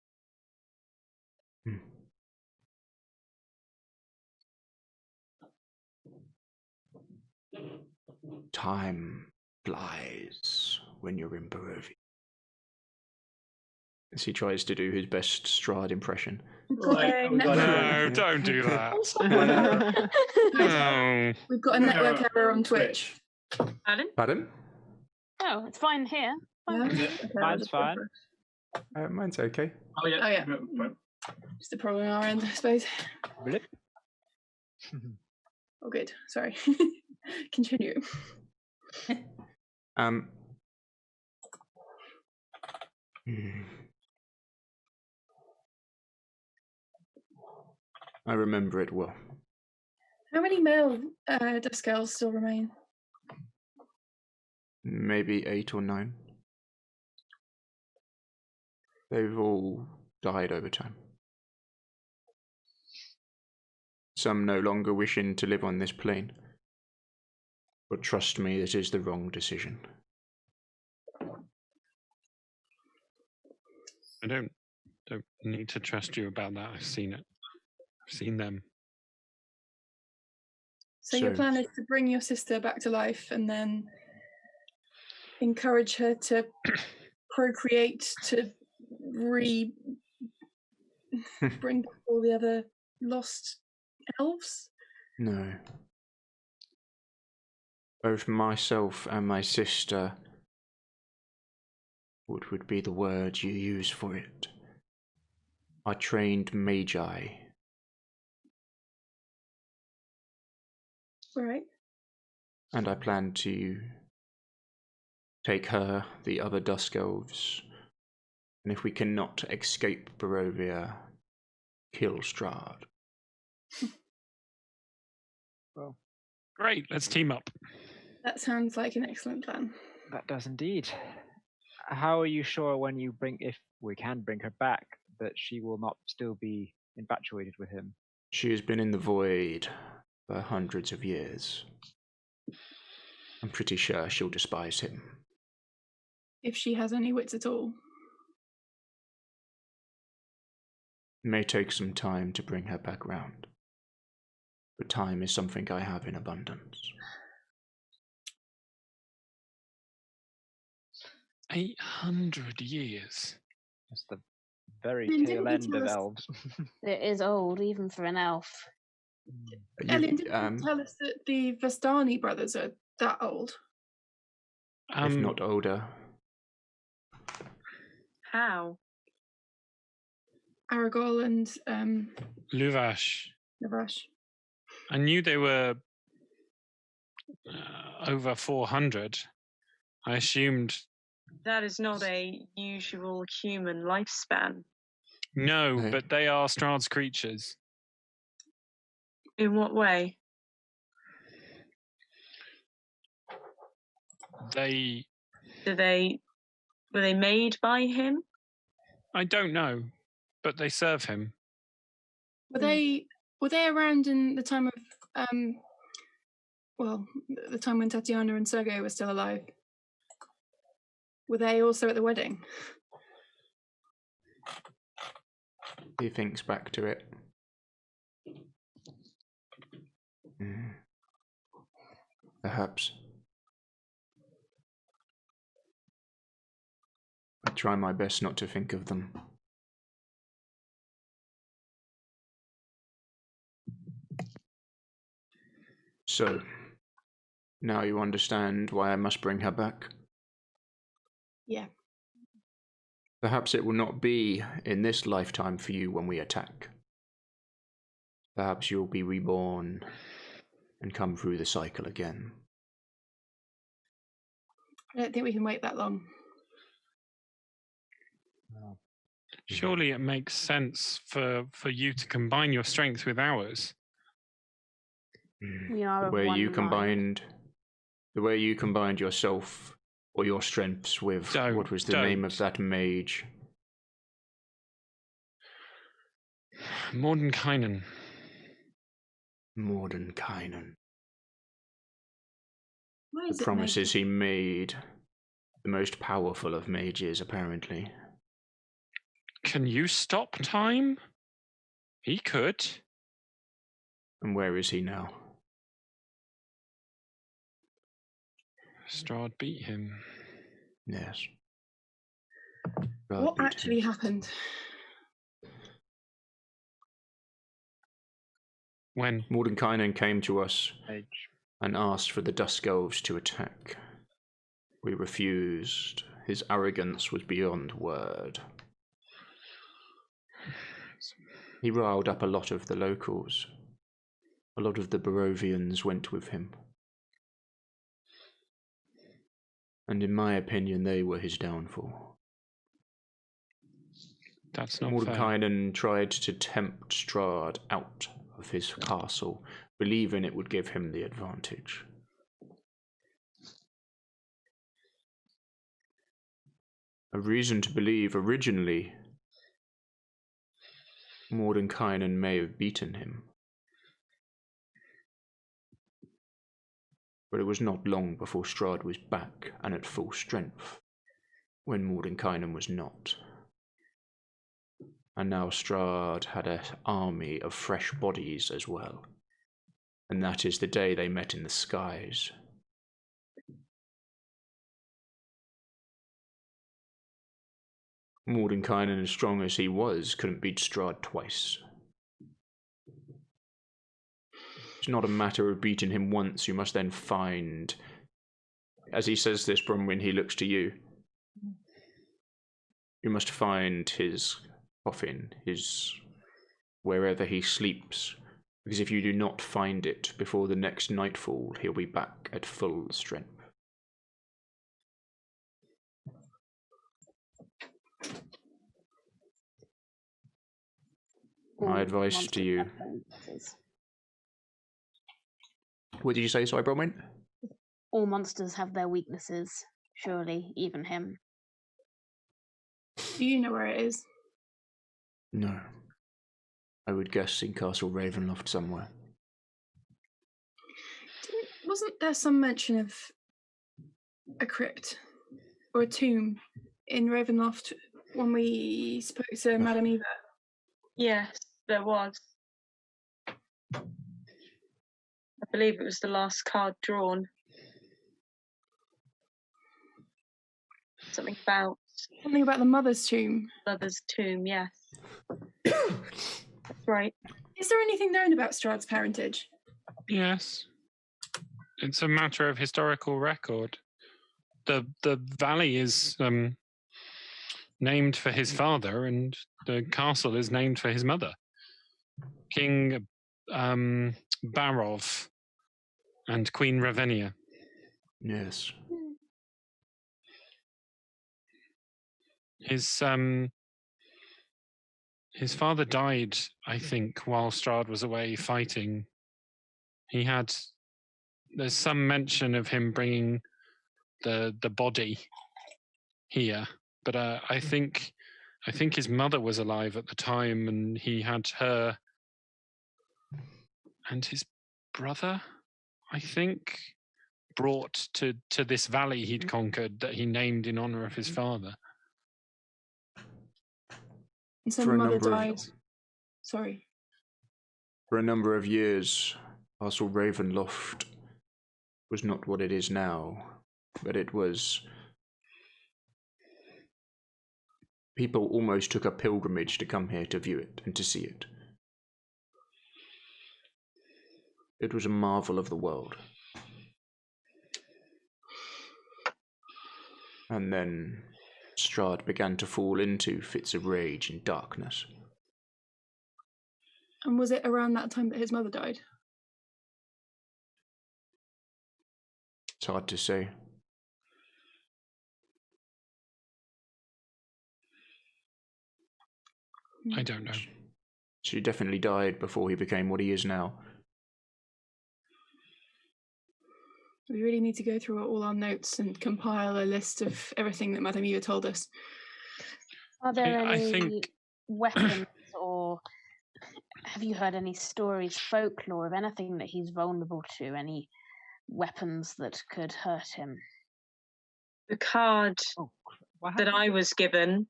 Time flies when you're in Barovia. As he tries to do his best Strahd impression. Right, No, don't do that. No. We've got a network error on Twitch. Pardon? Pardon? Oh, it's fine here. Fine. Yeah? Okay, Mine's fine. Mine's okay. Oh yeah. Oh yeah. Just a problem on our end, I suppose. Blip. Oh good. Sorry. Continue. I remember it well. How many male Dusk Elves still remain? Maybe 8 or 9. They've all died over time. Some no longer wishing to live on this plane. But trust me, this is the wrong decision. I don't need to trust you about that. I've seen it. I've seen them. So your plan is to bring your sister back to life and then encourage her to procreate to bring back all the other lost elves? No. Both myself and my sister, what would be the word you use for it? Are trained magi. Right. And I plan to take her, the other Dusk Elves, and if we cannot escape Barovia, kill Strahd. Well, great, let's team up. That sounds like an excellent plan. That does indeed. How are you sure when you if we can bring her back, that she will not still be infatuated with him? She has been in the void for hundreds of years. I'm pretty sure she'll despise him. If she has any wits at all. It may take some time to bring her back round, but time is something I have in abundance. 800 years. That's the very Didn't tail you end tell of us- elves. It is old, even for an elf. Ellen, didn't you tell us that the Vestani brothers are that old? If not older. How? Aragorn and Luvash. Navash. I knew they were over 400. I assumed. That is not a usual human lifespan. No, but they are Strahd's creatures. In what way? Were they made by him? I don't know, but they serve him. Were they around in the time of the time when Tatiana and Sergei were still alive? Were they also at the wedding? He thinks back to it. Perhaps. I try my best not to think of them. So, now you understand why I must bring her back? Yeah. Perhaps it will not be in this lifetime for you when we attack. Perhaps you'll be reborn and come through the cycle again. I don't think we can wait that long. Surely it makes sense for you to combine your strength with ours. We are The of way one you mind. combined yourself or your strengths with what was the name of that mage? Mordenkainen. Mordenkainen. Why The is it promises he made. The most powerful of mages, apparently. Can you stop time? He could. And where is he now? Strahd beat him. Yes. What actually happened? When? Mordenkainen came to us and asked for the Dusk Elves to attack. We refused. His arrogance was beyond word. He riled up a lot of the locals. A lot of the Barovians went with him. And in my opinion, they were his downfall. That's not Mordenkainen tried to tempt Strahd out of his castle, believing it would give him the advantage. A reason to believe originally Mordenkainen may have beaten him. But it was not long before Strahd was back and at full strength, when Mordenkainen was not. And now Strahd had an army of fresh bodies as well. And that is the day they met in the skies. Mordenkainen, as strong as he was, couldn't beat Strahd twice. It's not a matter of beating him once, you must then find... As he says this, Bronwyn, he looks to you. You must find his coffin, wherever he sleeps, because if you do not find it before the next nightfall, he'll be back at full strength. My advice to you... What did you say, sorry, Bronwyn? all monsters have their weaknesses, surely, even him. Do you know where it is? No. I would guess in Castle Ravenloft somewhere. Wasn't there some mention of a crypt or a tomb in Ravenloft when we spoke to Madame Eva? Yes, there was. I believe it was the last card drawn. Something about the mother's tomb. Mother's tomb, yes. That's right. Is there anything known about Strahd's parentage? Yes. It's a matter of historical record. The valley is named for his father, and the castle is named for his mother, King Barov and Queen Ravenia. Yes. His father died, I think, while Strahd was away fighting. There's some mention of him bringing the body here, but I think his mother was alive at the time, and he had her and his brother, I think, brought to this valley he'd conquered that he named in honor of his father. And so the mother died. Sorry. For a number of years, Castle Ravenloft was not what it is now, but it was... People almost took a pilgrimage to come here to view it and to see it. It was a marvel of the world. And then Strahd began to fall into fits of rage and darkness. And was it around that time that his mother died? It's hard to say. I don't know. She definitely died before he became what he is now. We really need to go through all our notes and compile a list of everything that Madame Eva told us. Are there any weapons, or have you heard any stories, folklore of anything that he's vulnerable to? Any weapons that could hurt him? The card that I was given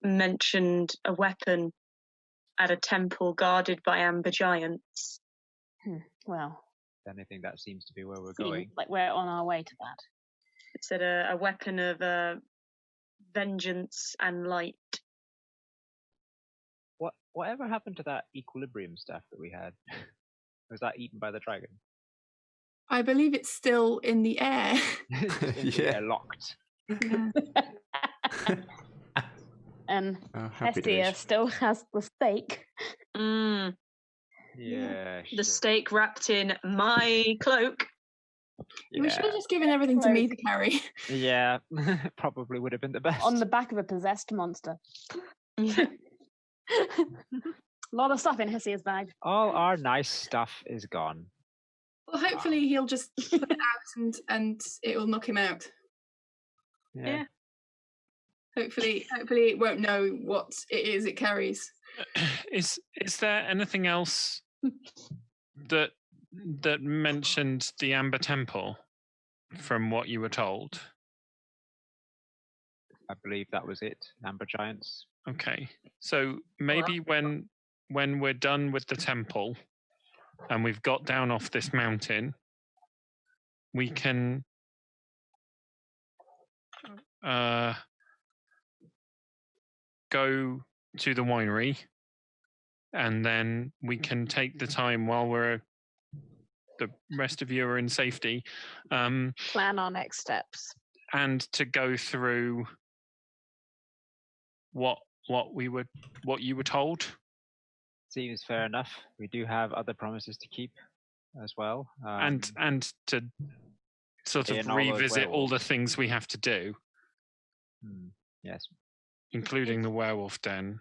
mentioned a weapon at a temple guarded by amber giants. Well, anything that seems to be where we're going. Like we're on our way to that. It said a weapon of vengeance and light. Whatever happened to that equilibrium stuff that we had? Was that eaten by the dragon? I believe it's still in the air. Yeah, locked. Yeah. And Hestia still has the stake. Yeah. The stake wrapped in my cloak. Yeah. We should have just given everything to me to carry. Yeah, probably would have been the best. On the back of a possessed monster. A lot of stuff in Hestia's bag. All our nice stuff is gone. Well, hopefully he'll just put it out and it will knock him out. Yeah. Hopefully it won't know what it is it carries. Is there anything else that mentioned the Amber Temple from what you were told? I believe that was it. Amber Giants. Okay. So maybe when we're done with the temple and we've got down off this mountain, we can go to the winery, and then we can take the time while the rest of you are in safety. Plan our next steps. And to go through what you were told. Seems fair enough. We do have other promises to keep as well. And to sort of revisit all the things we have to do. Yes. Including the Werewolf Den.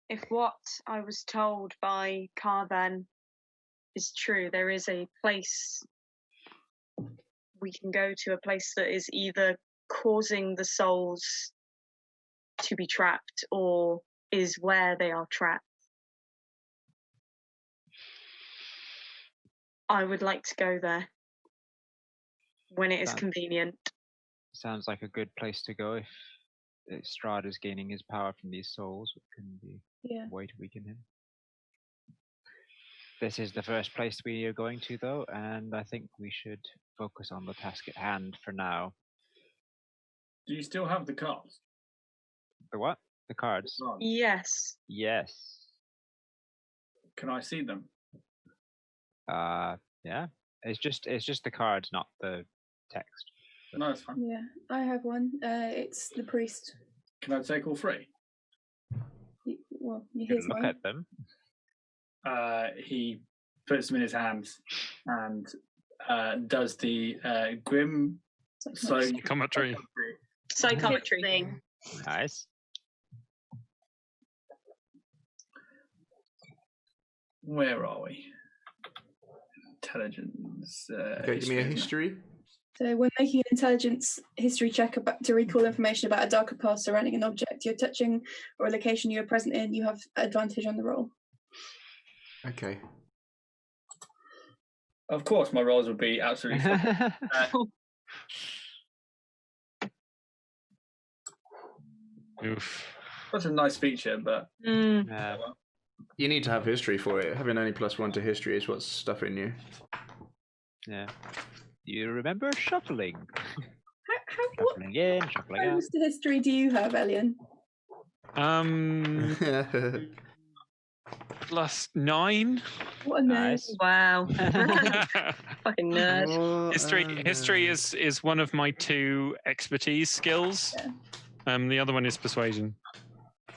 If what I was told by Carvan is true, there is a place we can go to a place that is either causing the souls to be trapped or is where they are trapped. I would like to go there when it is convenient. Sounds like a good place to go if Strahd is gaining his power from these souls. It can be a way to weaken him. This is the first place we are going to, though, and I think we should focus on the task at hand for now. Do you still have the cards? The what? The cards? Yes. Yes. Can I see them? Yeah. It's just the cards, not the text. No, it's fine. Yeah, I have one. It's the priest. Can I take all three? Here's look one. at them. He puts them in his hands and does the grim psychometry. Psychometry. Nice. Where are we? Intelligence. Okay, give me a history. So when making an intelligence history check to recall information about a darker past surrounding an object you're touching or a location you are present in, you have advantage on the roll. Okay. Of course, my rolls would be absolutely fine. Oof. Such a nice feature, but you need to have history for it. Having only +1 to history is what's stuffing you. Yeah. Do you remember shuffling? Shuffling in, shuffling out. How much history do you have, Elian? +9. What a nerd. Nice. Wow. Fucking nerd. History is one of my 2 expertise skills. Yeah. The other one is persuasion.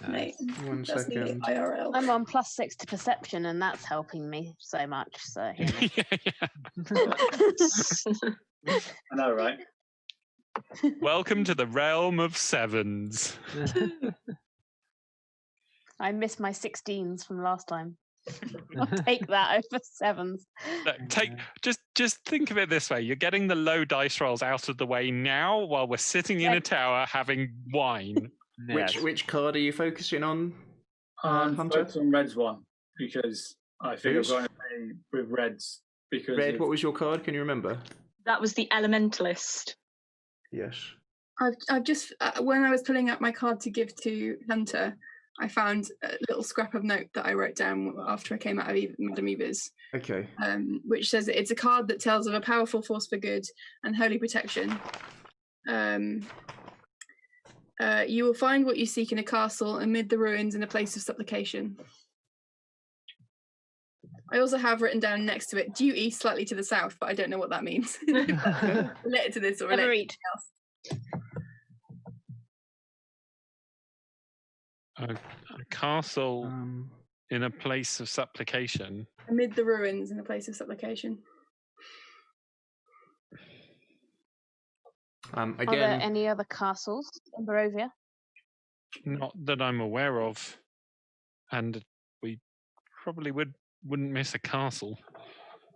Mate, 1 that's nearly second. IRL. I'm on +6 to perception, and that's helping me so much. So you know. I know, right? Welcome to the realm of 7s. I missed my 16s from last time. I'll take that over 7s. Just think of it this way: you're getting the low dice rolls out of the way now, while we're sitting in a tower having wine. Yes. Which card are you focusing on, Hunter? Focus on Red's one because I think Whose? I'm going to play with Red's because Red, what was your card? Can you remember? That was the Elementalist. Yes. I've just when I was pulling out my card to give to Hunter, I found a little scrap of note that I wrote down after I came out of Madame Eva's. Okay. Which says that it's a card that tells of a powerful force for good and holy protection. You will find what you seek in a castle amid the ruins in a place of supplication. I also have written down next to it, due east slightly to the south, but I don't know what that means. Related to this or related to anything else. A castle in a place of supplication. Amid the ruins in a place of supplication. Are there any other castles in Barovia? Not that I'm aware of, and we probably wouldn't miss a castle.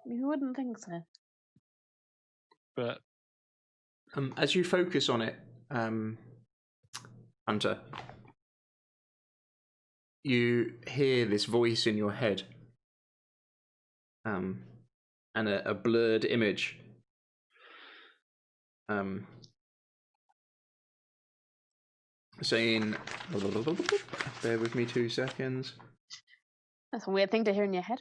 You wouldn't think so. But as you focus on it, Hunter, you hear this voice in your head, and a blurred image. Saying, bear with me 2 seconds. That's a weird thing to hear in your head.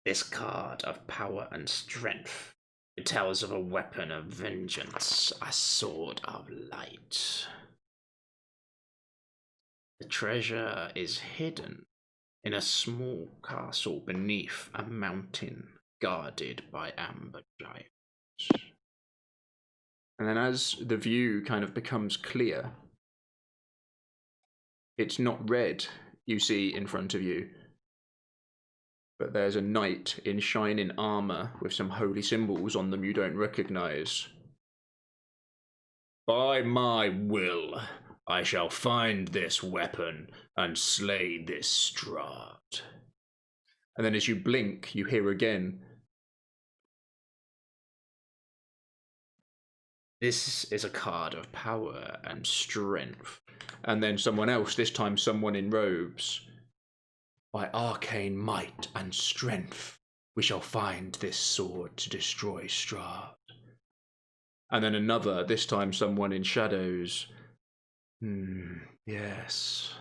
This card of power and strength. It tells of a weapon of vengeance, a sword of light. The treasure is hidden in a small castle beneath a mountain guarded by amber giants. And then as the view kind of becomes clear, it's not red you see in front of you, but there's a knight in shining armor with some holy symbols on them you don't recognize. By my will, I shall find this weapon and slay this Strahd. And then as you blink, you hear again, This is a card of power and strength. And then someone else, this time someone in robes. By arcane might and strength, we shall find this sword to destroy Strahd. And then another, this time someone in shadows. Yes.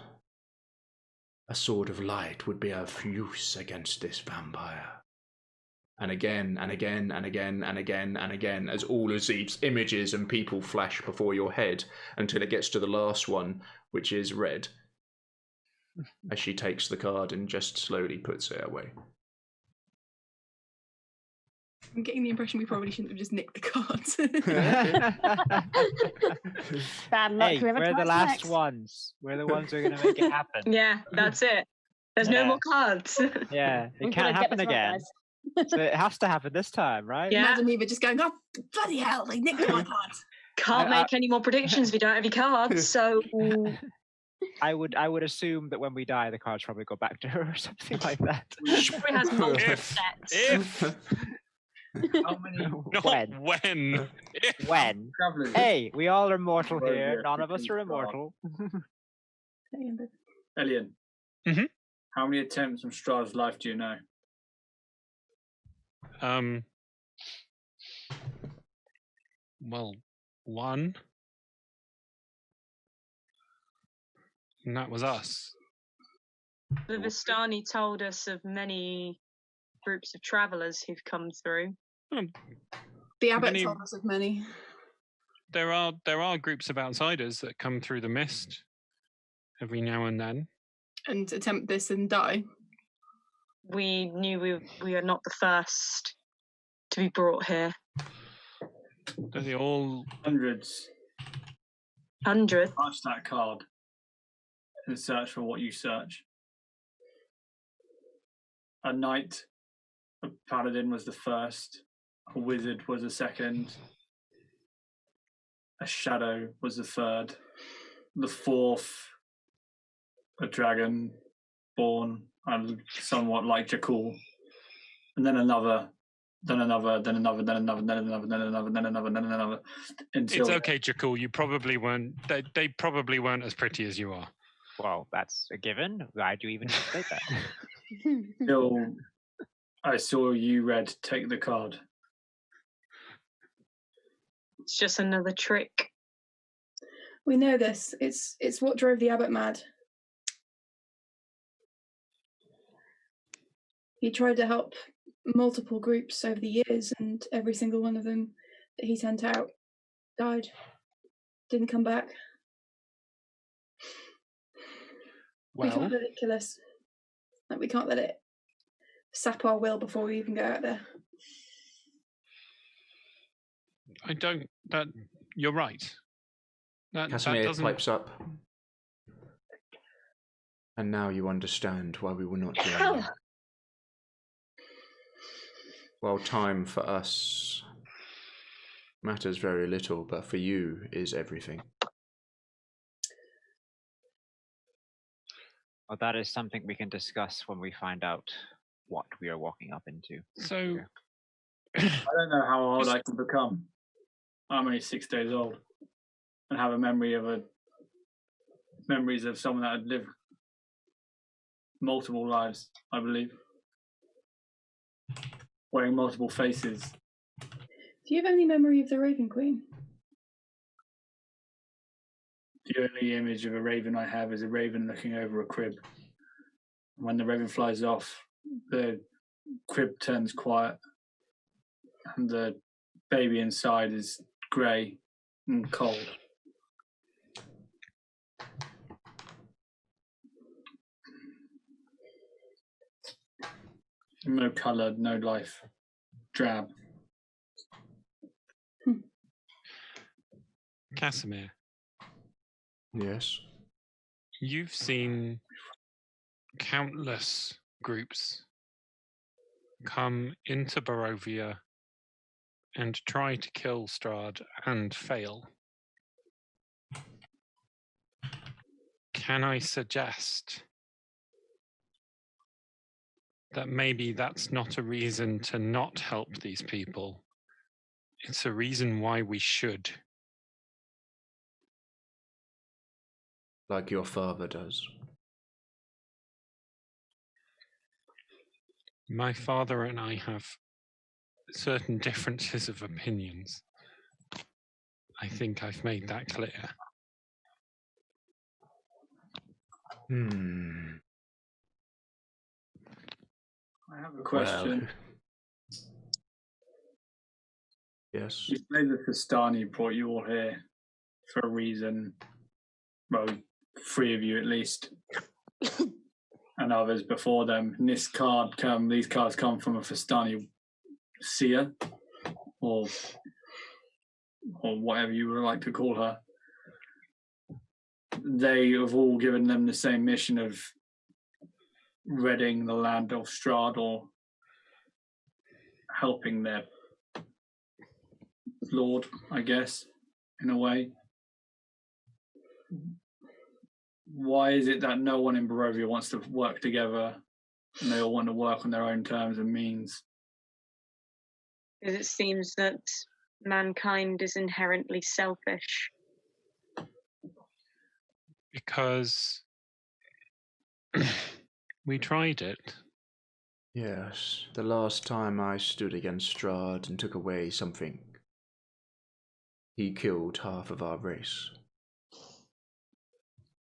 A sword of light would be of use against this vampire. And again, and again, and again, and again, and again, as all of these images and people flash before your head until it gets to the last one, which is red. As she takes the card and just slowly puts it away. I'm getting the impression we probably shouldn't have just nicked the cards. Bad luck. Hey, we're the last ones. We're the ones who are going to make it happen. Yeah, that's it. There's no more cards. Yeah, it can't happen again. So it has to happen this time, right? Yeah. Imagine Eva just going, oh, bloody hell, they nicked my cards. Can't make any more predictions if you don't have your cards, so... I would assume that when we die, the cards probably go back to her or something like that. She probably has multiple sets. If. How many? When? When? Hey, we all are mortal here. None of us are immortal. Elian. Mm-hmm. How many attempts on Strahd's life do you know? Well, one. And that was us. The Vistani told us of many groups of travellers who've come through. The abbot told us of many. There are groups of outsiders that come through the mist every now and then. And attempt this and die. We knew we are not the first to be brought here. Are they all hundreds? Hundreds. Punch that card and search for what you search. A knight, a paladin was the first. A wizard was the second. A shadow was the third. The fourth, a dragon born and somewhat like Jakul. And then another, then another, then another, then another, then another, then another, then another, then another. Until It's okay, Jakul. You probably weren't. They probably weren't as pretty as you are. Well, that's a given. Why do you even say that? Until I saw you, Red, take the card. It's just another trick. We know this. It's what drove the abbot mad. He tried to help multiple groups over the years, and every single one of them that he sent out died. Didn't come back. We can't let it kill us. Like, we can't let it sap our will before we even go out there. I don't. That you're right. Casimir pipes up. And now you understand why we were not doing it. Well, time for us matters very little, but for you is everything. Well, that is something we can discuss when we find out what we are walking up into. So, I don't know how old I can become. I'm only 6 days old, and have a memory of memories of someone that had lived multiple lives, I believe, wearing multiple faces. Do you have any memory of the Raven Queen? The only image of a raven I have is a raven looking over a crib. When the raven flies off, the crib turns quiet, and the baby inside is grey and cold. No colour, no life. Drab. Casimir. Yes. You've seen countless groups come into Barovia and try to kill Strahd and fail. Can I suggest that maybe that's not a reason to not help these people? It's a reason why we should like your father does. My father and I have certain differences of opinions. I think I've made that clear. I have a question. Well, yes. You say the Fistani brought you all here for a reason. Well, 3 of you at least, and others before them. And these cards come from a Fistani seer, or whatever you would like to call her. They have all given them the same mission of ridding the land of Strahd, or helping their lord, I guess, in a way. Why is it that no one in Barovia wants to work together, and they all want to work on their own terms and means? Because it seems that mankind is inherently selfish. Because we tried it. Yes, the last time I stood against Strahd and took away something, he killed half of our race.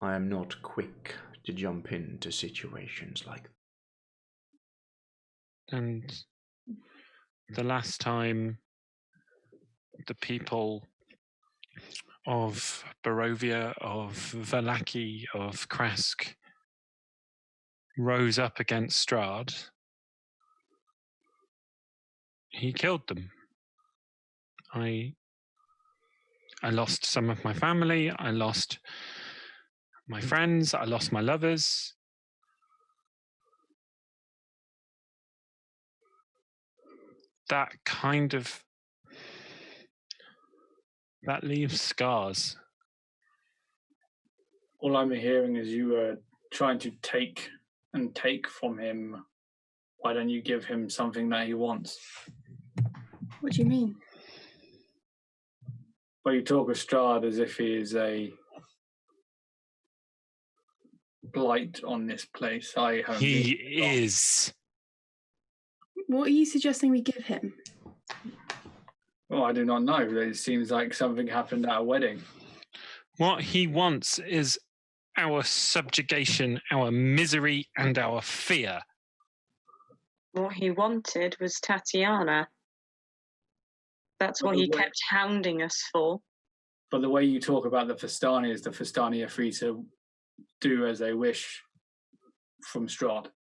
I am not quick to jump into situations like that. And the last time the people of Barovia, of Vallaki, of Krask rose up against Strahd, he killed them. I lost some of my family, I lost my friends, I lost my lovers. That leaves scars. All I'm hearing is you are trying to take from him. Why don't you give him something that he wants? What do you mean? Well, you talk of Strahd as if he is a blight on this place. He is. What are you suggesting we give him? Well, I do not know. It seems like something happened at a wedding. What he wants is our subjugation, our misery, and our fear. What he wanted was Tatiana. That's what he kept hounding us for. But the way you talk about the Fistani is the Fistani are free to do as they wish from Strahd.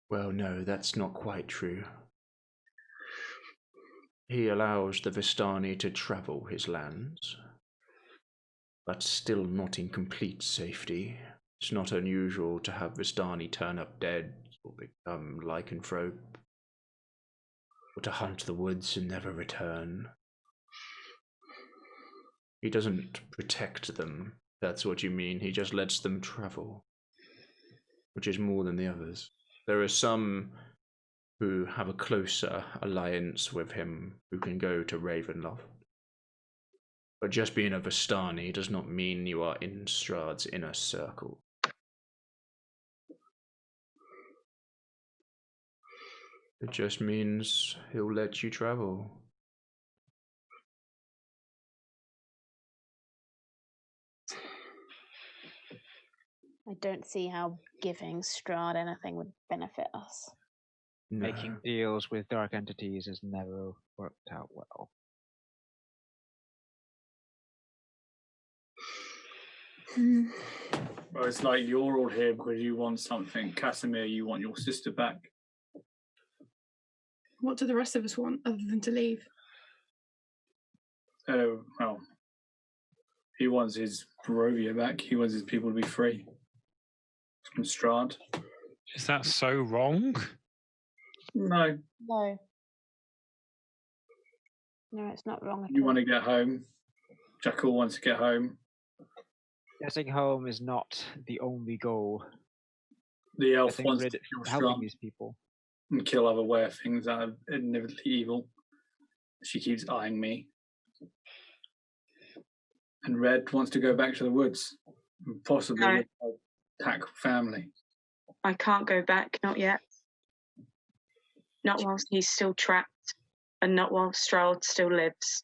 Well, no, that's not quite true. He allows the Vistani to travel his lands, but still not in complete safety. It's not unusual to have Vistani turn up dead or become lycanthrope, or to hunt the woods and never return. He doesn't protect them, if that's what you mean. He just lets them travel, which is more than the others. There are some who have a closer alliance with him who can go to Ravenloft. But just being a Vistani does not mean you are in Strahd's inner circle. It just means he'll let you travel. I don't see how giving Strahd anything would benefit us. No. Making deals with dark entities has never worked out well. Well, it's like you're all here because you want something. Casimir, you want your sister back. What do the rest of us want other than to leave? Oh, well, he wants his Barovia back. He wants his people to be free from Strahd. Is that so wrong? No. No. No, it's not wrong at You all. want to get home. Jackal wants to get home. Getting home is not the only goal. The elf Getting wants rid to of kill helping Strahd these people. and kill other were things that are inevitably evil. She keeps eyeing me. And Red wants to go back to the woods, and possibly No. with her pack family. I can't go back, not yet. Not whilst he's still trapped, and not whilst Strahd still lives.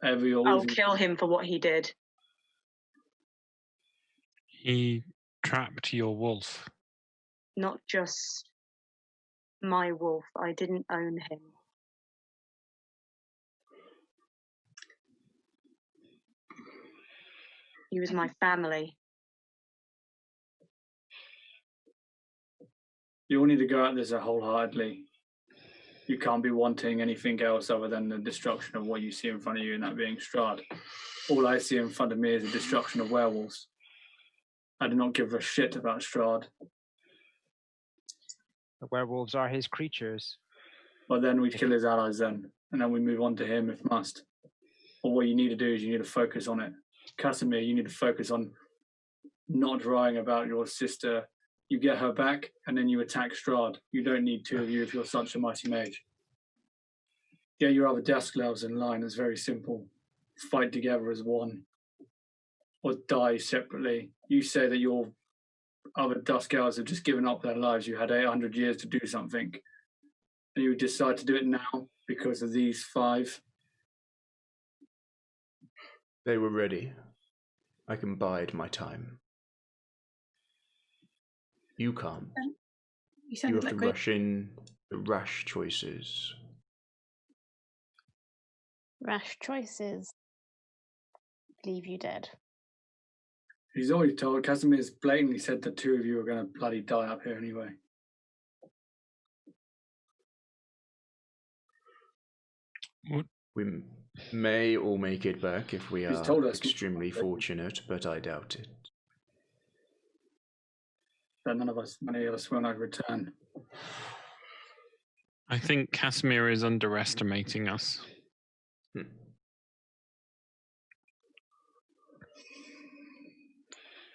I'll kill him for what he did. He trapped your wolf. Not just my wolf. I didn't own him. He was my family. You all need to go at this wholeheartedly. You can't be wanting anything else other than the destruction of what you see in front of you, and that being Strahd. All I see in front of me is the destruction of werewolves. I do not give a shit about Strahd. The werewolves are his creatures. But then we kill his allies then, and then we move on to him if must. But what you need to do is you need to focus on it. Casimir, you need to focus on not lying about your sister. You get her back, and then you attack Strahd. You don't need two of you if you're such a mighty mage. Get your other desk elves in line. It's very simple. Fight together as one. Or die separately. You say that your other dusk elves have just given up their lives. You had 800 years to do something. And you decide to do it now because of these 5. They were ready. I can bide my time. You can't. You have to rush in the rash choices. Rash choices leave you dead. He's already told, Casimir's blatantly said that 2 of you are going to bloody die up here anyway. What? We may all make it back if we He's are told us extremely fortunate, but I doubt it. That many of us will not return. I think Casimir is underestimating us.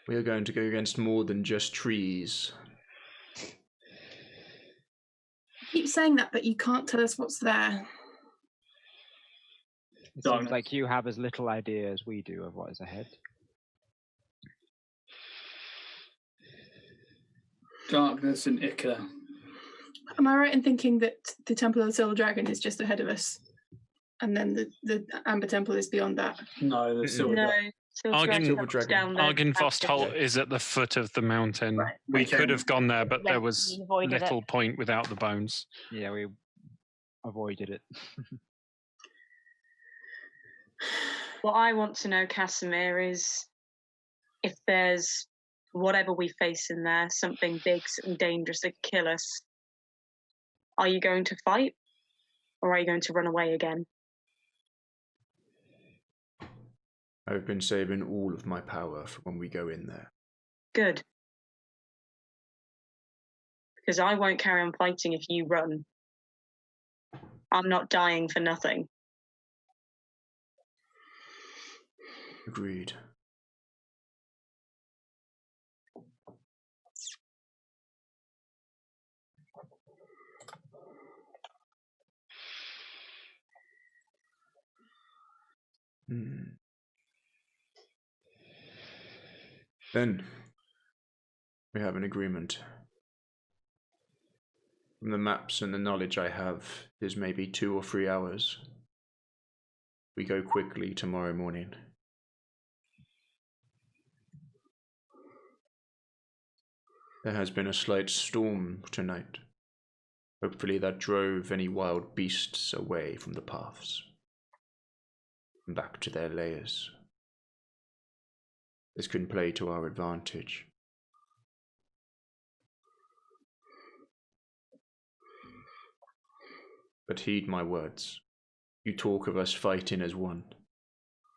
We are going to go against more than just trees. You keep saying that, but you can't tell us what's there. It seems like you have as little idea as we do of what is ahead. Darkness and Ica. Am I right in thinking that the Temple of the Silver Dragon is just ahead of us? And then the Amber Temple is beyond that? No, the Silver Dragon. Argynvostholt is at the foot of the mountain. Right. We could have gone there, but there was little point without the bones. Yeah, we avoided it. What I want to know, Casimir, is if there's whatever we face in there, something big, something dangerous that could kill us, are you going to fight or are you going to run away again? I've been saving all of my power for when we go in there. Good. Because I won't carry on fighting if you run. I'm not dying for nothing. Agreed. Then we have an agreement. From the maps and the knowledge I have, there's maybe 2 or 3 hours. We go quickly tomorrow morning. There has been a slight storm tonight. Hopefully that drove any wild beasts away from the paths and back to their lairs. This can play to our advantage. But heed my words. You talk of us fighting as one,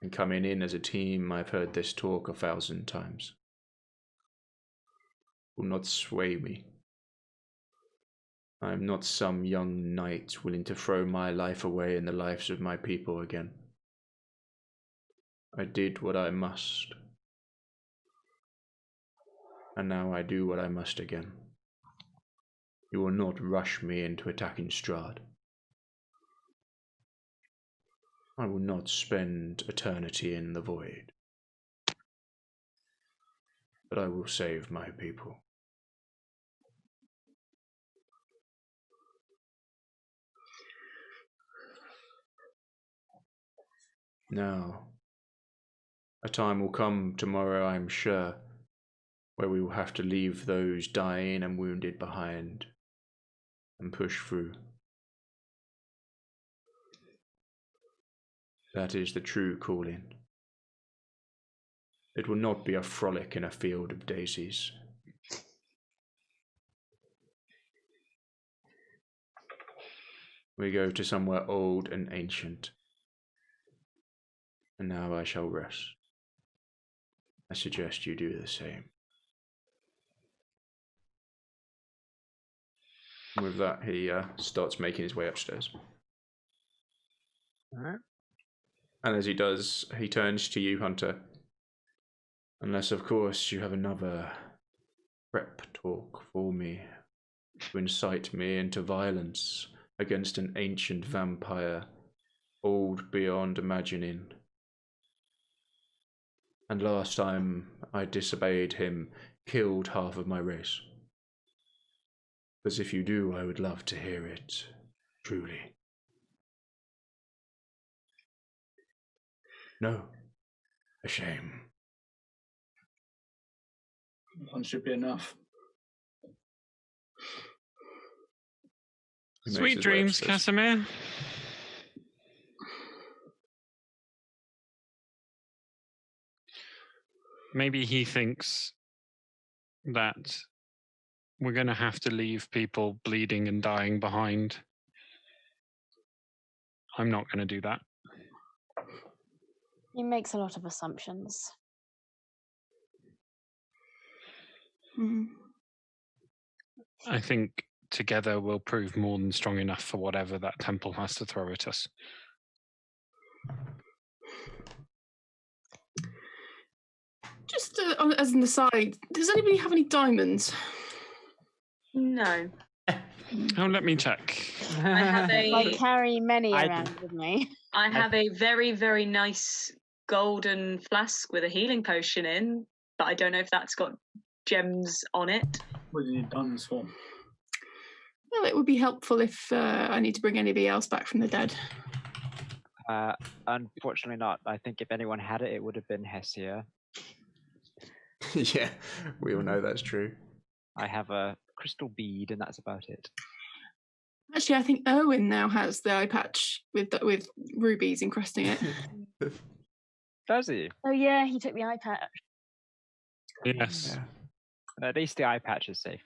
and coming in as a team. I've heard this talk 1,000 times. Will not sway me. I am not some young knight willing to throw my life away in the lives of my people again. I did what I must. And now I do what I must again. You will not rush me into attacking Strahd. I will not spend eternity in the void. But I will save my people. Now, a time will come tomorrow, I am sure, where we will have to leave those dying and wounded behind and push through. That is the true calling. It will not be a frolic in a field of daisies. We go to somewhere old and ancient. And now I shall rest. I suggest you do the same. With that, he starts making his way upstairs. Alright. And as he does, he turns to you, Hunter. Unless, of course, you have another prep talk for me to incite me into violence against an ancient vampire, old beyond imagining. And last time I disobeyed him, killed half of my race. Because if you do, I would love to hear it, truly. No, a shame. One should be enough. Sweet dreams, Casimir. Maybe he thinks that we're going to have to leave people bleeding and dying behind. I'm not going to do that. He makes a lot of assumptions. I think together we'll prove more than strong enough for whatever that temple has to throw at us. Just as an aside, does anybody have any diamonds? No. Oh, let me check. I have I carry many around with me. I have a very, very nice golden flask with a healing potion in, but I don't know if that's got gems on it. What do you need diamonds for? Well, it would be helpful if I need to bring anybody else back from the dead. Unfortunately not. I think if anyone had it, it would have been Hessia. Yeah, we all know that's true. I have a crystal bead, and that's about it. Actually, I think Owen now has the eye patch with rubies encrusting it. Does he? Oh yeah, he took the eye patch. Yes. Yeah. At least the eye patch is safe.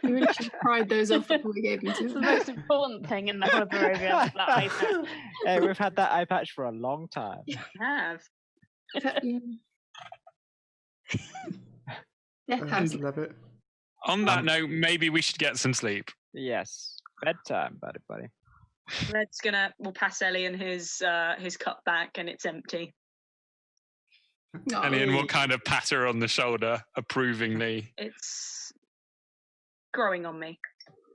You really should have pried those off before we gave them to It's the him. most important thing in the whole of Barovia. That eye patch. Hey, we've had that eye patch for a long time. You have. I love it. On that note, maybe we should get some sleep. Yes. Bedtime, buddy. Red's we'll pass Elian his cup back and it's empty. Elian will kind of pat her on the shoulder approvingly. It's growing on me.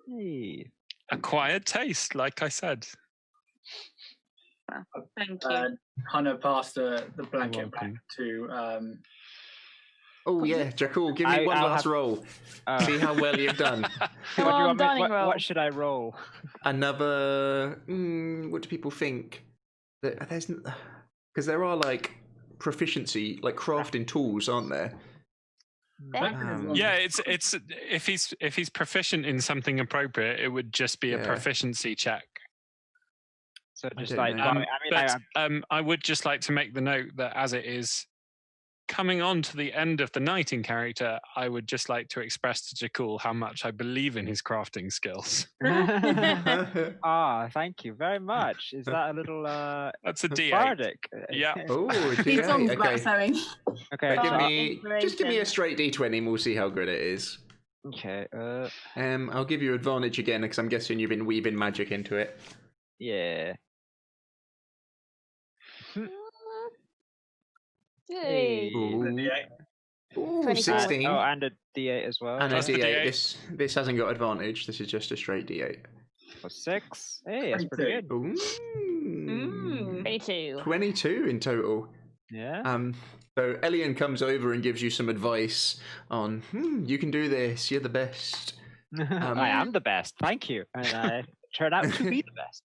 Hey. Acquired taste, like I said. Well, thank you. Hunter passed the blanket back to. Oh yeah, Jakul, give me one last roll. See how well you've done. What should I roll? Another. What do people think? There's because there are like proficiency, like crafting tools, aren't there? Yeah, it's if he's proficient in something appropriate, it would just be a proficiency check. So just I would just like to make the note that as it is coming on to the end of the night in character, I would just like to express to Jakul how much I believe in his crafting skills. Thank you very much. Is that a little that's a D8. bardic? Yeah. Oh, He's on D8. about sewing. Okay. Just give me a straight D20 and we'll see how good it is. Okay. I'll give you advantage again because I'm guessing you've been weaving magic into it. Yeah. Hey. Ooh, 16. And a D8 as well. And a D8. This hasn't got advantage. This is just a straight D8. Plus 6. Hey, that's pretty good. Ooh. 22. 22 in total. Yeah. So Elian comes over and gives you some advice on, you can do this, you're the best. I am the best, thank you. And I turn out to be the best.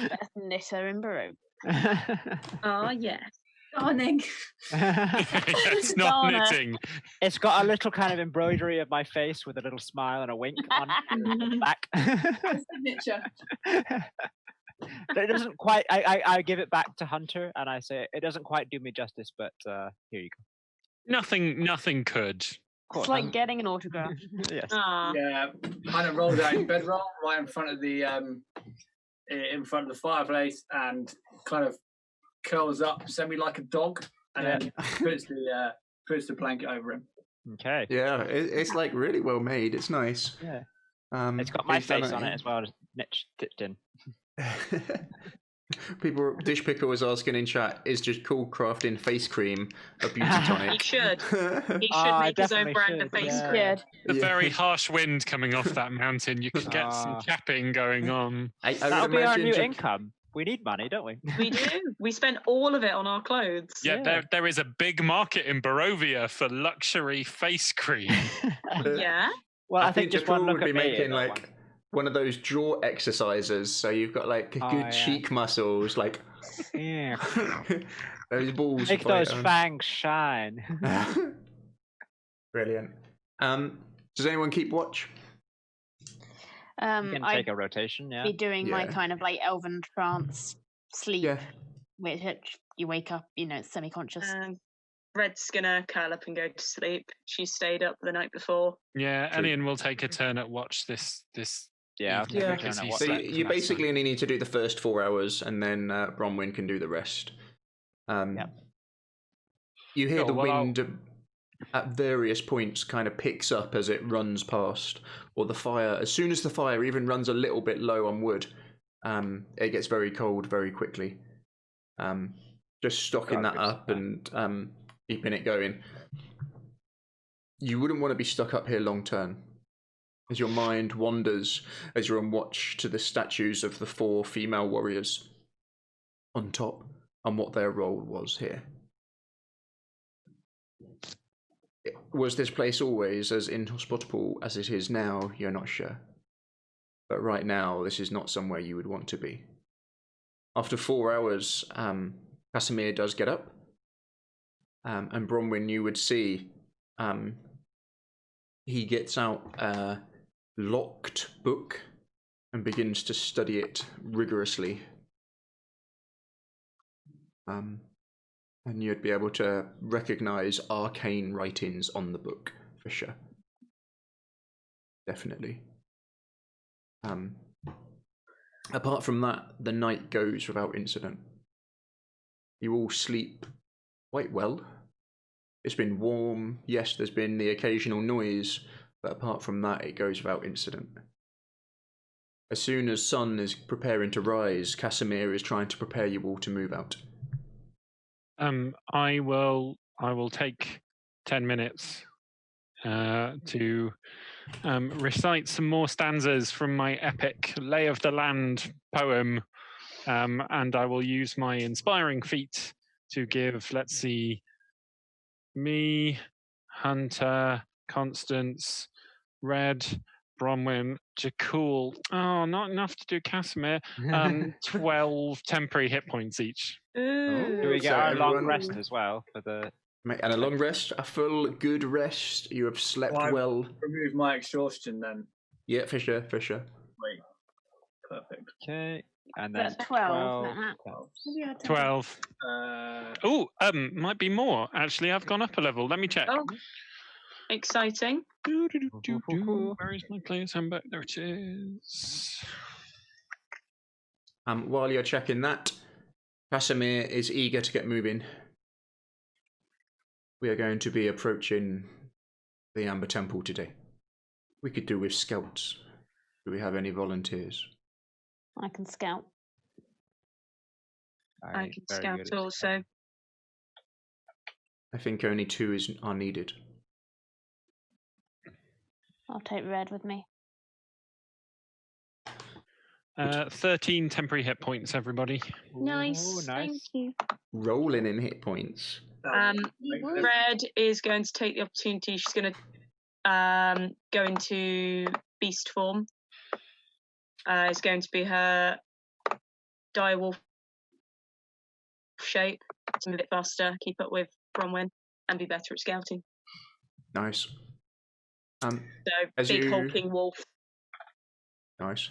Best knitter in Barovia. Oh, yes. Darning. It's not Donna. knitting. It's got a little kind of embroidery of my face with a little smile and a wink on the back. Signature. But it doesn't quite. I give it back to Hunter and I say it doesn't quite do me justice, but here you go. Nothing could. It's like getting an autograph. Yes. Yeah, kind of rolls out in bedroll right in front of the fireplace and kind of curls up semi like a dog and then puts the blanket over him. Okay. Yeah, it's like really well made. It's nice. Yeah. It's got my face on it as well as Mitch tipped in. Dish Picker was asking in chat, is just cool crafting face cream a beauty tonic? He should. He should make his own brand of face cream. The very harsh wind coming off that mountain. You can get some capping going on. That'll be our new income. We need money, don't we? We do. We spend all of it on our clothes. Yeah, there is a big market in Barovia for luxury face cream. Yeah. Well, I think just one Jakul look would be at me making like one of those jaw exercises, so you've got like good cheek muscles, like those balls. Make those fangs shine. Brilliant. Does anyone keep watch? You can take a rotation, Be doing my kind of like elven trance sleep, which you wake up, semi-conscious. Red's gonna curl up and go to sleep. She stayed up the night before. Yeah, Elian will take a turn at watch this. Yeah, So you basically only need to do the first 4 hours, and then Bronwyn can do the rest. You hear the wind at various points kind of picks up as it runs past, or the fire. As soon as the fire even runs a little bit low on wood, it gets very cold very quickly. Just stocking that up and keeping it going. You wouldn't want to be stuck up here long term, as your mind wanders as you're on watch to the statues of the 4 female warriors on top and what their role was here. Was this place always as inhospitable as it is now? You're not sure. But right now, this is not somewhere you would want to be. After 4 hours, Casimir does get up. And Bronwyn, you would see he gets out a locked book and begins to study it rigorously. And you'd be able to recognize arcane writings on the book, for sure. Definitely. Apart from that, the night goes without incident. You all sleep quite well. It's been warm. Yes, there's been the occasional noise, but apart from that, it goes without incident. As soon as sun is preparing to rise, Casimir is trying to prepare you all to move out. I will take 10 minutes to recite some more stanzas from my epic Lay of the Land poem, and I will use my inspiring feat to give, let's see, me, Hunter, Constance, Red, Bronwyn, Jakul. Oh, not enough to do Casimir. 12 temporary hit points each. Do we get our long rest as well for the? And a long rest, a full good rest. You have slept well. Remove my exhaustion then. Yeah, for sure. Wait. Perfect. Okay. And then That's 12. 12. Might be more. Actually, I've gone up a level. Let me check. Oh, exciting. Where is my player's handbook? There it is. While you're checking that, Casimir is eager to get moving. We are going to be approaching the Amber Temple today. We could do with scouts. Do we have any volunteers? I can scout. I can scout also. I think only 2 are needed. I'll take Red with me. 13 temporary hit points, everybody. Nice. Thank you. Rolling in hit points. Red is going to take the opportunity. She's going to go into beast form. It's going to be her direwolf shape to move it faster, keep up with Bronwyn, and be better at scouting. Nice. So big hulking wolf. Nice.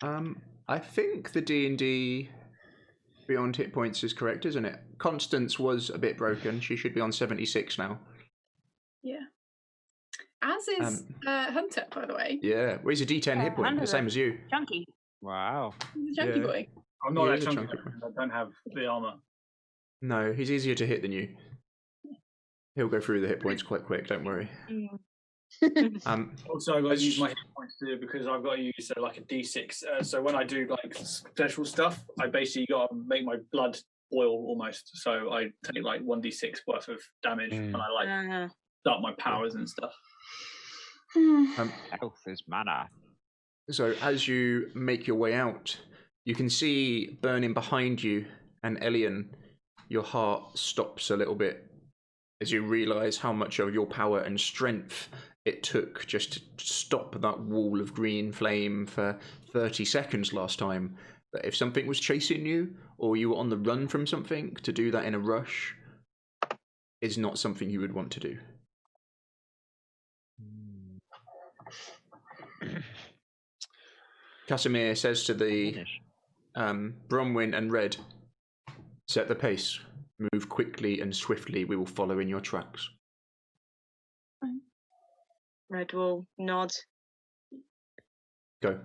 I think the D&D beyond hit points is correct, isn't it? Constance was a bit broken. She should be on 76 now. Yeah. As is Hunter, by the way. Yeah, well, he's a D10 hit point, the same as you. Chunky. Wow. He's a chunky boy. I'm not that chunky. I don't have the armor. No, he's easier to hit than you. He'll go through the hit points quite quick, don't worry. Also, I've got to use my hit points to do it because I've got to use like a D6. So when I do like special stuff, I basically got to make my blood boil almost. So I take like 1d6 worth of damage when I like start my powers and stuff. Health is mana. So as you make your way out, you can see burning behind you, and Elian, your heart stops a little bit as you realise how much of your power and strength it took just to stop that wall of green flame for 30 seconds last time. But if something was chasing you, or you were on the run from something, to do that in a rush is not something you would want to do. Casimir says to the Bronwyn and Red, set the pace. Move quickly and swiftly. We will follow in your tracks. Red will nod. Go.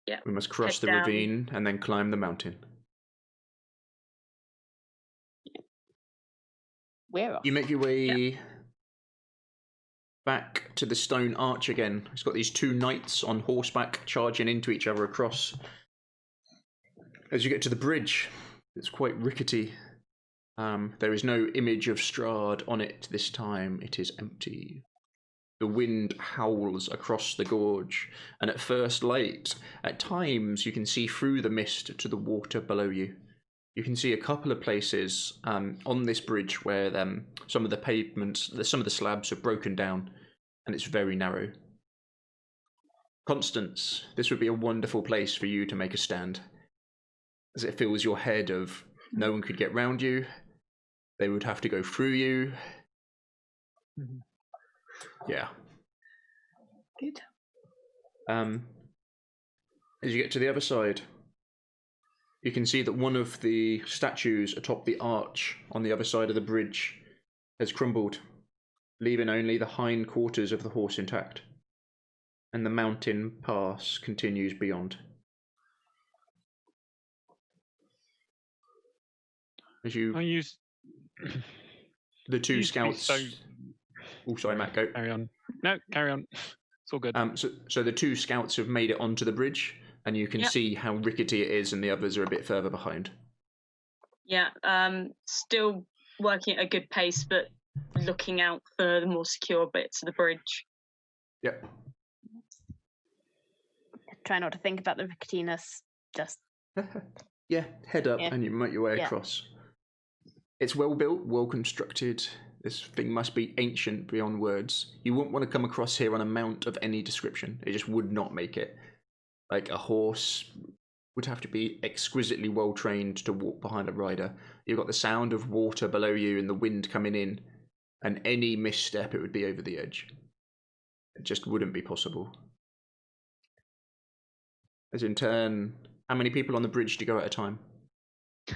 Yeah. We must cross the ravine and then climb the mountain. We're off. You make your way back to the stone arch again. It's got these two knights on horseback charging into each other across. As you get to the bridge, it's quite rickety. There is no image of Strahd on it this time. It is empty. The wind howls across the gorge, and at first light, at times you can see through the mist to the water below you. You can see a couple of places on this bridge where some of the pavements, some of the slabs have broken down, and it's very narrow. Constance, this would be a wonderful place for you to make a stand, as it fills your head of no one could get round you, they would have to go through you. Yeah. Good. As you get to the other side, you can see that one of the statues atop the arch on the other side of the bridge has crumbled, leaving only the hind quarters of the horse intact. And the mountain pass continues beyond. As you... The two scouts... Oh, sorry, Matt, go. Carry on. No, carry on. It's all good. So the two scouts have made it onto the bridge, and you can see how rickety it is, and the others are a bit further behind. Yeah, still working at a good pace, but looking out for the more secure bits of the bridge. Yep. Try not to think about the ricketiness, just... Yeah, head up and you make your way across. It's well built, well constructed. This thing must be ancient beyond words. You wouldn't want to come across here on a mount of any description. It just would not make it. Like a horse would have to be exquisitely well trained to walk behind a rider. You've got the sound of water below you and the wind coming in, and any misstep, it would be over the edge. It just wouldn't be possible. As in turn, how many people on the bridge do you go at a time?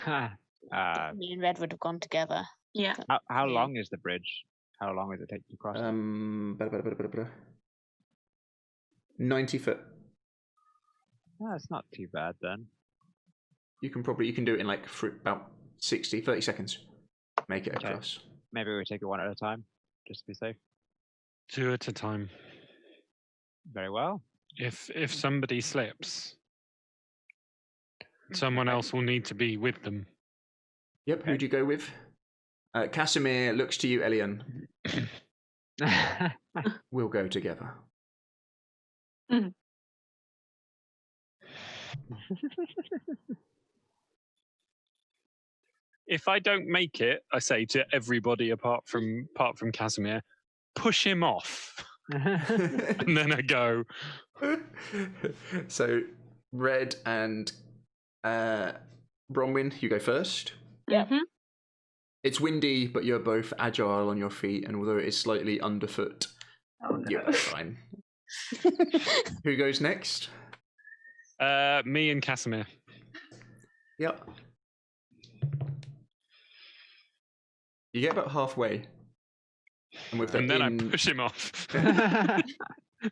Me and Red would have gone together. Yeah. How long is the bridge? How long does it take to cross? 90 foot. Oh, that's not too bad then. You can do it in like for about 30 seconds. Make it across. Maybe we take it one at a time, just to be safe. 2 at a time. Very well. If somebody slips, someone else will need to be with them. Yep, who do you go with? Casimir looks to you, Elian. We'll go together. Mm. If I don't make it, I say to everybody apart from Casimir, push him off. And then I go. So, Red and Bronwyn, you go first. Yep. Mhm. It's windy, but you're both agile on your feet, and although it is slightly underfoot, Oh no. you're fine. Who goes next? Me and Casimir. Yep. You get about halfway, and with And then I push him off.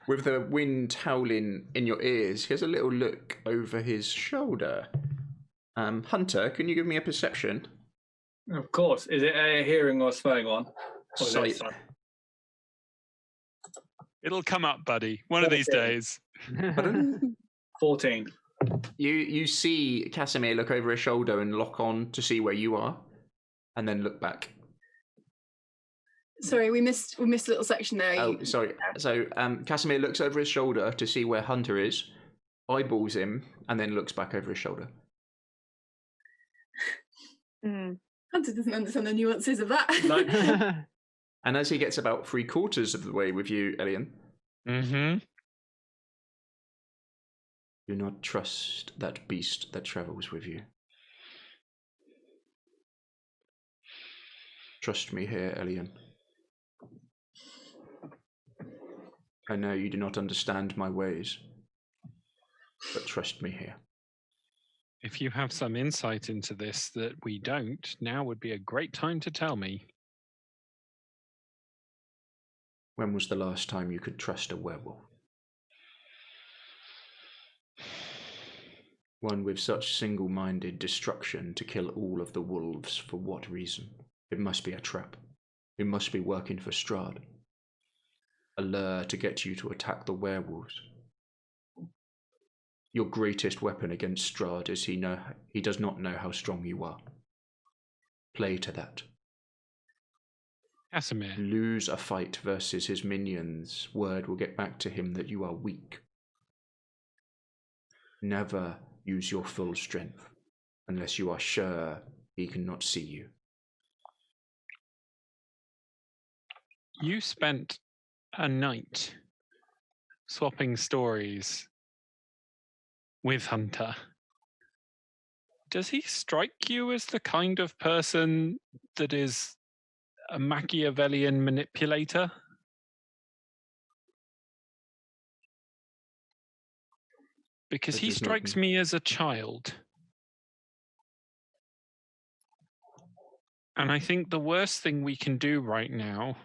with the wind howling in your ears, here's a little look over his shoulder. Hunter, can you give me a perception? Of course. Is it a hearing or smelling one? Or is it Sight. It'll come up, buddy. One of these days. 14. You see Casimir look over his shoulder and lock on to see where you are, and then look back. Sorry, we missed a little section there. Oh, sorry. So Casimir looks over his shoulder to see where Hunter is, eyeballs him, and then looks back over his shoulder. Hunter doesn't understand the nuances of that. And as he gets about 3/4 of the way with you, Elian, do not trust that beast that travels with you. Trust me here, Elian. I know you do not understand my ways, but trust me here. If you have some insight into this that we don't, now would be a great time to tell me. When was the last time you could trust a werewolf? One with such single-minded destruction to kill all of the wolves, for what reason? It must be a trap. It must be working for Strahd. A lure to get you to attack the werewolves. Your greatest weapon against Strahd is he does not know how strong you are. Play to that. Casimir. Lose a fight versus his minions. Word will get back to him that you are weak. Never use your full strength unless you are sure he cannot see you. You spent a night swapping stories with Hunter. Does he strike you as the kind of person that is a Machiavellian manipulator? Because he strikes me as a child. And I think the worst thing we can do right now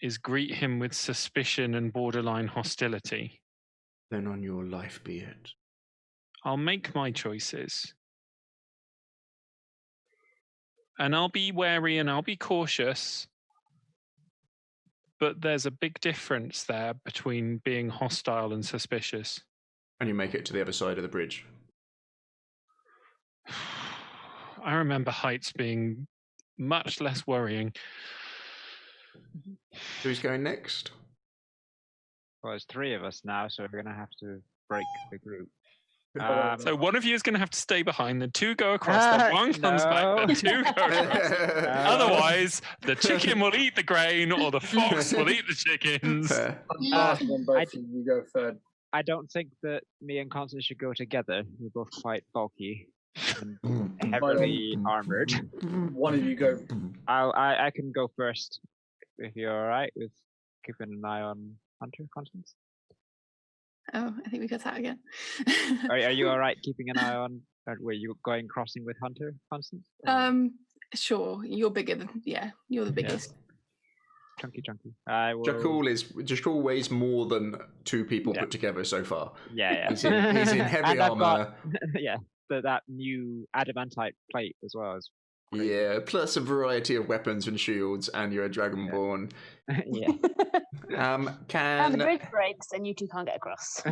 is greet him with suspicion and borderline hostility. Then on your life be it. I'll make my choices. And I'll be wary and I'll be cautious. But there's a big difference there between being hostile and suspicious. And you make it to the other side of the bridge. I remember heights being much less worrying. Who's going next? Well, there's 3 of us now, so we're going to have to break the group. So one of you is going to have to stay behind, then 2 go across, then 1 comes back, then 2 go across. Otherwise, the chicken will eat the grain, or the fox will eat the chickens. You go third. I don't think that me and Constance should go together. We're both quite bulky and heavily armored. One of you go. I can go first, if you're all right with keeping an eye on Hunter, Constance. Oh, I think we got that again. Are you all right keeping an eye on? Were you going crossing with Hunter, Constance? Sure. You're bigger than you're the biggest. Chunky. Jakul weighs more than 2 people put together so far. Yeah. He's in heavy armor. That new adamantite plate as well. Yeah, plus a variety of weapons and shields, and you're a dragonborn. Yeah. And the bridge breaks, and you 2 can't get across.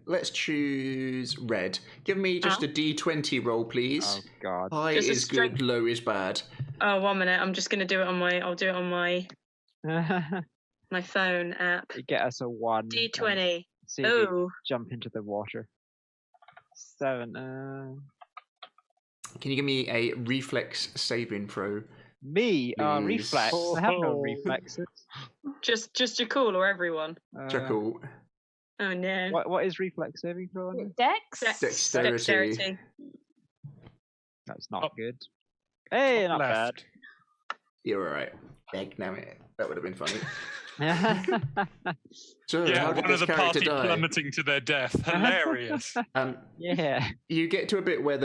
Let's choose Red. Give me just a D20 roll, please. Oh God. High Just a is good, low is bad. Oh, 1 minute. I'm just going to do it on my. I'll do it on my. my phone app. You get us a 1. D20. See if you jump into the water. 7. Can you give me a reflex saving throw? Me? Please. Reflex? I have no reflexes. Just Jakul or everyone? Jackal. Oh no. What is reflex saving throw? Dex? Dexterity. That's not good. Hey, not bad. You're alright. Damn it. That would have been funny. So, Yeah, how did one of this the character party die? plummeting to their death. Hilarious. Yeah. You get to a bit where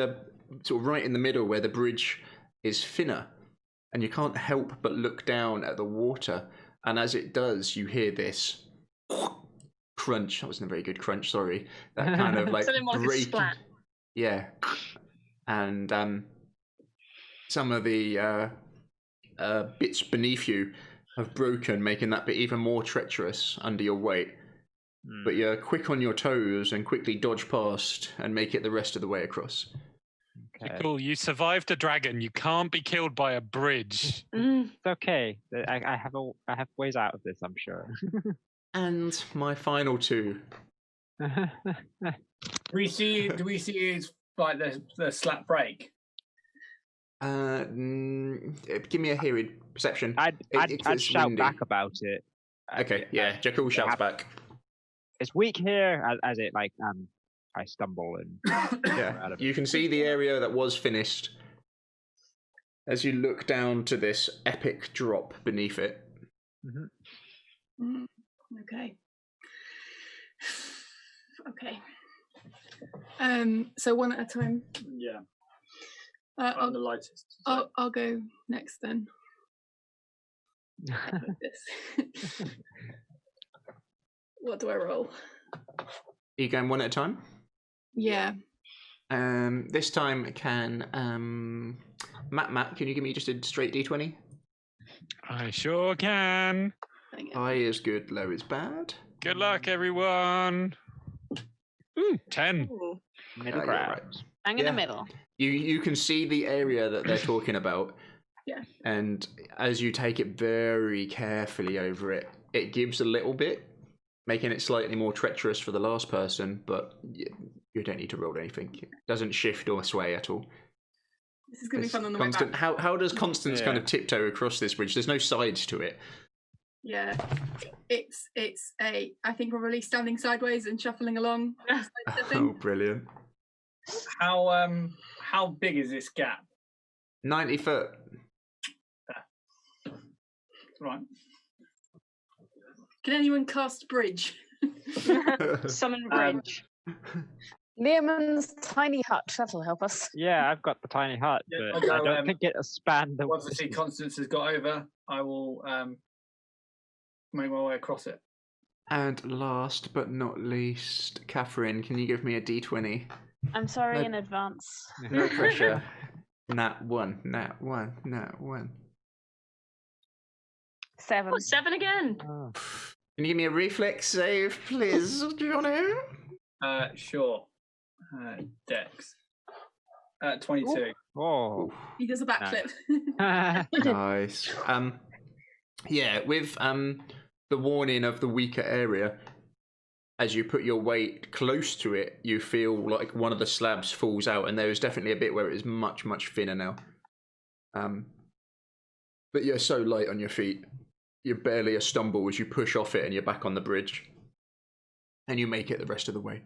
sort of right in the middle where the bridge is thinner, and you can't help but look down at the water, and as it does, you hear this crunch. That wasn't a very good crunch, sorry. That kind of like Something like a breaking. splat. Yeah. And some of the bits beneath you have broken, making that bit even more treacherous under your weight. But you're quick on your toes and quickly dodge past and make it the rest of the way across. Okay. Cool. You survived a dragon. You can't be killed by a bridge. It's okay. I have ways out of this, I'm sure. And my final 2. Do we see it's like the slap break? Give me a hearing perception. I'd shout windy. back about it. Okay, yeah, Jakul shouts back. It's weak here, as it like I stumble and Yeah, you can see the area that was finished as you look down to this epic drop beneath it. Okay. Okay. So one at a time. Yeah. I'll, the lightest. I'll go next then. Like this. What do I roll? Are you going one at a time? Yeah. This time can Matt, can you give me just a straight D20? I sure can. High is good, low is bad. Good luck, everyone. Ooh, 10. Ooh. Middle ground. Bang in the middle. You can see the area that they're talking about. Yeah. And as you take it very carefully over it, it gives a little bit, making it slightly more treacherous for the last person, but you don't need to roll anything. It doesn't shift or sway at all. This is going to be fun on the way back. How does Constance kind of tiptoe across this bridge? There's no sides to it. Yeah, it's I think probably standing sideways and shuffling along. Oh, brilliant! How big is this gap? 90 foot. Right. Can anyone cast bridge? Summon bridge. Learman's tiny hut. That'll help us. Yeah, I've got the tiny hut, but I don't think it'll span the. Once I see Constance has got over, I will make my way across it. And last but not least, Catherine, can you give me a D20? I'm sorry in advance. No pressure. Nat 1, nat 1, nat 1. 7. Oh, 7 again. Oh. Can you give me a reflex save, please, Johnny? Sure. Dex. 22. Oh. He does a backflip. Nice. Yeah, with the warning of the weaker area, as you put your weight close to it, you feel like one of the slabs falls out, and there is definitely a bit where it is much, much thinner now. But you're so light on your feet, you're barely a stumble as you push off it and you're back on the bridge. And you make it the rest of the way.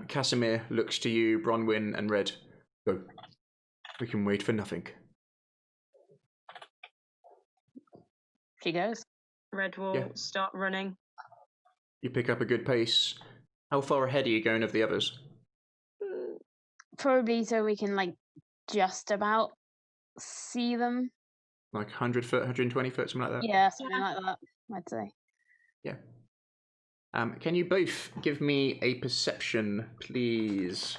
Casimir looks to you, Bronwyn and Red. Go. We can wait for nothing. She goes. Red will start running. You pick up a good pace. How far ahead are you going of the others? Probably so we can, like, just about see them. Like 100 foot, 120 foot, something like that? Yeah, something like that, I'd say. Yeah. Can you both give me a perception, please?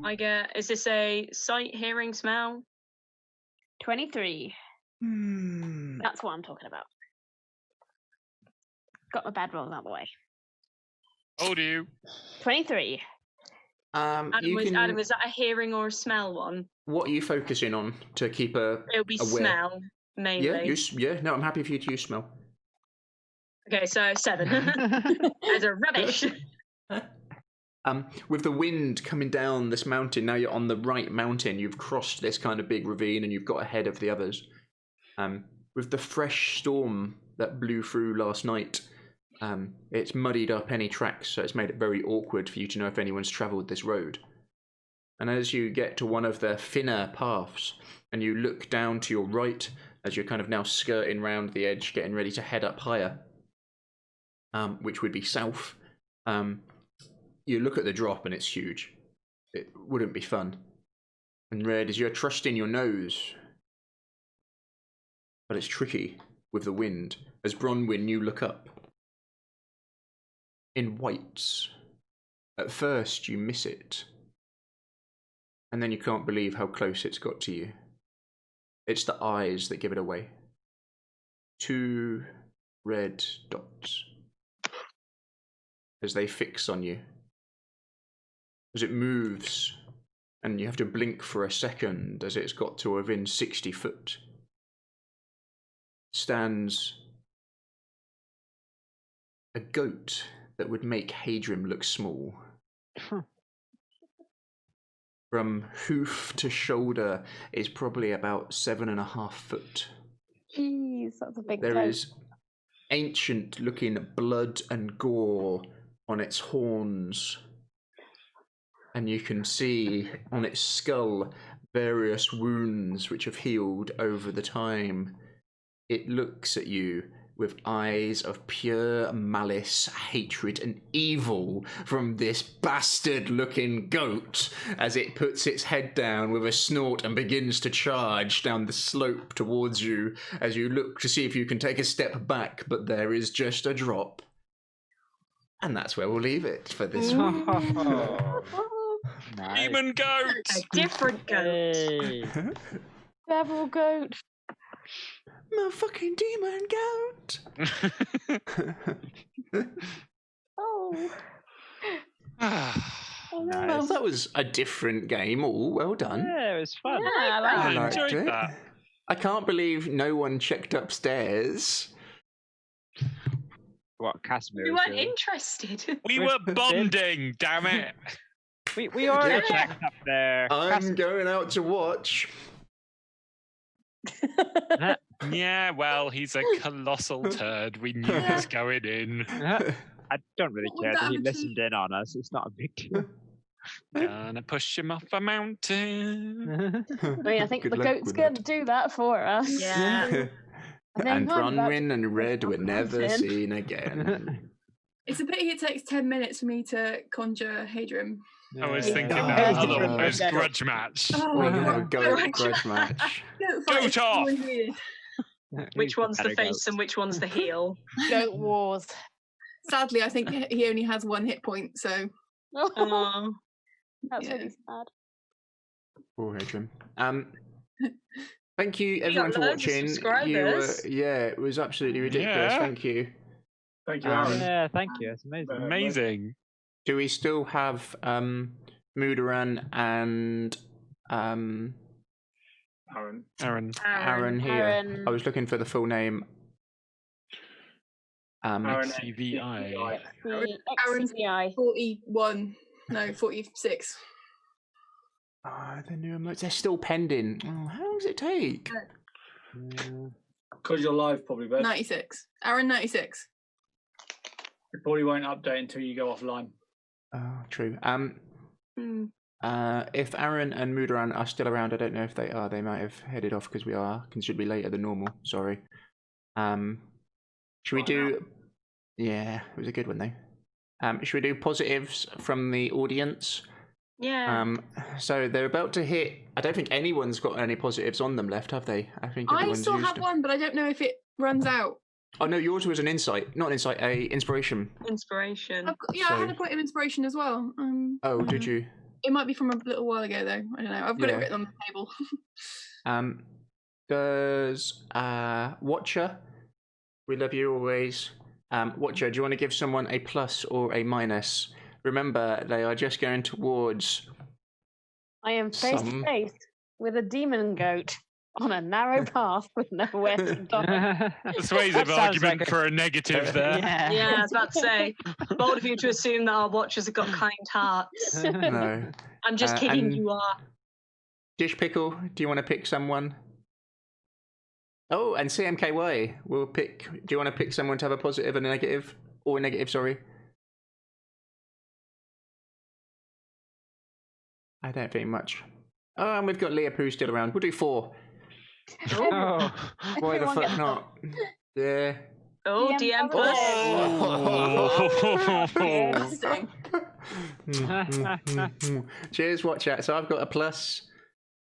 I get. Is this a sight, hearing, smell? 23. That's what I'm talking about. Got my bad rolls out of the way. Hold you. 23. Adam, is that a hearing or a smell one? What are you focusing on to keep It'll be aware? smell mainly. No, I'm happy for you to use smell. Okay, so 7. As a rubbish. With the wind coming down this mountain, now you're on the right mountain. You've crossed this kind of big ravine, and you've got ahead of the others. With the fresh storm that blew through last night, it's muddied up any tracks, so it's made it very awkward for you to know if anyone's travelled this road. And as you get to one of the thinner paths, and you look down to your right, as you're kind of now skirting round the edge, getting ready to head up higher, which would be south, you look at the drop and it's huge. It wouldn't be fun. And Red, as you're trusting your nose, but it's tricky with the wind. As Bronwyn, you look up. In whites. At first, you miss it. And then you can't believe how close it's got to you. It's the eyes that give it away. 2 red dots. As they fix on you. As it moves, and you have to blink for a second as it's got to within 60 foot. Stands a goat that would make Hadrim look small. From hoof to shoulder is probably about 7.5 foot. Jeez, that's a big There goat. is ancient looking blood and gore on its horns. And you can see on its skull various wounds which have healed over the time. It looks at you with eyes of pure malice, hatred, and evil from this bastard-looking goat as it puts its head down with a snort and begins to charge down the slope towards you as you look to see if you can take a step back, but there is just a drop. And that's where we'll leave it for this week. Nice. Demon goat! A different goat. Hey. Devil goat. Motherfucking demon goat! Oh. Oh no. Nice. Well, that was a different game. Oh, well done. Yeah, it was fun. Yeah, I like I that. liked enjoyed it. that. I can't believe no one checked upstairs. What Casimir We was weren't doing. interested. We were bonding, damn it. We already Yeah. checked up there. I'm going out to watch. Yeah, well, he's a colossal turd. We knew this going in. I don't really What would care that that he have listened in on us. It's not a big deal. Gonna push him off a mountain. I mean, I think Good the luck goat's with going that. to do that for us. Yeah. And I'm about Bronwyn to and Red were never mountain. seen again. It's a pity it takes 10 minutes for me to conjure Hadrim. I was Yeah. thinking Oh, that yeah. otherwise Okay. grudge match. Oh, We my know, God. goat grudge match. Goat off! Which one's the better face goat? and which one's the heel? Goat wars. Sadly, I think he only has 1 hit point, so Oh. That's Yeah. really sad. Poor Hadrian. Thank you got everyone for loads of watching. subscribers. Yeah, it was absolutely ridiculous. Yeah. Thank you. Thank you, Um, Aaron. Yeah, thank you. It's amazing. Amazing. Do we still have Mudaran and Aaron. Aaron. Here? Aaron. I was looking for the full name. Aaron. CVI. Aaron's XCI. 41. No, 46. The new emotes, they're still pending. Oh, how long does it take? Because you're live, probably, Ben. 96. Aaron 96. It probably won't update until you go offline. Oh, true. Hmm. If Aaron and Mudaran are still around, I don't know if they are. They might have headed off because we are considerably later than normal. Sorry. Should we do? Yeah, it was a good one though. Should we do positives from the audience? Yeah. So they're about to hit. I don't think anyone's got any positives on them left, have they? I think I everyone's still used have them. one, but I don't know if it runs out. Oh no, yours was an insight, not an insight, a inspiration. Inspiration. I had a point of inspiration as well. Oh, did you? It might be from a little while ago, though. I don't know. I've got Yeah. it written on the table. Does Watcher? We love you always. Watcher, do you want to give someone a plus or a minus remember, they are just going towards. I am face to face with a demon goat on a narrow path with nowhere to die. Persuasive argument for a negative there. Yeah, I was about to say. Bold of you to assume that our watchers have got kind hearts. No. I'm just kidding, and you are. Dish Pickle, do you want to pick someone? Oh, and CMKY will pick. Do you want to pick someone to have a positive and a negative? Or a negative, sorry. I don't think much. Oh, and we've got Leah Pooh still around. We'll do 4. Oh, why the fuck not? Yeah. Oh, DM Interesting. Cheers, watch out. So I've got a plus.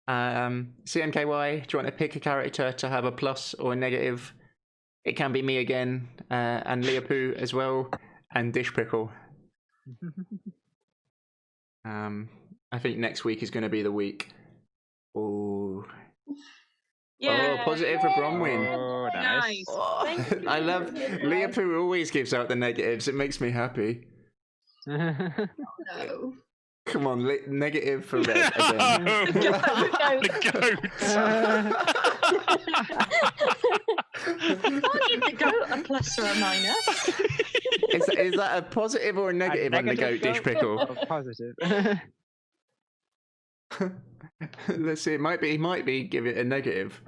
CMKY, do you want to pick a character to have a plus or a negative? It can be me again, and Leah Pooh as well, and Dish Pickle. I think next week is going to be the week. Oh. Yeah. Oh, positive for Bronwyn. Oh, nice. Oh, I love Leah Pooh always gives out the negatives. It makes me happy. No. Come on, negative for Red again. The Can't give the goat a plus or a minus. Is that a positive or a negative on the goat, Dish Pickle? Oh, positive. Let's see. It might be. Give it a negative.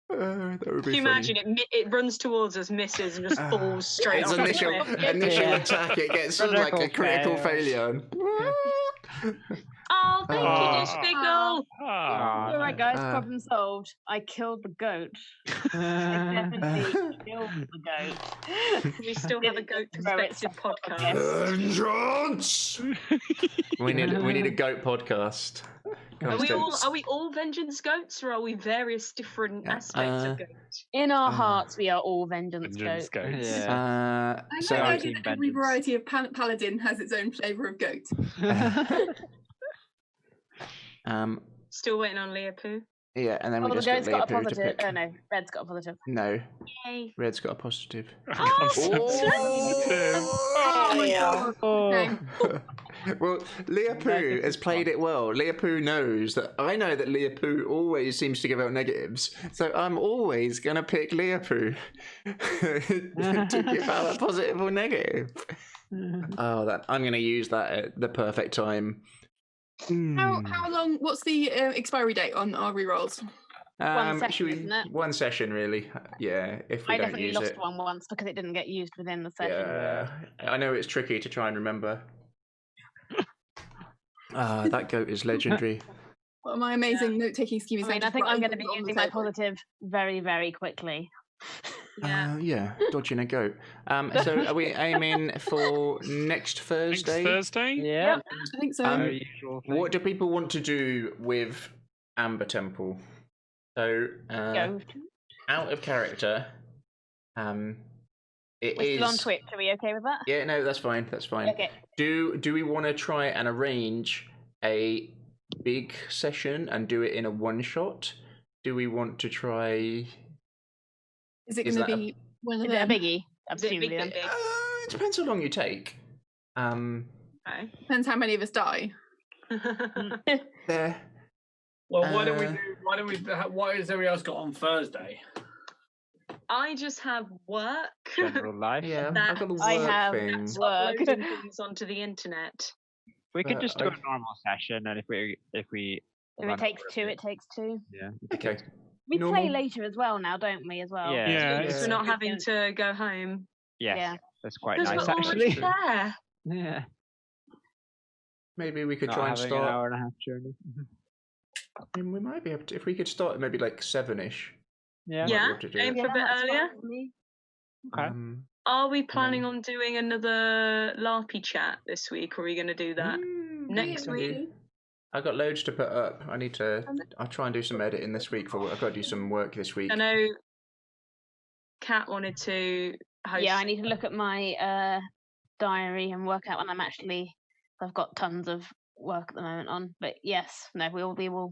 That would be Can you imagine it runs towards us, misses, and just falls straight its off initial the cliff. attack. It gets sort of like a critical failure. Oh, thank you, Dish Pickle. All right, guys, problem solved. I killed the goat. I definitely killed the goat. We still have a goat perspective podcast. Vengeance. we need a goat podcast. Are we all vengeance goats, or are we various different aspects of goats? In our hearts, we are all vengeance goats. I like the idea that every variety of paladin has its own flavour of goat. Still waiting on Leah Pooh. Yeah, and then we the just goat's got got a Leah Pooh to positive. pick. Oh no, Red's got a positive. No. Yay. Red's got a positive. Oh my god. Okay. Well, Leah Pooh has played it well. Leah Pooh knows that I know that Leah Pooh always seems to give out negatives, so I'm always gonna pick Leah Pooh to give out a positive or negative. Oh, I'm gonna use that at the perfect time. How long? What's the expiry date on our rerolls? One session, isn't it? One session, really. Yeah, if we I don't definitely use lost it. one once because it didn't get used within the session. Yeah, I know it's tricky to try and remember. That goat is legendary. Well, my amazing note-taking scheme is. I mean, I think I'm going to be using my positive very, very quickly. Yeah, dodging a goat. So are we aiming for next Thursday? Next Thursday? Yeah. I think so. What do people want to do with Amber Temple? So, out of character. We're still on Twitch. Are we okay with that? Yeah, no, that's fine. That's fine. Okay. Do we want to try and arrange a big session and do it in a one shot? Do we want to try? Is it going to be one of them? A biggie? Absolutely. It depends how long you take. Depends how many of us die. There. Well, why don't we? What has everybody else got on Thursday? I just have work. General life. Yeah, that I've got the work I have thing. uploading things onto the internet. We could just do a normal session, and if we If it takes two, it takes two. Yeah. Okay. We Normal. play later as well now, don't we? As well. Yeah. Because we're not having to go home. Yes. Yeah. That's quite Because nice, we're almost actually. there. Yeah. Maybe we could Not try and having start. an hour and a half journey. And we might be able to, if we could start maybe like 7ish. Yeah. Yeah, aim for a bit earlier. Okay. Are we planning on doing another LARPy chat this week, or are we going to do that next week? I've got loads to put up. I'll try and do some editing this week. I've got to do some work this week. I know Kat wanted to host. Yeah, I need to look at my diary and work out when I've got tons of work at the moment on. But yes, no,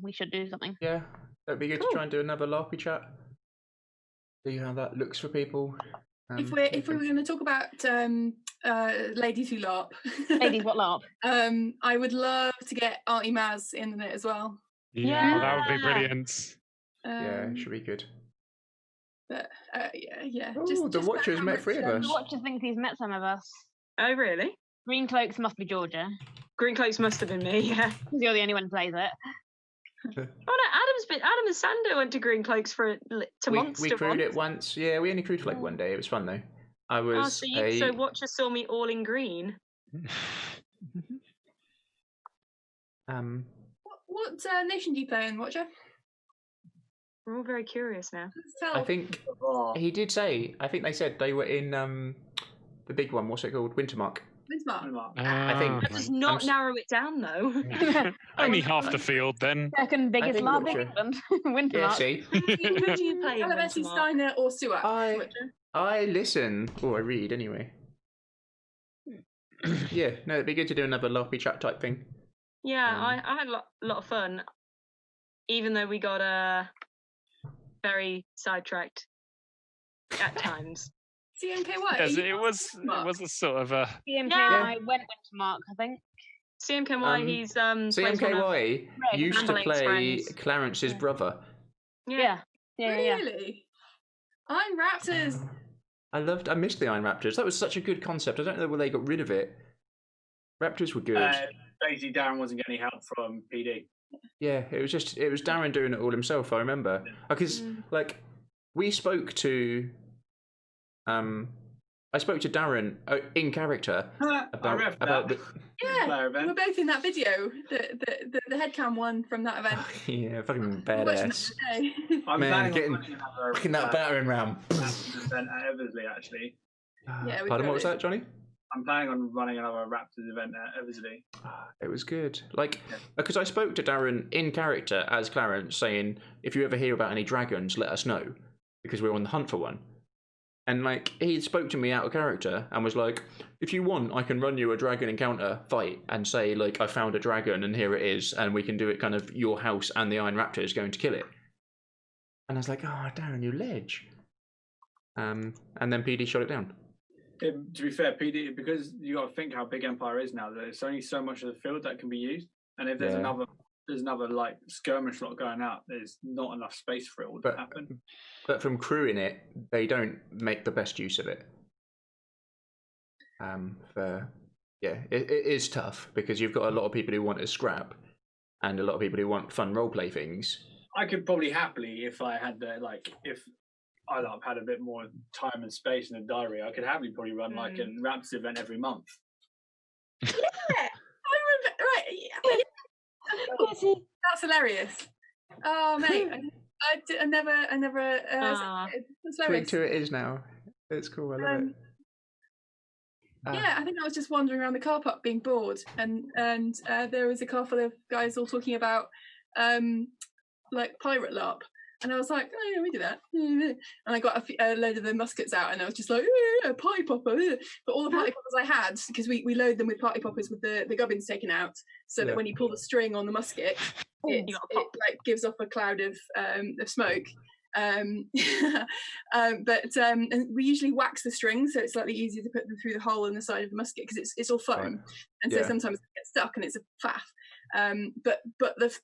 we should do something. Yeah, that'd be good to try and do another LARPy chat. See how that looks for people. If we were going to talk about ladies who LARP, Ladies, what LARP? I would love to get Auntie Maz in it as well. Yeah, that would be brilliant. Yeah, should be good. But yeah. Oh, the Watcher's met 3 of us. The Watcher thinks he's met some of us. Oh, really? Green Cloaks must be Georgia. Green Cloaks must have been me, yeah. You're the only one who plays it. Oh no, Adam and Sando went to Green Cloaks for Monster. We crewed it once. Yeah, we only crewed for like 1 day. It was fun though. I was. So Watcher saw me all in green. What nation do you play in, Watcher? We're all very curious now. I think he did say. I think they said they were in the big one. What's it called? Wintermark. I think that does not narrow it down though. Only half the field then. Second biggest LARP in England. Wintermark. Yeah, see. Who do you play in Wintermark? Steiner or Stewart? I listen. Or I read anyway. Yeah, no, it'd be good to do another LARPy chat type thing. Yeah, I had a lot of fun, even though we got very sidetracked at times. CMKY. Yes, it was a sort of a. CMKY went Wintermark, I think. CMKY, he's CMKY used to play Clarence's brother. Yeah. Really? Iron Raptors. I missed the Iron Raptors. That was such a good concept. I don't know whether they got rid of it. Raptors were good. Basically, Darren wasn't getting help from PD. Yeah, it was Darren doing it all himself. I remember because we spoke to. I spoke to Darren in character about the. Yeah, we're both in that video, the headcam one from that event. Yeah, fucking badass. I'm getting that battering ram. Event at Eversley, actually. Yeah. Pardon, what was that, Johnny? I'm planning on running another Raptors event at Eversley. It was good. Because I spoke to Darren in character as Clarence, saying, if you ever hear about any dragons, let us know, because we're on the hunt for one. And he spoke to me out of character and was like, if you want, I can run you a dragon encounter fight and say, I found a dragon and here it is, and we can do it kind of your house and the Iron Raptor is going to kill it. And I was like, oh, Darren, you ledge. And then PD shot it down. To be fair, PD, because you got to think how big Empire is now, there's only so much of the field that can be used. And if there's another skirmish lot going out, there's not enough space for it all to happen. But from crewing it, they don't make the best use of it. It is tough because you've got a lot of people who want to scrap, and a lot of people who want fun roleplay things. I could probably happily, if I had if I had a bit more time and space in the diary, I could happily probably run a Raptors event every month. Yeah, I remember. Right. Yeah. That's hilarious. Oh, mate. I never. That's Twig to it is now. It's cool. I love it. Yeah, I think I was just wandering around the car park being bored, and there was a car full of guys all talking about pirate LARP, and I was like, oh yeah, we do that. And I got a load of the muskets out, and I was just like, party popper. But all the party poppers I had, because we load them with party poppers with the gubbins taken out, so that when you pull the string on the musket, it gives off a cloud of smoke. And we usually wax the strings, so it's slightly easier to put them through the hole in the side of the musket because it's all foam, and so sometimes it gets stuck and it's a faff. But the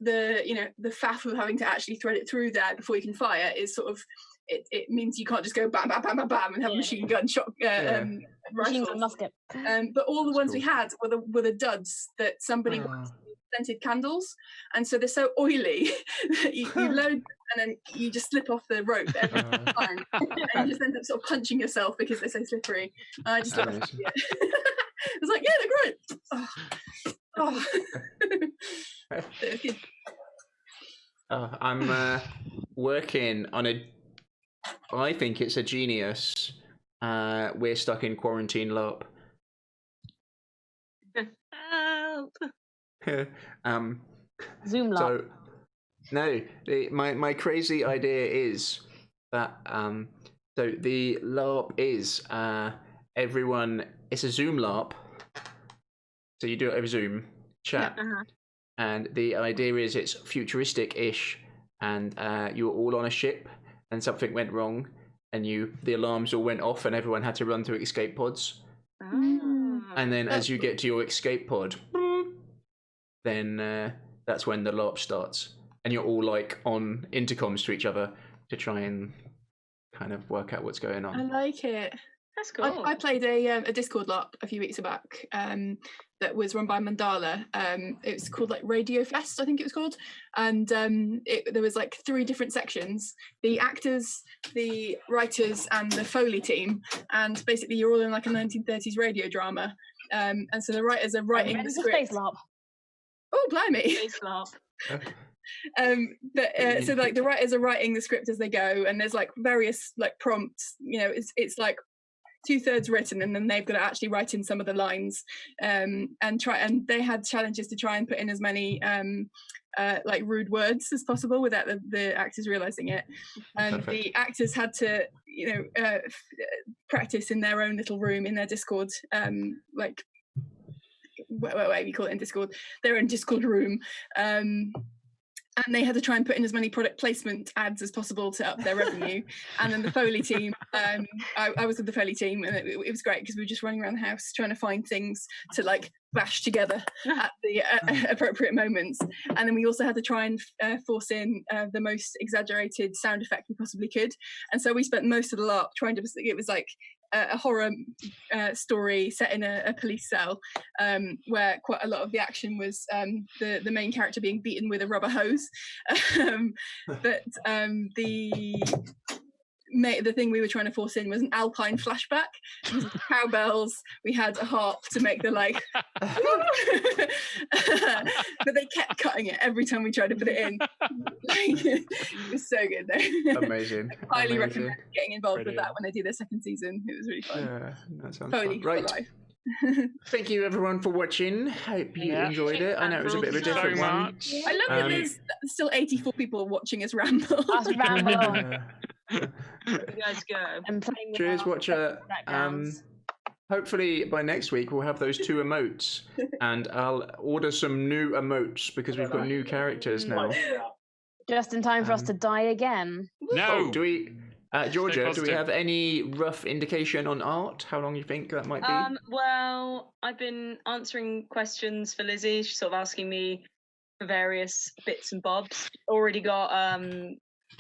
faff of having to actually thread it through there before you can fire is sort of it means you can't just go bam bam bam bam bam and have a machine gun shot machine gun musket. But all the ones we had were the duds that somebody scented candles, and so they're so oily that you load them and then you just slip off the rope every time, and you just end up sort of punching yourself because they're so slippery. I just love it. I was like, yeah, they're great. I'm working on I think it's a genius. We're stuck in quarantine LARP. Zoom LARP. So, no, my crazy idea is that so the LARP is everyone. It's a Zoom LARP, so you do it over Zoom chat, and the idea is it's futuristic-ish, and you're all on a ship, and something went wrong, and the alarms all went off, and everyone had to run to escape pods. And then as you get to your escape pod, then that's when the LARP starts, and you're all like on intercoms to each other to try and kind of work out what's going on. I like it. That's cool. I played a Discord LARP a few weeks back that was run by Mandala. It was called like Radio Fest, I think it was called. And there was like 3 different sections: the actors, the writers, and the Foley team. And basically, you're all in like a 1930s radio drama. And so the writers are writing the script. Space LARP. Oh, blimey! Space LARP. So like the writers are writing the script as they go, and there's like various like prompts. You know, it's like 2/3 written, and then they've got to actually write in some of the lines, and they had challenges to try and put in as many like rude words as possible without the actors realizing it. And the actors had to practice in their own little room in their Discord, like whatever you call it in Discord, their own Discord room. And they had to try and put in as many product placement ads as possible to up their revenue. And then the Foley team, I was with the Foley team, and it was great because we were just running around the house trying to find things to like bash together at the appropriate moments. And then we also had to try and force in the most exaggerated sound effect we possibly could. And so we spent most of the LARP trying to, it was like a horror story set in a police cell, where quite a lot of the action was the main character being beaten with a rubber hose. But the thing we were trying to force in was an alpine flashback. It was cowbells. We had a harp to make the like, but they kept cutting it every time we tried to put it in. It was so good though. Amazing. I highly recommend getting involved with that when they do their second season. It was really fun. Yeah, that sounds Foley fun. Right. Thank you everyone for watching. Hope you enjoyed it. I know it was a bit of a different one. I love that there's still 84 people watching us ramble. You guys go. And playing with Cheers, Watcher. Hopefully by next week we'll have those 2 emotes, and I'll order some new emotes because we've got new characters now. Just in time for us to die again. No. Do we, Georgia? Do we have any rough indication on art? How long you think that might be? Well, I've been answering questions for Lizzie. She's sort of asking me for various bits and bobs. Already got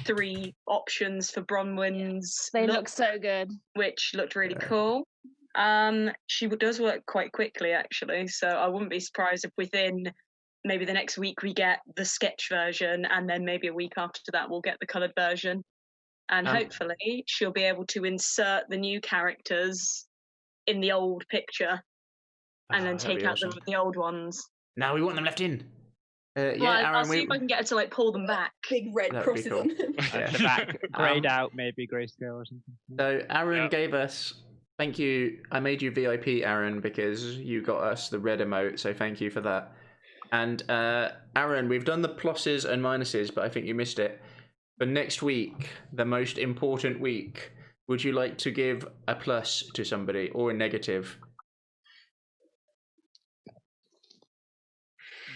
3 options for Bronwyn's. They look so good. Which looked really cool. She does work quite quickly, actually, so I wouldn't be surprised if within maybe the next week we get the sketch version, and then maybe a week after that we'll get the coloured version. And hopefully she'll be able to insert the new characters in the old picture and then take out the old ones. No, we want them left in. Aaron, I'll see if I can get her to like pull them back. Big red crosses on them. The back grayed out, maybe grayscale or something. So Aaron gave us. Thank you. I made you VIP, Aaron, because you got us the red emote. So thank you for that. And Aaron, we've done the pluses and minuses, but I think you missed it. For next week, the most important week, would you like to give a plus to somebody or a negative?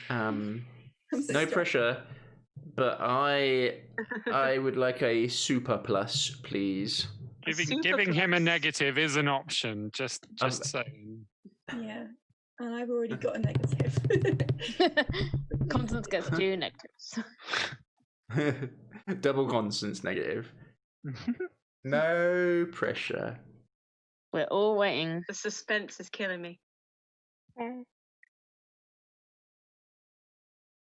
No pressure, but I would like a super plus, please. Giving him a negative is an option. Just saying. Yeah, and I've already got a negative. Constance gets 2 negatives. Double Constance negative. No pressure. We're all waiting. The suspense is killing me.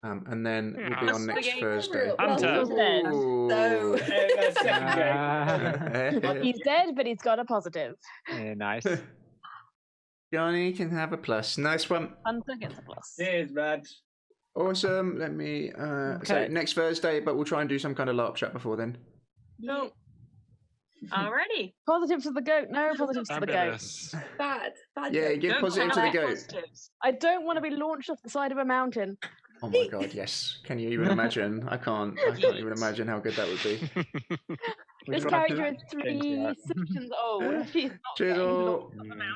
And then we'll be on next Thursday. Hunter's dead. So, second game. He's dead, but he's got a positive. Yeah, nice. Johnny can have a plus. Nice one. Hunter gets a plus. Cheers, Brad. Awesome. Let me so next Thursday, but we'll try and do some kind of LARP chat before then. No. Alrighty. Positives to the goat. No positives to the goat. Bad. Yeah, give positive to the goat. I don't want to be launched off the side of a mountain. Oh my god, yes. Can you even imagine? I can't even imagine how good that would be. This character is 3 sessions old. She's not Cheers getting all. launched off the mountain.